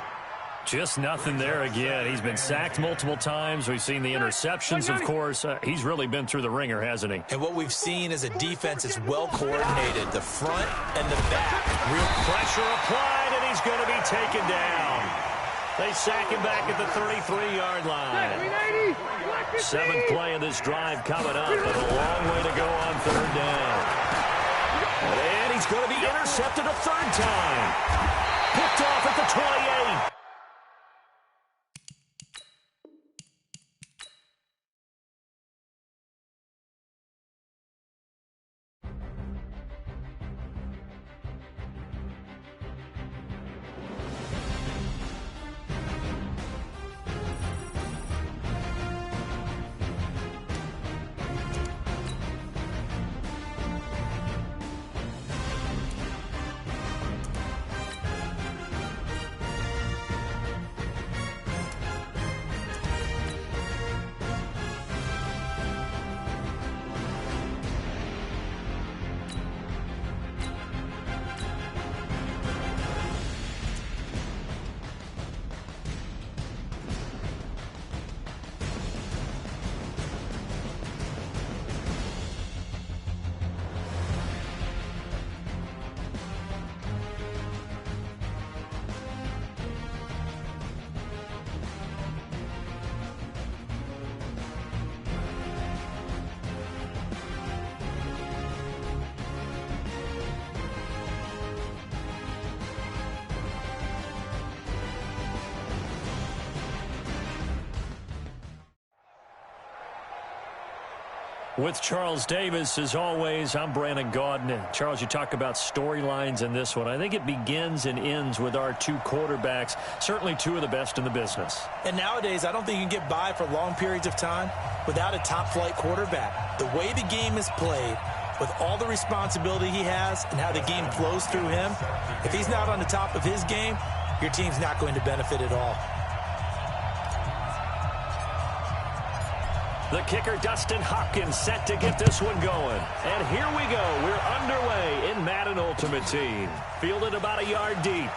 Just nothing there again. He's been sacked multiple times. We've seen the interceptions, of course. He's really been through the ringer, hasn't he? And what we've seen is a defense is well coordinated, the front and the back. Real pressure applied, and he's going to be taken down. They sack him back at the 33-yard line. Seventh play of this drive coming up, but a long way to go on third down. And he's going to be intercepted a third time. Picked off at the 28. With Charles Davis, as always, I'm Brandon Gaudin. Charles, you talk about storylines in this one. I think it begins and ends with our two quarterbacks, certainly two of the best in the business. And nowadays, I don't think you can get by for long periods of time without a top-flight quarterback. The way the game is played, with all the responsibility he has and how the game flows through him, if he's not on the top of his game, your team's not going to benefit at all. The kicker, Dustin Hopkins, set to get this one going. And here we go. We're underway in Madden Ultimate Team. Fielded about a yard deep.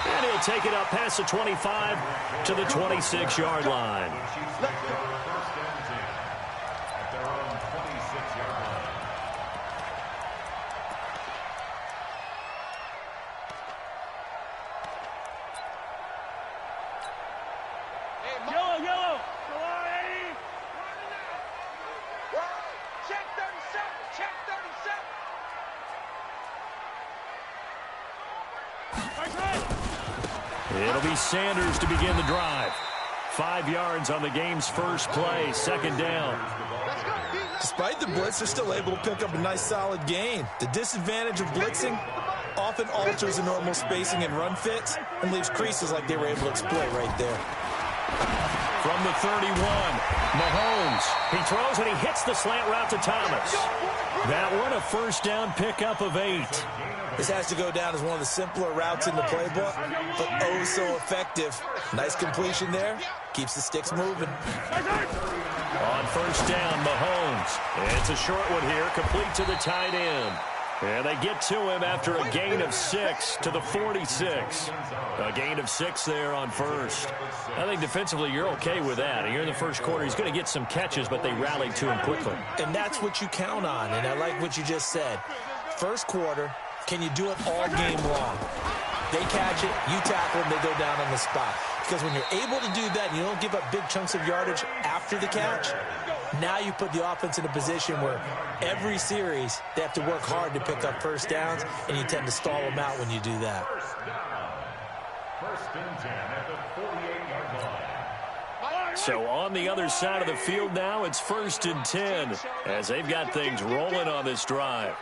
And he'll take it up past the 25 to the 26-yard line. It'll be Sanders to begin the drive. 5 yards on the game's first play, second down. Despite the blitz, they're still able to pick up a nice solid gain. The disadvantage of blitzing often alters the normal spacing and run fits and leaves creases like they were able to exploit right there. From the 31, Mahomes. He throws and he hits the slant route to Thomas. That one, a first down pickup of 8. This has to go down as one of the simpler routes in the playbook, but oh so effective. Nice completion there. Keeps the sticks moving. On first down, Mahomes. It's a short one here, complete to the tight end. And they get to him after a gain of 6 to the 46. A gain of 6 there on first. I think defensively you're okay with that. Here in the first quarter, he's going to get some catches, but they rallied to him quickly. And that's what you count on, and I like what you just said. First quarter, can you do it all game long? They catch it, you tackle them, they go down on the spot. Because when you're able to do that and you don't give up big chunks of yardage after the catch, now you put the offense in a position where every series they have to work hard to pick up first downs, and you tend to stall them out when you do that. First and 10 at the 48-yard line. So on the other side of the field now, it's first and 10 as they've got things rolling on this drive.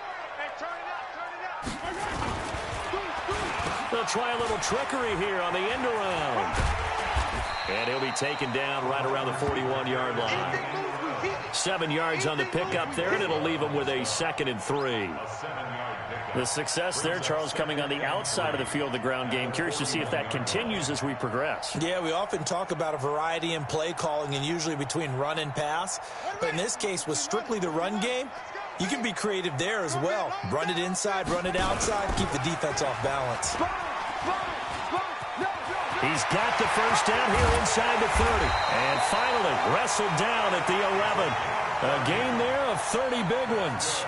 They'll try a little trickery here on the end around. And he'll be taken down right around the 41-yard line. 7 yards on the pickup there, and it'll leave him with a 2nd and 3. The success there, Charles, coming on the outside of the field, the ground game. Curious to see if that continues as we progress. Yeah, we often talk about a variety in play calling and usually between run and pass. But in this case, with strictly the run game, you can be creative there as well. Run it inside, run it outside, keep the defense off balance. He's got the first down here inside the 30. And finally wrestled down at the 11. A gain there of 30 big ones.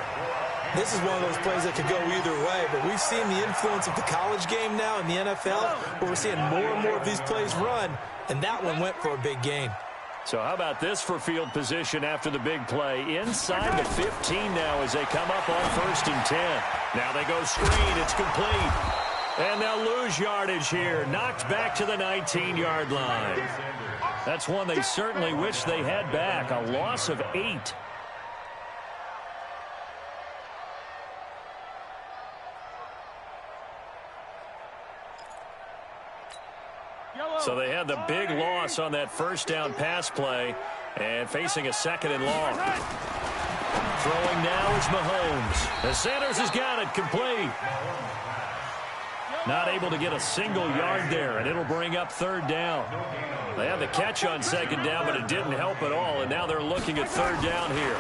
This is one of those plays that could go either way, but we've seen the influence of the college game now in the NFL, where we're seeing more and more of these plays run, and that one went for a big gain. So how about this for field position after the big play? Inside the 15 now as they come up on 1st and 10. Now they go screen. It's complete. And they'll lose yardage here. Knocked back to the 19-yard line. That's one they certainly wish they had back. A loss of 8. So they had the big loss on that first down pass play and facing a 2nd and long. Throwing now is Mahomes. As Sanders has got it complete. Not able to get a single yard there, and it'll bring up 3rd down. They had the catch on 2nd down, but it didn't help at all, and now they're looking at 3rd down here.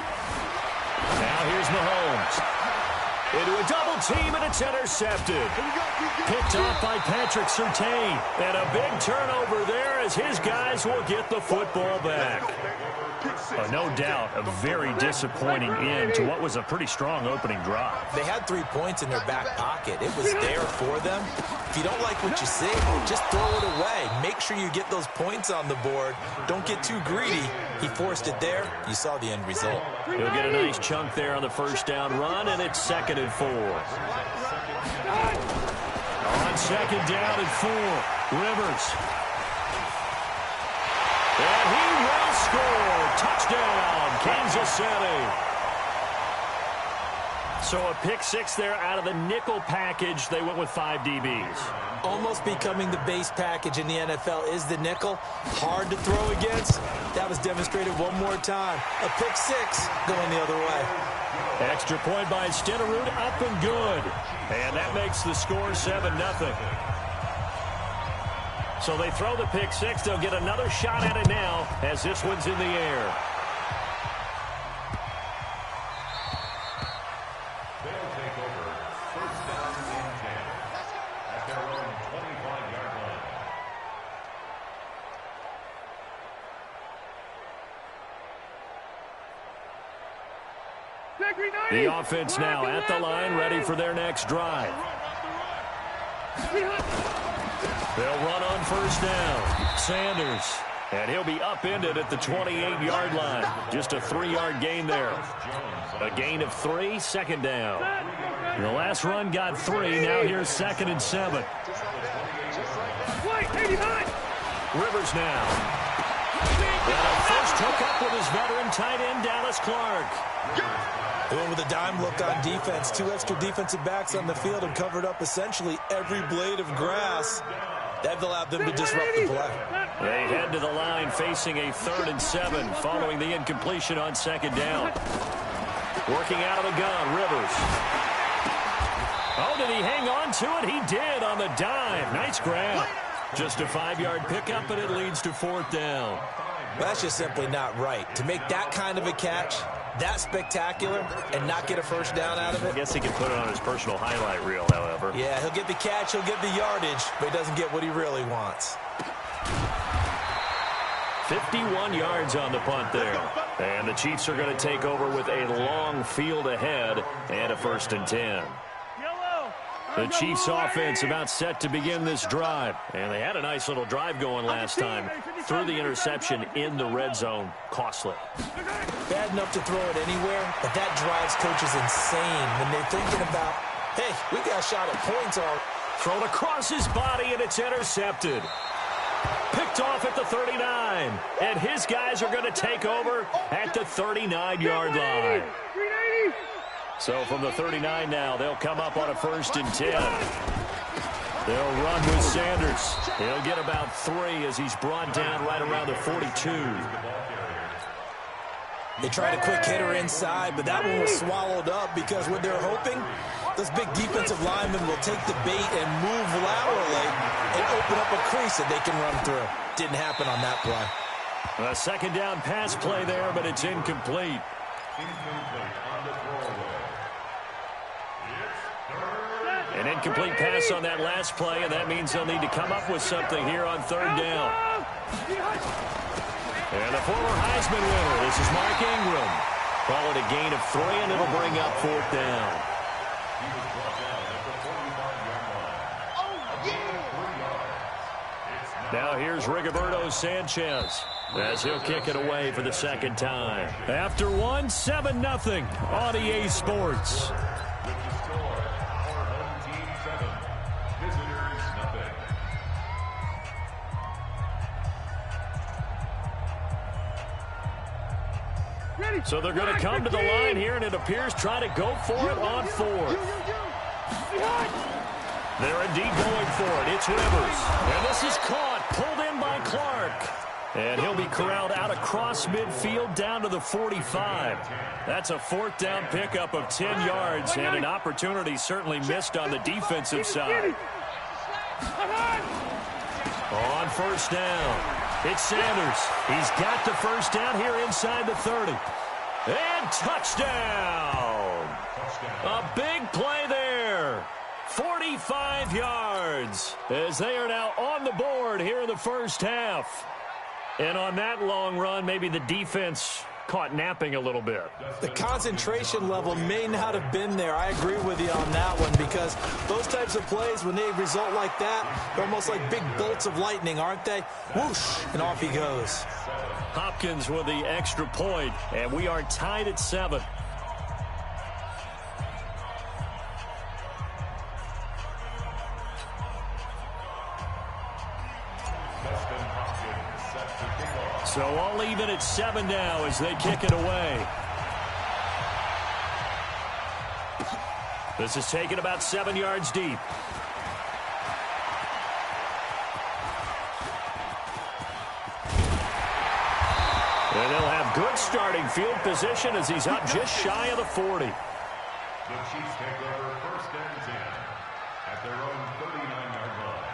Now here's Mahomes. Into a double team, and it's intercepted. Picked off by Patrick Surtain. And a big turnover there as his guys will get the football back. No doubt a very disappointing end to what was a pretty strong opening drive. They had 3 points in their back pocket. It was there for them. If you don't like what you see, just throw it away. Make sure you get those points on the board. Don't get too greedy. He forced it there. You saw the end result. He'll get a nice chunk there on the first down run, and it's 2nd and 4. On 2nd down and 4, Rivers. And he will score. Touchdown, Kansas City. So a pick 6 there out of the nickel package. They went with 5 DBs. Almost becoming the base package in the NFL is the nickel. Hard to throw against. That was demonstrated one more time. A pick 6 going the other way. Extra point by Stenerud, up and good. And that makes the score 7-0. So they throw the pick 6. They'll get another shot at it now as this one's in the air. They'll take over 1st down and 10 at their own 25-yard line. The offense now at the line, ready for their next drive. They'll run on 1st down. Sanders. And he'll be upended at the 28-yard line. Just a 3-yard gain there. A gain of 3, 2nd down. The last run got 3. Now here's 2nd and 7. Rivers now. And a first hookup with his veteran tight end, Dallas Clark. They went with a dime look on defense. 2 extra defensive backs on the field and covered up essentially every blade of grass. That allowed them to disrupt the play. They head to the line facing a 3rd and 7 following the incompletion on 2nd down. Working out of the gun, Rivers. Oh, did he hang on to it? He did on the dive. Nice grab. Just a 5-yard pickup, and it leads to 4th down. Well, that's just simply not right. To make that kind of a catch, that spectacular, and not get a first down out of it. I guess he can put it on his personal highlight reel, however. Yeah, he'll get the catch, he'll get the yardage, but he doesn't get what he really wants. 51 yards on the punt there. And the Chiefs are going to take over with a long field ahead and a 1st and 10. The Chiefs offense about set to begin this drive. And they had a nice little drive going last time. Threw the interception in the red zone. Costly. Bad enough to throw it anywhere, but that drives coaches insane when they're thinking about, hey, we got a shot at points on. Thrown across his body, and it's intercepted. Picked off at the 39. And his guys are going to take over at the 39-yard line. So from the 39 now, they'll come up on a 1st and 10. They'll run with Sanders. He'll get about 3 as he's brought down right around the 42. They tried a quick hitter inside, but that one was swallowed up because what they're hoping, those big defensive linemen will take the bait and move laterally and open up a crease that they can run through. Didn't happen on that play. A 2nd down pass play there, but it's incomplete. An incomplete pass on that last play, and that means they'll need to come up with something here on third down. And a former Heisman winner, this is Mark Ingram. Call it a gain of 3, and it'll bring up fourth down. He was brought down at the 45-yard line. Now here's Rigoberto Sanchez as he'll kick it away for the second time. After one, 7-0 on EA Sports. With the score, our home team 7, visitors nothing. So they're going to come to the line here, and it appears try to go for it on fourth. They're indeed going for it. It's Rivers. And this is caught, pulled in by Clark. And he'll be corralled out across midfield down to the 45. That's a fourth down pickup of 10 yards and an opportunity certainly missed on the defensive side. On first down, it's Sanders. He's got the first down here inside the 30. And touchdown! A big play there. 45 yards as they are now on the board here in the first half. And on that long run, maybe the defense caught napping a little bit. The concentration level may not have been there. I agree with you on that one because those types of plays, when they result like that, they're almost like big bolts of lightning, aren't they? Whoosh, and off he goes. Hopkins with the extra point, and we are tied at 7. So all even at 7 now as they kick it away. This is taken about 7 yards deep. And they'll have good starting field position as he's up just shy of the 40. The Chiefs take over first and 10 at their own 39-yard line.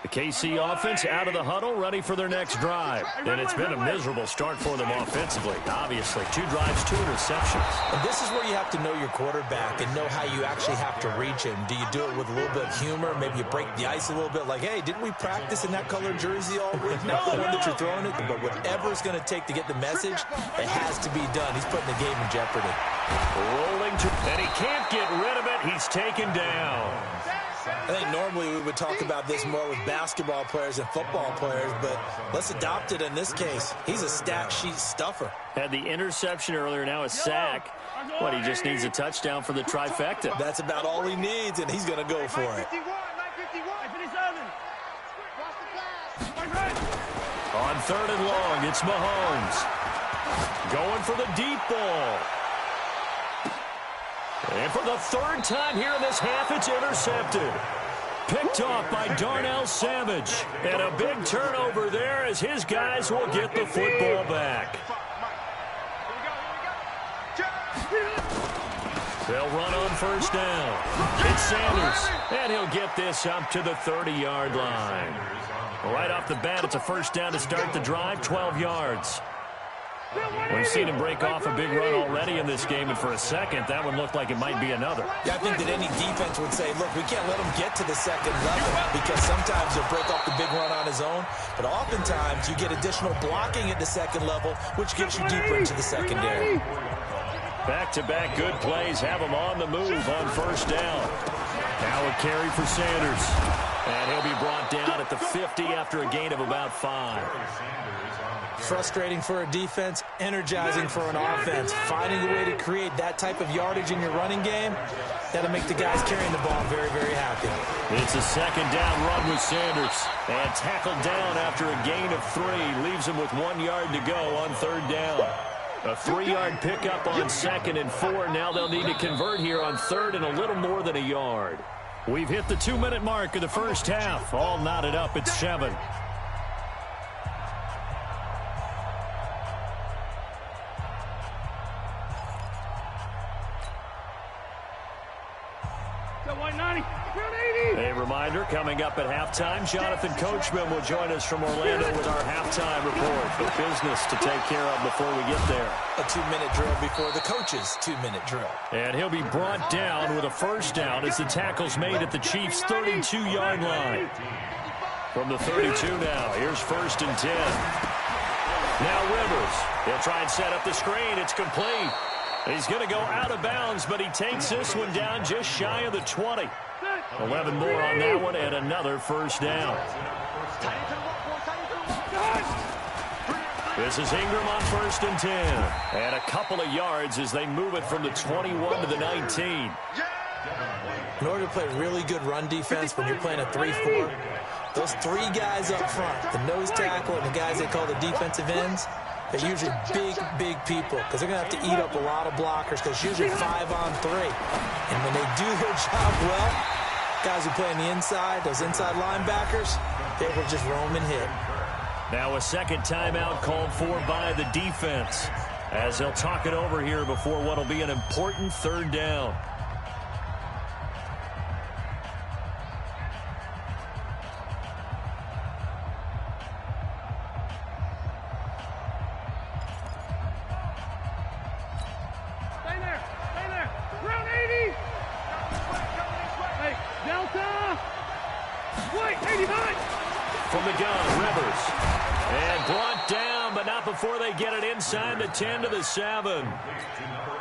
The KC offense out of the huddle, ready for their next drive. And it's been a miserable start for them offensively. Obviously, 2 drives, 2 interceptions. And this is where you have to know your quarterback and know how you actually have to reach him. Do you do it with a little bit of humor? Maybe you break the ice a little bit like, hey, didn't we practice in that colored jersey all week? Not the one that you're throwing it, but whatever it's going to take to get the message, it has to be done. He's putting the game in jeopardy. Rolling to, and he can't get rid of it. He's taken down. I think normally we would talk about this more with basketball players and football players, but let's adopt it in this case. He's a stat sheet stuffer. Had the interception earlier, now a sack. What, he just needs a touchdown for the trifecta. That's about all he needs, and he's going to go for it. On third and long, it's Mahomes. Going for the deep ball. And for the third time here in this half, it's intercepted. Picked off by Darnell Savage. And a big turnover there as his guys will get the football back. They'll run on first down. It's Sanders. And he'll get this up to the 30-yard line. Right off the bat, it's a first down to start the drive, 12 yards. We've seen him break off a big run already in this game, and for a second, that one looked like it might be another. Yeah, I think that any defense would say, look, we can't let him get to the second level because sometimes he'll break off the big run on his own, but oftentimes you get additional blocking at the second level, which gets you deeper into the secondary. Back-to-back good plays have him on the move on first down. Now a carry for Sanders, and he'll be brought down at the 50 after a gain of about 5. Frustrating for a defense, energizing for an offense. Finding a way to create that type of yardage in your running game, that'll make the guys carrying the ball very, very happy. It's a second down run with Sanders. And tackled down after a gain of 3. Leaves him with 1 yard to go on third down. A 3-yard pickup on second and 4. Now they'll need to convert here on third and a little more than a yard. We've hit the 2-minute mark of the first half. All knotted up at 7. A reminder, coming up at halftime, Jonathan Coachman will join us from Orlando with our halftime report. The business to take care of before we get there. A 2-minute drill before the coach's 2-minute drill. And he'll be brought down with a first down as the tackle's made at the Chiefs' 32-yard line. From the 32 now, here's 1st and 10. Now Rivers. He'll try and set up the screen. It's complete. He's going to go out of bounds, but he takes this one down just shy of the 20. 11 more on that one and another first down. This is Ingram on 1st and 10. And a couple of yards as they move it from the 21 to the 19. In order to play really good run defense when you're playing a 3-4, those 3 guys up front, the nose tackle and the guys they call the defensive ends, they're usually big people because they're going to have to eat up a lot of blockers because it's usually 5-on-3. And when they do their job well, guys who play on the inside, those inside linebackers, they will just roam and hit. Now a second timeout called for by the defense as they'll talk it over here before what will be an important 3rd down. From the gun, Rivers. And brought down, but not before they get it inside the 10 to the 7.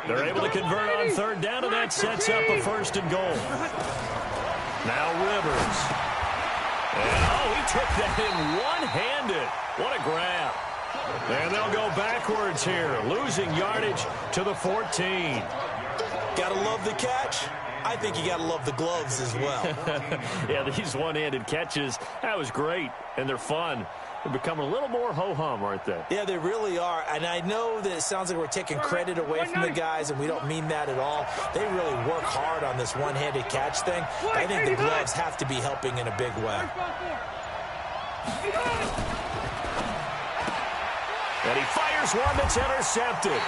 They're able to convert on 3rd down, and that sets up a 1st and goal. Now Rivers. And, he took that in one-handed. What a grab. And they'll go backwards here, losing yardage to the 14. Gotta love the catch. I think you got to love the gloves as well. Yeah, these one-handed catches, that was great, and they're fun. They're becoming a little more ho-hum, aren't they? Yeah, they really are, and I know that it sounds like we're taking credit away from the guys, and we don't mean that at all. They really work hard on this one-handed catch thing. I think the gloves have to be helping in a big way. And he fires one that's intercepted.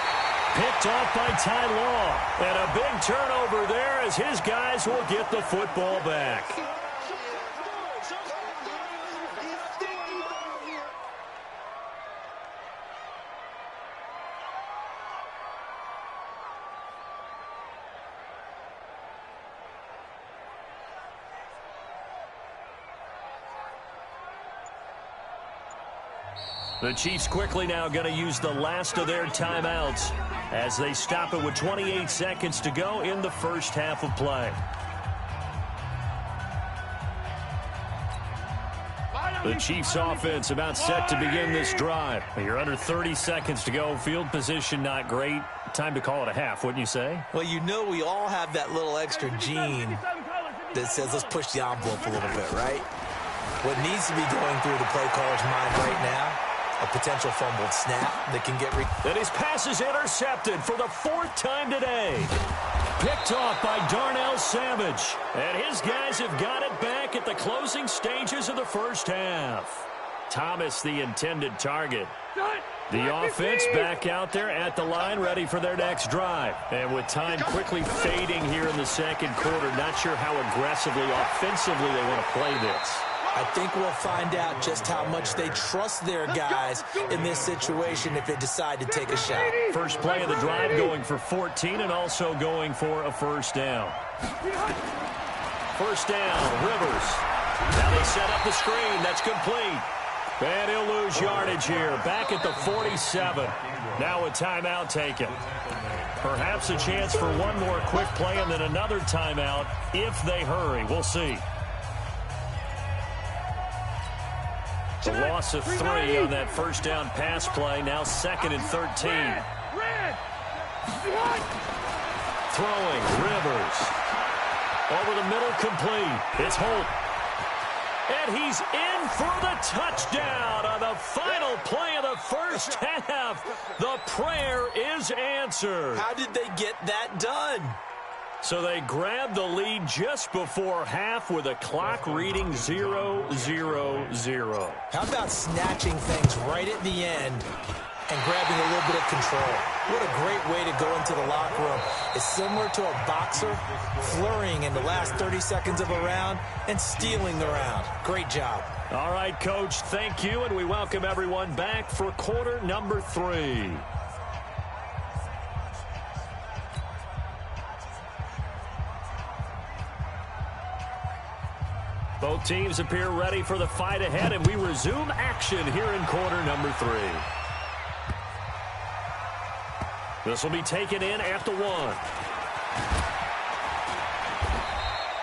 Picked off by Ty Law. And a big turnover there as his guys will get the football back. The Chiefs quickly now going to use the last of their timeouts as they stop it with 28 seconds to go in the first half of play. The Chiefs offense about set to begin this drive. You're under 30 seconds to go. Field position not great. Time to call it a half, wouldn't you say? Well, you know we all have that little extra gene that says let's push the envelope a little bit, right? What needs to be going through the play caller's mind right now, a potential fumbled snap that can get... And his pass is intercepted for the 4th time today. Picked off by Darnell Savage. And his guys have got it back at the closing stages of the first half. Thomas, the intended target. The offense back out there at the line, ready for their next drive. And with time quickly fading here in the second quarter, not sure how aggressively, offensively they want to play this. I think we'll find out just how much they trust their guys in this situation if they decide to take a shot. First play of the drive going for 14 and also going for a first down. First down, Rivers. Now they set up the screen. That's complete. And he'll lose yardage here. Back at the 47. Now a timeout taken. Perhaps a chance for one more quick play and then another timeout if they hurry. We'll see. The loss of 3 on that first down pass play. Now 2nd and 13. Throwing, Rivers. Over the middle, complete. It's Holt. And he's in for the touchdown on the final play of the first half. The prayer is answered. How did they get that done? So they grabbed the lead just before half with a clock reading 0-0-0. How about snatching things right at the end and grabbing a little bit of control? What a great way to go into the locker room. It's similar to a boxer flurrying in the last 30 seconds of a round and stealing the round. Great job. All right, Coach, thank you, and we welcome everyone back for quarter number 3. Both teams appear ready for the fight ahead, and we resume action here in quarter number 3. This will be taken in at the 1.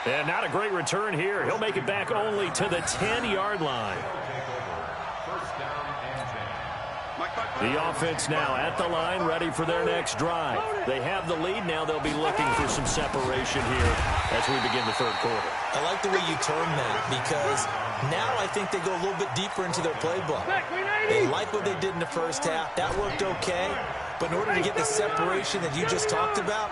And not a great return here. He'll make it back only to the 10-yard line. The offense now at the line, ready for their next drive. They have the lead. Now they'll be looking for some separation here as we begin the third quarter. I like the way you term that, because now I think they go a little bit deeper into their playbook. They like what they did in the first half. That worked okay. But in order to get the separation that you just talked about,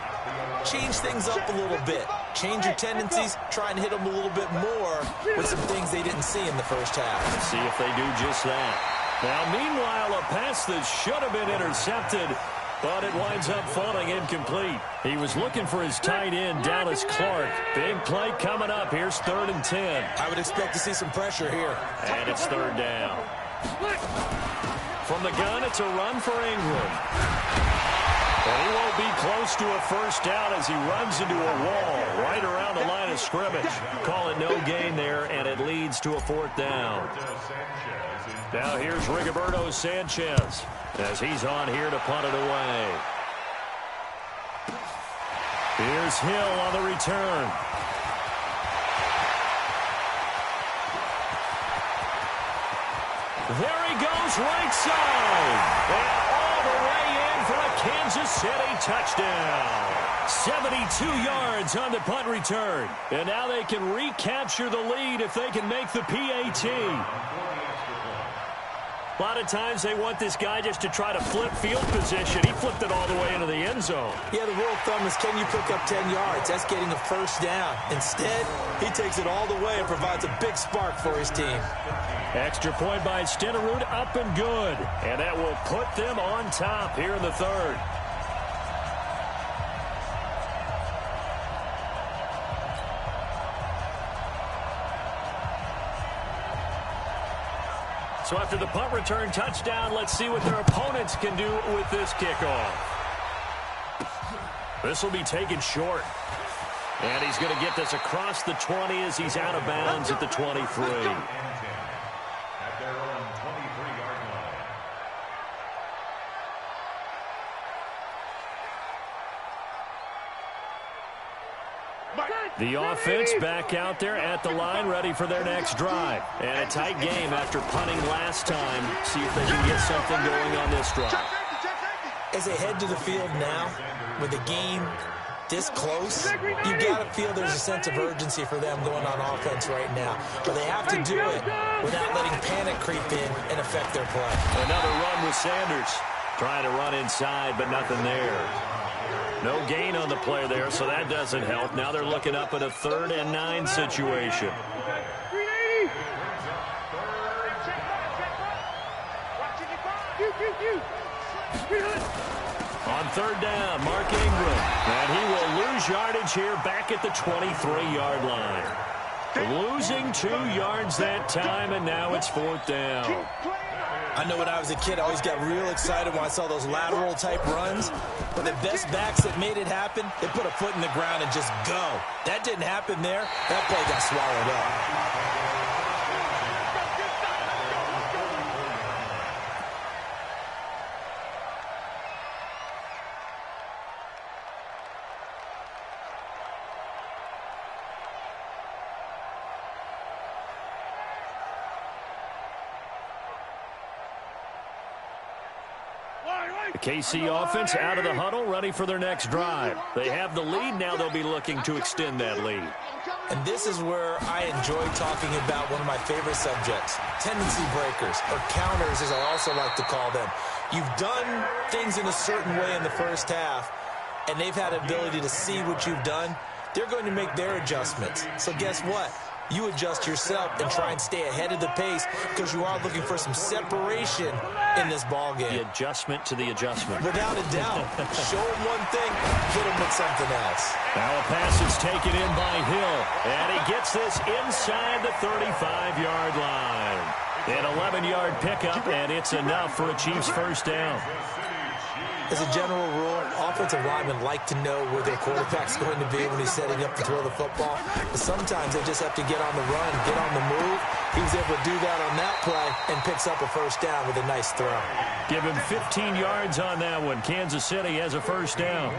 change things up a little bit. Change your tendencies, try and hit them a little bit more with some things they didn't see in the first half. See if they do just that. Now, meanwhile, a pass that should have been intercepted, but it winds up falling incomplete. He was looking for his tight end, Dallas Clark. Big play coming up. Here's 3rd and 10. I would expect to see some pressure here. And it's 3rd down. From the gun, it's a run for Ingram. And he won't be close to a first down as he runs into a wall right around the line of scrimmage. Call it no gain there, and it leads to a 4th down. Now here's Rigoberto Sanchez as he's on here to punt it away. Here's Hill on the return. There he goes, right side. And all the way in for a Kansas City touchdown. 72 yards on the punt return. And now they can recapture the lead if they can make the PAT. A lot of times they want this guy just to try to flip field position. He flipped it all the way into the end zone. Yeah, the rule of thumb is, can you pick up 10 yards? That's getting a first down. Instead, he takes it all the way and provides a big spark for his team. Extra point by Stenerud, up and good. And that will put them on top here in the 3rd. So after the punt return touchdown, let's see what their opponents can do with this kickoff. This will be taken short. And he's going to get this across the 20 as he's out of bounds at the 23. At their own 23-yard line. The offense back out there at the line, ready for their next drive. And a tight game after punting last time. See if they can get something going on this drive. As they head to the field now, with the game this close, you got to feel there's a sense of urgency for them going on offense right now. But they have to do it without letting panic creep in and affect their play. Another run with Sanders. Trying to run inside, but nothing there. No gain on the play there, so that doesn't help. Now they're looking up at a 3rd and 9 situation. On 3rd down, Mark Ingram. And he will lose yardage here back at the 23-yard line. Losing 2 yards that time, and now it's 4th down. I know when I was a kid, I always got real excited when I saw those lateral-type runs. But the best backs that made it happen, they put a foot in the ground and just go. That didn't happen there. That play got swallowed up. The KC offense out of the huddle, ready for their next drive. They have the lead. Now they'll be looking to extend that lead. And this is where I enjoy talking about one of my favorite subjects, tendency breakers, or counters as I also like to call them. You've done things in a certain way in the first half, and they've had the ability to see what you've done. They're going to make their adjustments. So guess what? you adjust yourself and try and stay ahead of the pace because you are looking for some separation in this ball game. The adjustment to the adjustment. Without a doubt. Show him one thing, hit him with something else. Now a pass is taken in by Hill, and he gets this inside the 35-yard line. An 11-yard pickup, and it's enough for a Chiefs first down. As a general rule, offensive linemen like to know where their quarterback's going to be when he's setting up to throw the football. But sometimes they just have to get on the run, get on the move. He was able to do that on that play and picks up a first down with a nice throw. Give him 15 yards on that one. Kansas City has a first down.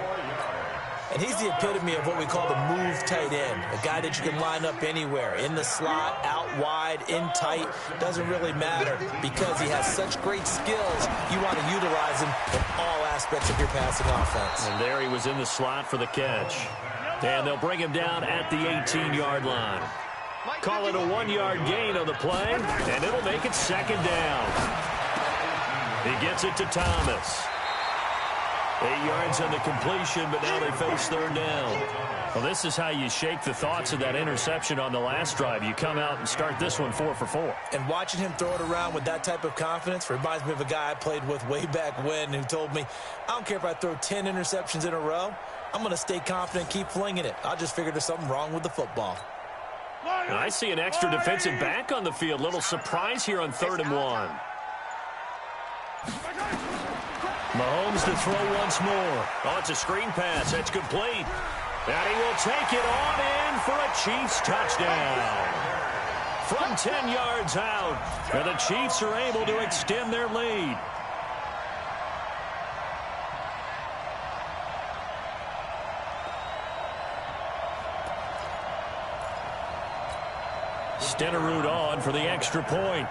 And he's the epitome of what we call the move tight end, a guy that you can line up anywhere, in the slot, out wide, in tight, doesn't really matter because he has such great skills. You want to utilize him in all aspects of your passing offense. And there he was in the slot for the catch. And they'll bring him down at the 18-yard line. Call it a 1-yard gain on the play, and it'll make it second down. He gets it to Thomas. 8 yards on the completion, but now they face third down. Well, this is how you shake the thoughts of that interception on the last drive. You come out and start this one 4 for 4. And watching him throw it around with that type of confidence reminds me of a guy I played with way back when who told me, I don't care if I throw 10 interceptions in a row. I'm going to stay confident, keep flinging it. I just figured there's something wrong with the football. And I see an extra defensive back on the field. Little surprise here on 3rd and 1. Mahomes to throw once more. Oh, it's a screen pass. That's complete. And he will take it on in for a Chiefs touchdown. From 10 yards out, and the Chiefs are able to extend their lead. Stenerud on for the extra point.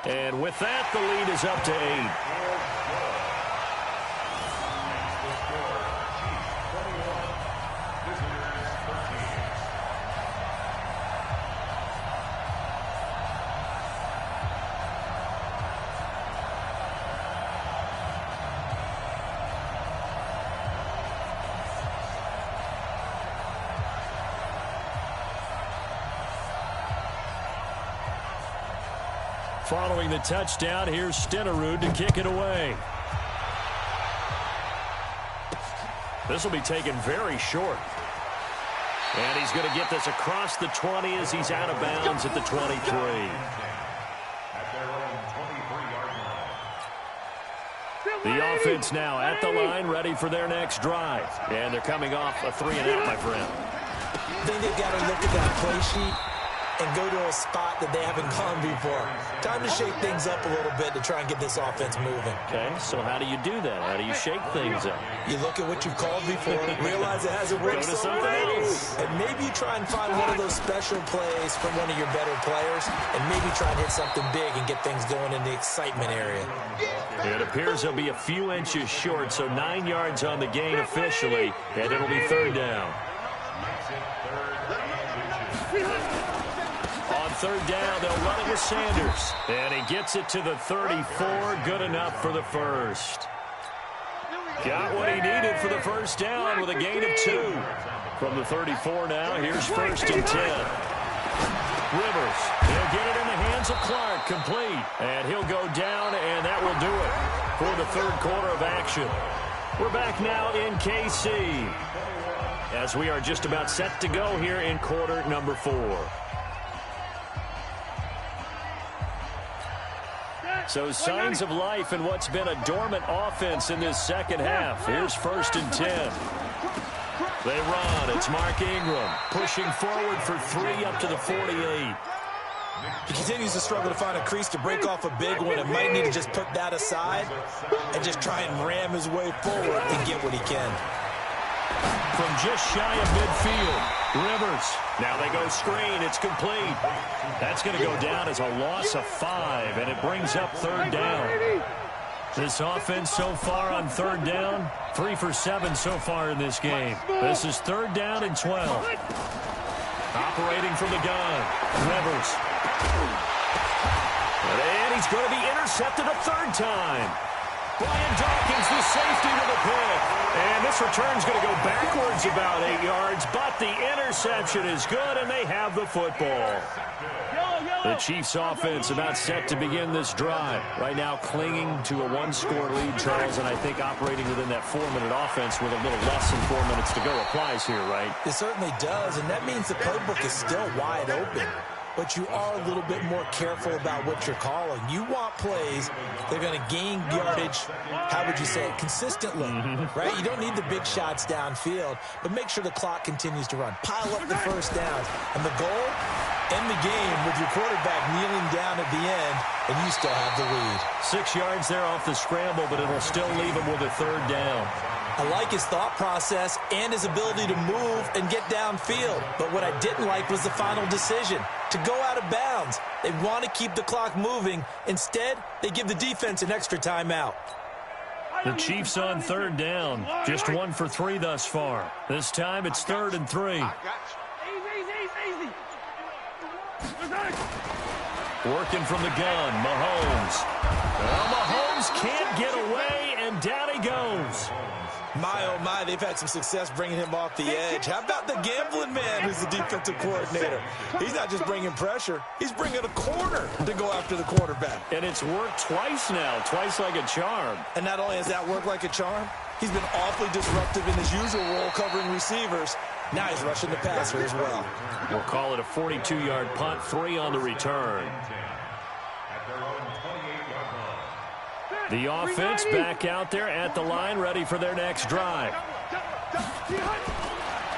And with that, the lead is up to 8. Following the touchdown, here's Stenerud to kick it away. This will be taken very short. And he's going to get this across the 20 as he's out of bounds at the 23. The offense now at the line, ready for their next drive. And they're coming off a 3-and-out, my friend. I think they've got to look at that play sheet and go to a spot that they haven't gone before. Time to shake things up a little bit to try and get this offense moving. Okay, so how do you do that? How do you shake things up? You look at what you've called before, realize it hasn't worked Go to so something well, else. and maybe you try and find one of those special plays from one of your better players, and maybe try and hit something big and get things going in the excitement area. It appears they'll be a few inches short, so 9 yards on the gain officially, and it'll be third down. On third down, they'll run it with Sanders. And he gets it to the 34. Good enough for the first. Got what he needed for the first down with a gain of 2. From the 34 now, here's 1st and 10. Rivers, he'll get it in the hands of Clark, complete. And he'll go down, and that will do it for the third quarter of action. We're back now in KC as we are just about set to go here in quarter number 4. So signs of life in what's been a dormant offense in this second half. Here's 1st and 10. They run. It's Mark Ingram pushing forward for 3 up to the 48. He continues to struggle to find a crease to break off a big one and might need to just put that aside and just try and ram his way forward and get what he can. From just shy of midfield, Rivers. Now they go screen. It's complete. That's going to go down as a loss of 5, and it brings up third down. This offense so far on third down, 3 for 7 so far in this game. This is 3rd down and 12. Operating from the gun, Rivers. And he's going to be intercepted a 3rd time. Brian Dawkins, the safety to the pick. And this return's going to go backwards about 8 yards, but the interception is good, and they have the football. The Chiefs offense about set to begin this drive. Right now clinging to a one-score lead, Charles, and I think operating within that 4-minute offense with a little less than 4 minutes to go applies here, right? It certainly does, and that means the playbook is still wide open. But you are a little bit more careful about what you're calling. You want plays that are going to gain yardage, how would you say it, consistently, right? You don't need the big shots downfield, but make sure the clock continues to run. Pile up the first downs. And the goal, end the game with your quarterback kneeling down at the end, and you still have the lead. 6 yards there off the scramble, but it'll still leave him with a third down. I like his thought process and his ability to move and get downfield. But what I didn't like was the final decision, to go out of bounds. They want to keep the clock moving. Instead, they give the defense an extra timeout. The Chiefs on third down. Just 1 for 3 thus far. This time it's 3rd and 3. Easy. Working from the gun, Mahomes. Well, Mahomes can't get away, and down he goes. My, oh my, they've had some success bringing him off the edge. How about the gambling man who's the defensive coordinator? He's not just bringing pressure, he's bringing a corner to go after the quarterback. And it's worked twice now, twice like a charm. And not only has that worked like a charm, he's been awfully disruptive in his usual role covering receivers. Now he's rushing the passer as well. We'll call it a 42-yard punt, 3 on the return. The offense back out there at the line, ready for their next drive.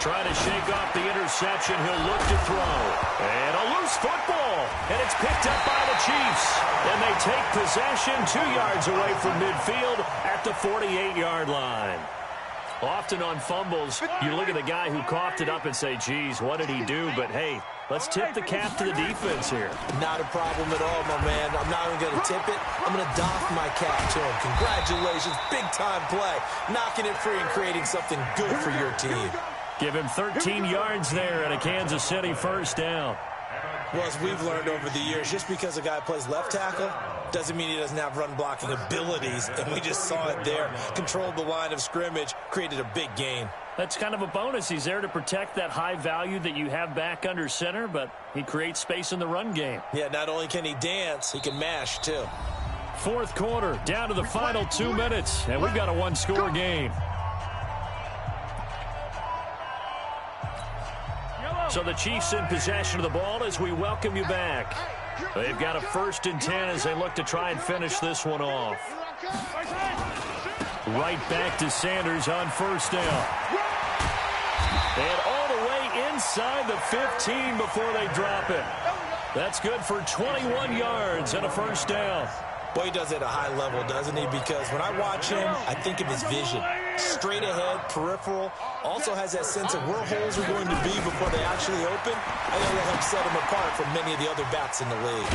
Trying to shake off the interception. He'll look to throw. And a loose football. And it's picked up by the Chiefs. And they take possession 2 yards away from midfield at the 48-yard line. Often on fumbles, you look at the guy who coughed it up and say, geez, what did he do? But, hey, let's tip the cap to the defense here. Not a problem at all, my man. I'm not even going to tip it. I'm going to doff my cap to him. Congratulations. Big-time play. Knocking it free and creating something good for your team. Give him 13 yards there and a Kansas City first down. Well, as we've learned over the years, just because a guy plays left tackle doesn't mean he doesn't have run-blocking abilities, and we just saw it there. Controlled the line of scrimmage, created a big gain. That's kind of a bonus. He's there to protect that high value that you have back under center, but he creates space in the run game. Yeah, not only can he dance, he can mash, too. Fourth quarter, down to the final 2 minutes, and we've got a one-score game. So the Chiefs in possession of the ball as we welcome you back. They've got a 1st and 10 as they look to try and finish this one off. Right back to Sanders on first down. And all the way inside the 15 before they drop it. That's good for 21 yards and a first down. Boy, he does it at a high level, doesn't he? Because when I watch him, I think of his vision. Straight ahead, peripheral. Also has that sense of where holes are going to be before they actually open. I think that helps set him apart from many of the other backs in the league.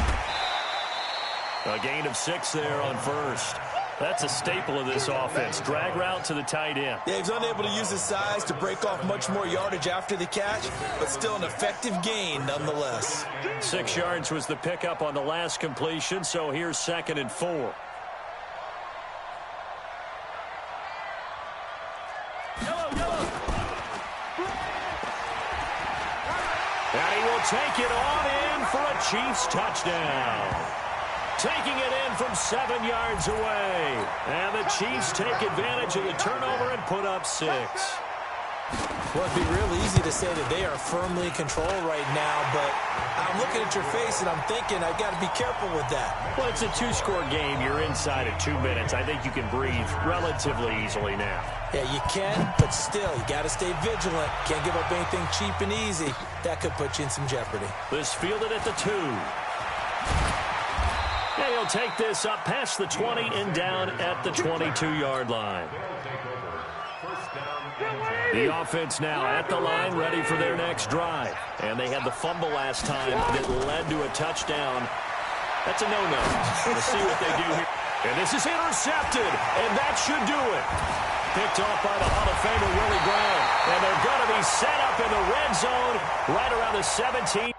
A gain of 6 there on first. That's a staple of this offense. Drag route to the tight end. Yeah, he's unable to use his size to break off much more yardage after the catch, but still an effective gain nonetheless. 6 yards was the pickup on the last completion, so here's 2nd and 4. And he will take it on in for a Chiefs touchdown. Taking it in from 7 yards away. And the Chiefs take advantage of the turnover and put up 6. Well, it'd be real easy to say that they are firmly in control right now, but I'm looking at your face and I'm thinking I've got to be careful with that. Well, it's a 2-score game. You're inside of 2 minutes. I think you can breathe relatively easily now. Yeah, you can, but still, you got to stay vigilant. Can't give up anything cheap and easy. That could put you in some jeopardy. This fielded at the 2. Yeah, he'll take this up past the 20 and down at the 22-yard line. The offense now at the line, ready for their next drive. And they had the fumble last time that led to a touchdown. That's a no-no. Let's see what they do here. And this is intercepted, and that should do it. Picked off by the Hall of Famer Willie Brown. And they're going to be set up in the red zone right around the 17.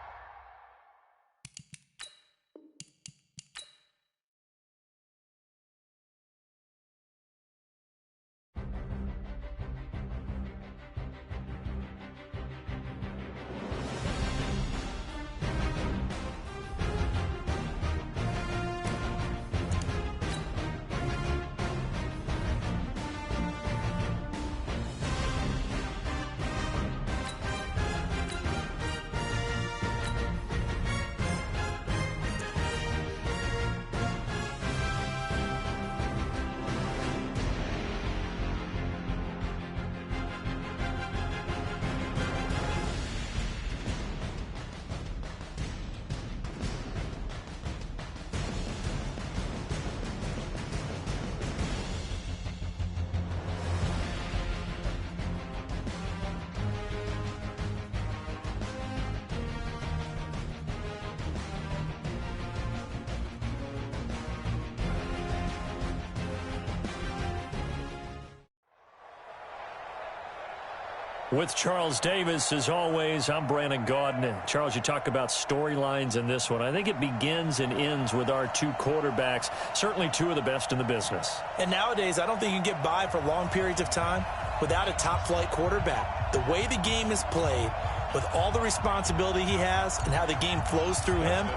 With Charles Davis, as always, I'm Brandon Gaudin. Charles, you talk about storylines in this one. I think it begins and ends with our two quarterbacks, certainly two of the best in the business. And nowadays, I don't think you can get by for long periods of time without a top-flight quarterback. The way the game is played, with all the responsibility he has and how the game flows through him,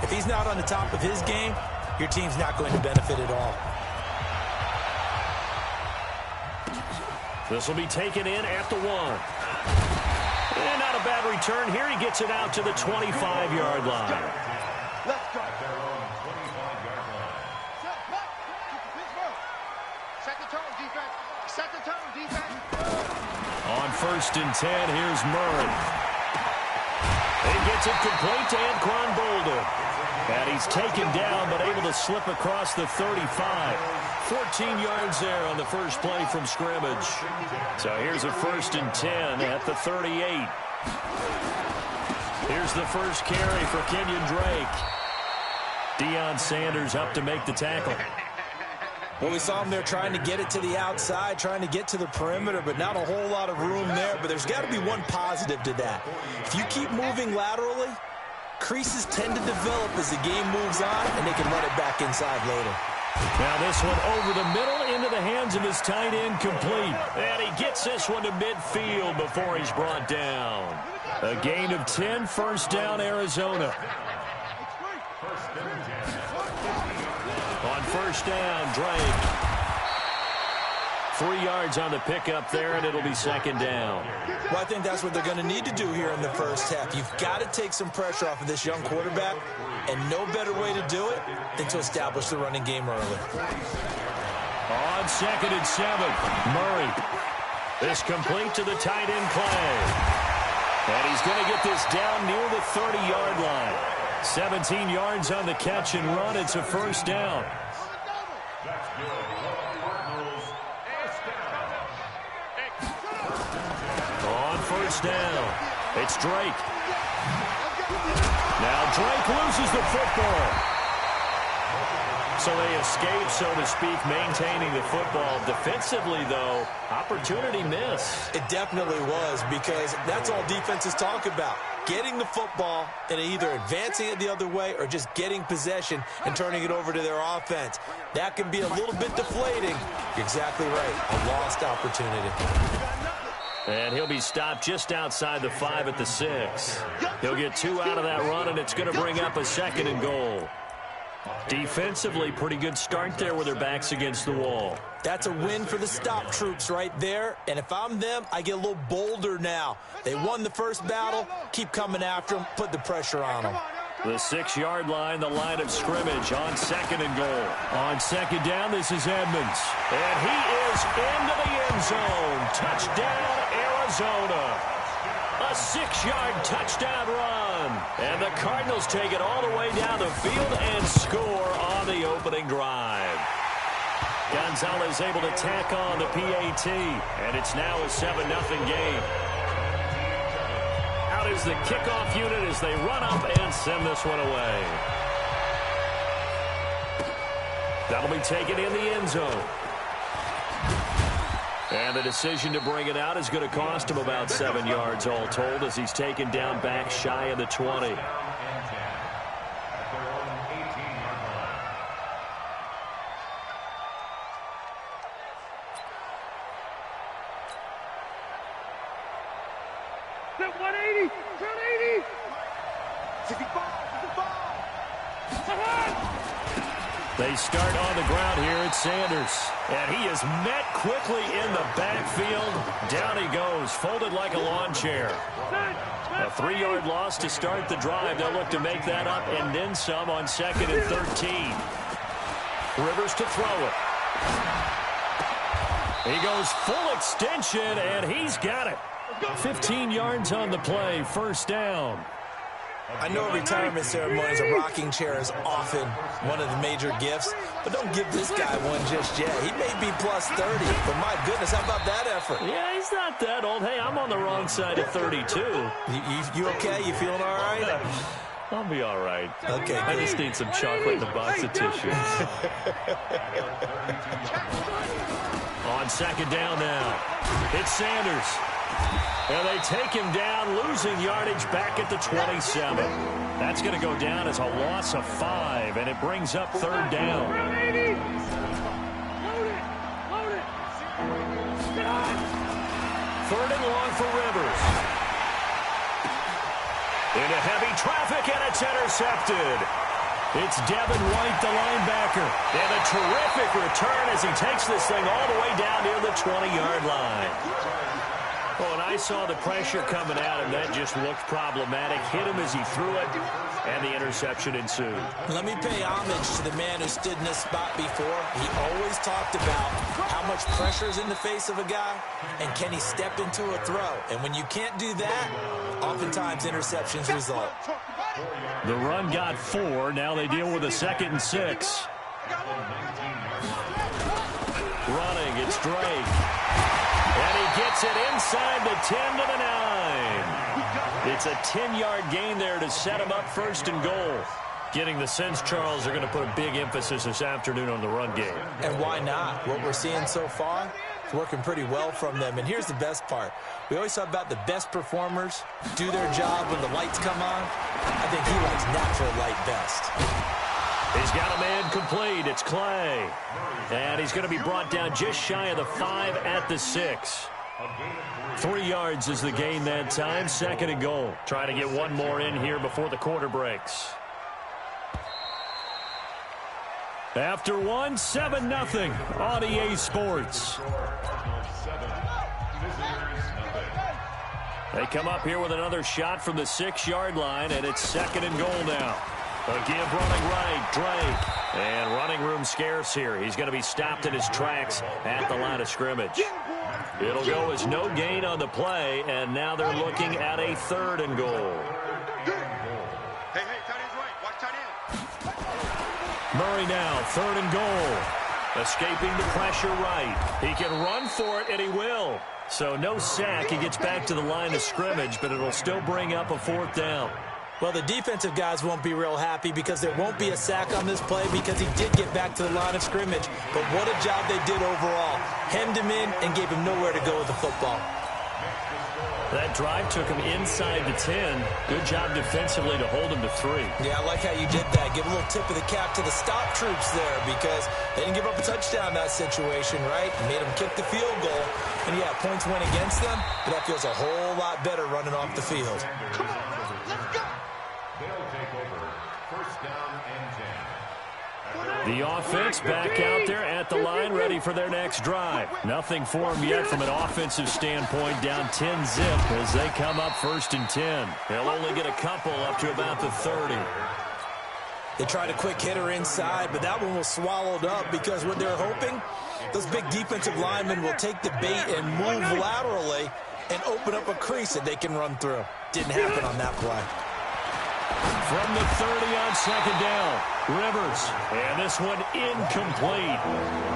if he's not on the top of his game, your team's not going to benefit at all. This will be taken in at the 1. And not a bad return here. He gets it out to the 25-yard line. Let's go. Set the tone, defense. Set the tone, defense. On 1st and 10, here's Murray. He gets it complete to Anquan Boldin. And he's taken down, but able to slip across the 35. 14 yards there on the first play from scrimmage. So here's a 1st and 10 at the 38. Here's the first carry for Kenyon Drake. Deion Sanders up to make the tackle. Well, we saw him there trying to get it to the outside, trying to get to the perimeter, but not a whole lot of room there. But there's got to be one positive to that. If you keep moving laterally, creases tend to develop as the game moves on, and they can run it back inside later. Now this one over the middle into the hands of his tight end, complete. And he gets this one to midfield before he's brought down. A gain of 10, first down, Arizona. On first down, Drake. 3 yards on the pickup there, and it'll be second down. Well, I think that's what they're going to need to do here in the first half. You've got to take some pressure off of this young quarterback, and no better way to do it than to establish the running game early. On 2nd and 7, Murray. This complete to the tight end, Clay. And he's going to get this down near the 30-yard line. 17 yards on the catch and run. It's a first down. First down. It's Drake. Now Drake loses the football. So they escape, so to speak, maintaining the football. Defensively, though, opportunity miss. It definitely was, because that's all defenses talk about. Getting the football and either advancing it the other way or just getting possession and turning it over to their offense. That can be a little bit deflating. You're exactly right. A lost opportunity. And he'll be stopped just outside the 5 at the 6. He'll get 2 out of that run, and it's going to bring up a 2nd and goal. Defensively, pretty good start there with their backs against the wall. That's a win for the stop troops right there. And if I'm them, I get a little bolder now. They won the first battle. Keep coming after them. Put the pressure on them. The 6-yard line, the line of scrimmage on 2nd and goal. On 2nd down, this is Edmonds. And he is into the end zone. Touchdown, Arizona. A 6-yard touchdown run. And the Cardinals take it all the way down the field and score on the opening drive. Gonzalez able to tack on the PAT. And it's now a 7-0 game. Out is the kickoff unit as they run up and send this one away. That'll be taken in the end zone. And the decision to bring it out is going to cost him about 7 yards all told, as he's taken down back shy of the 20. Hit 180, 180, 65, 65. They start on the ground here at Sanders. And he is met quickly in the backfield. Down he goes, folded like a lawn chair. A 3-yard loss to start the drive. They'll look to make that up and then some on 2nd and 13. Rivers to throw it. He goes full extension, and he's got it. 15 yards on the play, first down. I know retirement ceremonies, a rocking chair is often one of the major gifts, but don't give this guy one just yet. He may be plus 30, but my goodness, how about that effort? Yeah, he's not that old. Hey, I'm on the wrong side of 32. You okay? You feeling all right? I'll be all right. Okay, I just need some chocolate and a box of tissues. On 2nd down now, it's Sanders. And they take him down, losing yardage back at the 27. That's going to go down as a loss of 5, and it brings up third down. Third and long for Rivers. Into heavy traffic, and it's intercepted. It's Devin White, the linebacker. And a terrific return as he takes this thing all the way down near the 20-yard line. Oh, and I saw the pressure coming at him. That just looked problematic. Hit him as he threw it, and the interception ensued. Let me pay homage to the man who stood in this spot before. He always talked about how much pressure is in the face of a guy, and can he step into a throw. And when you can't do that, oftentimes interceptions result. The run got 4. Now they deal with a 2nd and 6. Running, it's Drake. And he gets it inside the 10 to the 9. It's a 10-yard gain there to set him up 1st and goal. Getting the sense, Charles, they're going to put a big emphasis this afternoon on the run game. And why not? What we're seeing so far is working pretty well from them. And here's the best part. We always talk about the best performers do their job when the lights come on. I think he likes natural light best. He's got a man complete. It's Clay. And he's going to be brought down just shy of the 5 at the 6. 3 yards is the gain that time. 2nd and goal. Trying to get one more in here before the quarter breaks. After 1, 7-0 on EA Sports. They come up here with another shot from the 6-yard line, and it's 2nd and goal now. A give running right, Drake. And running room scarce here. He's going to be stopped in his tracks at the line of scrimmage. It'll go as no gain on the play, and now they're looking at a 3rd and goal. Hey, tight end's right. Watch tight end. Murray now, 3rd and goal. Escaping the pressure right. He can run for it, and he will. So no sack. He gets back to the line of scrimmage, but it'll still bring up a 4th down. Well, the defensive guys won't be real happy because there won't be a sack on this play because he did get back to the line of scrimmage. But what a job they did overall. Hemmed him in and gave him nowhere to go with the football. That drive took him inside the 10. Good job defensively to hold him to 3. Yeah, I like how you did that. Give a little tip of the cap to the stop troops there because they didn't give up a touchdown in that situation, right? Made them kick the field goal. And, yeah, points went against them, but that feels a whole lot better running off the field. Come on, let's go. They'll take over 1st down and 10. The offense back out there at the line, ready for their next drive. Nothing for them yet from an offensive standpoint, down 10-zip as they come up 1st and 10. They'll only get a couple up to about the 30. They tried a quick hitter inside, but that one was swallowed up because what they're hoping, those big defensive linemen will take the bait and move laterally and open up a crease that they can run through. Didn't happen on that play. From the 30 on 2nd down, Rivers. And this one incomplete.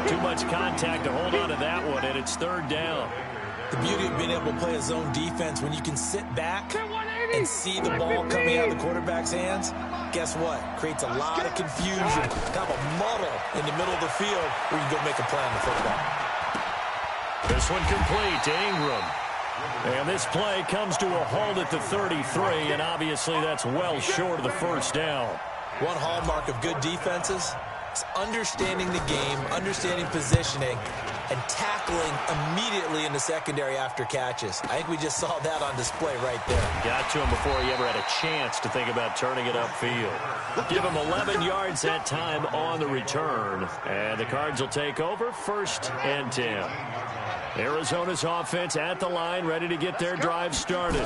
Too much contact to hold on to that one, and it's 3rd down. The beauty of being able to play a zone defense when you can sit back and see the ball coming out of the quarterback's hands, guess what? Creates a lot of confusion, kind of a muddle in the middle of the field where you can go make a play on the football. This one complete to Ingram. And this play comes to a halt at the 33, and obviously that's well short of the 1st down. One hallmark of good defenses is understanding the game, understanding positioning, and tackling immediately in the secondary after catches. I think we just saw that on display right there. Got to him before he ever had a chance to think about turning it upfield. Give him 11 yards that time on the return, and the Cards will take over 1st and 10. Arizona's offense at the line, ready to get their drive started.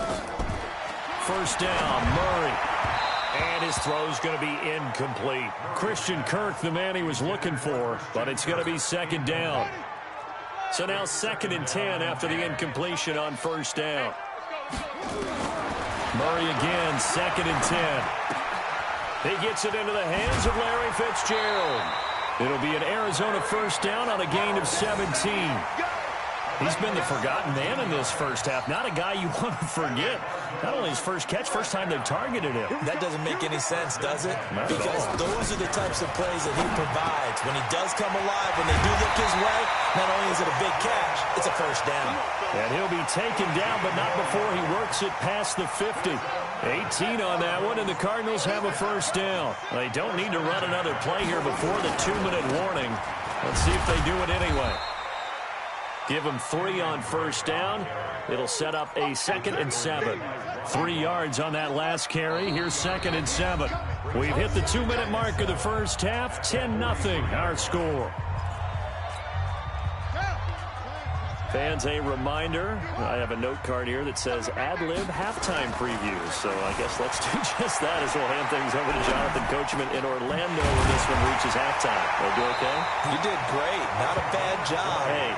1st down, Murray. And his throw's going to be incomplete. Christian Kirk, the man he was looking for, but it's going to be 2nd down. So now 2nd and 10 after the incompletion on 1st down. Murray again, 2nd and 10. He gets it into the hands of Larry Fitzgerald. It'll be an Arizona 1st down on a gain of 17. He's been the forgotten man in this first half. Not a guy you want to forget. Not only his first catch, first time they've targeted him. That doesn't make any sense, does it? Not because those are the types of plays that he provides. When he does come alive, when they do look his way, not only is it a big catch, it's a first down. And he'll be taken down, but not before he works it past the 50. 18 on that one, and the Cardinals have a first down. They don't need to run another play here before the 2-minute warning. Let's see if they do it anyway. Give him 3 on first down. It'll set up a 2nd and 7. 3 yards on that last carry. Here's 2nd and 7. We've hit the 2-minute mark of the first half. 10-0 our score. Fans, a reminder, I have a note card here that says ad-lib halftime previews. So I guess let's do just that as we'll hand things over to Jonathan Coachman in Orlando when this one reaches halftime. Will do okay? You did great. Not a bad job. Hey.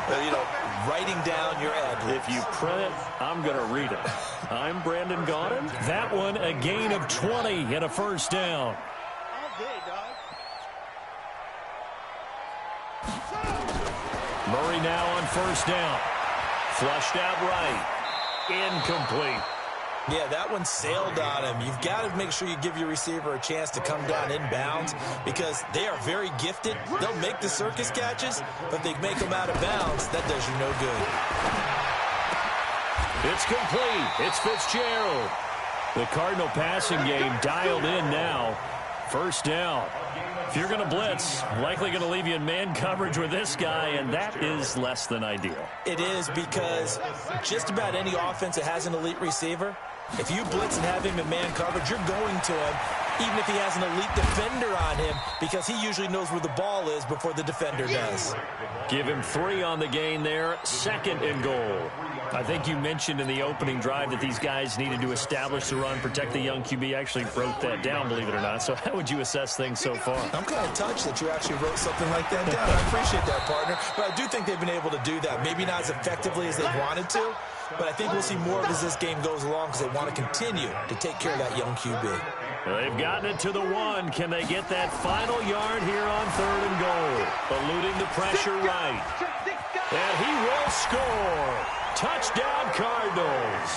Writing down your ad-libs. If you print it, I'm going to read it. I'm Brandon Gaudin. That one, a gain of 20 and a first down. Murray now on first down. Flushed out right. Incomplete. Yeah, that one sailed on him. You've got to make sure you give your receiver a chance to come down inbounds because they are very gifted. They'll make the circus catches, but if they make them out of bounds, that does you no good. It's complete. It's Fitzgerald. The Cardinal passing game dialed in now. First down. If you're going to blitz, likely going to leave you in man coverage with this guy, and that is less than ideal. It is because just about any offense that has an elite receiver, if you blitz and have him in man coverage, you're going to him, even if he has an elite defender on him, because he usually knows where the ball is before the defender does. Give him 3 on the gain there, 2nd and goal. I think you mentioned in the opening drive that these guys needed to establish the run, protect the young QB. Actually wrote that down, believe it or not. So how would you assess things so far? I'm kind of touched that you actually wrote something like that down. I appreciate that, partner. But I do think they've been able to do that. Maybe not as effectively as they wanted to, but I think we'll see more of it as this game goes along because they want to continue to take care of that young QB. They've gotten it to the 1. Can they get that final yard here on 3rd and goal? Eluding the pressure right. And he will score. Touchdown, Cardinals.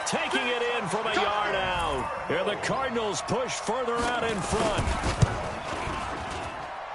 Taking it in from a yard out. And the Cardinals push further out in front.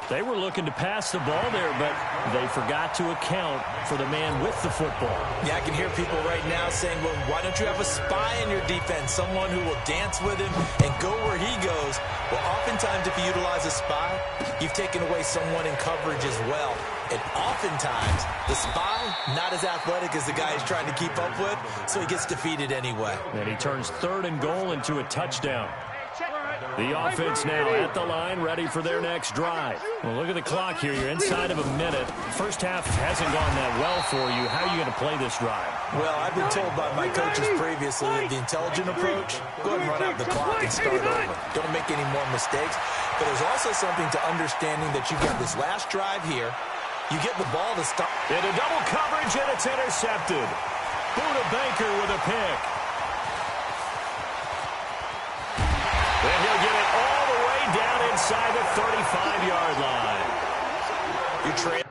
They were looking to pass the ball there, but they forgot to account for the man with the football. Yeah, I can hear people right now saying, well, why don't you have a spy in your defense, someone who will dance with him and go where he goes? Well, oftentimes if you utilize a spy, you've taken away someone in coverage as well. And oftentimes, the spy, not as athletic as the guy he's trying to keep up with, so he gets defeated anyway. And he turns 3rd and goal into a touchdown. The offense now at the line, ready for their next drive. Well, look at the clock here. You're inside of a minute. First half hasn't gone that well for you. How are you going to play this drive? Well, I've been told by my coaches previously that the intelligent approach, go ahead and run out the clock and start over. Don't make any more mistakes. But there's also something to understanding that you've got this last drive here. You get the ball to stop. Into double coverage, and it's intercepted. Buda Baker with a pick. And he'll get it all the way down inside the 35-yard line. You're trailing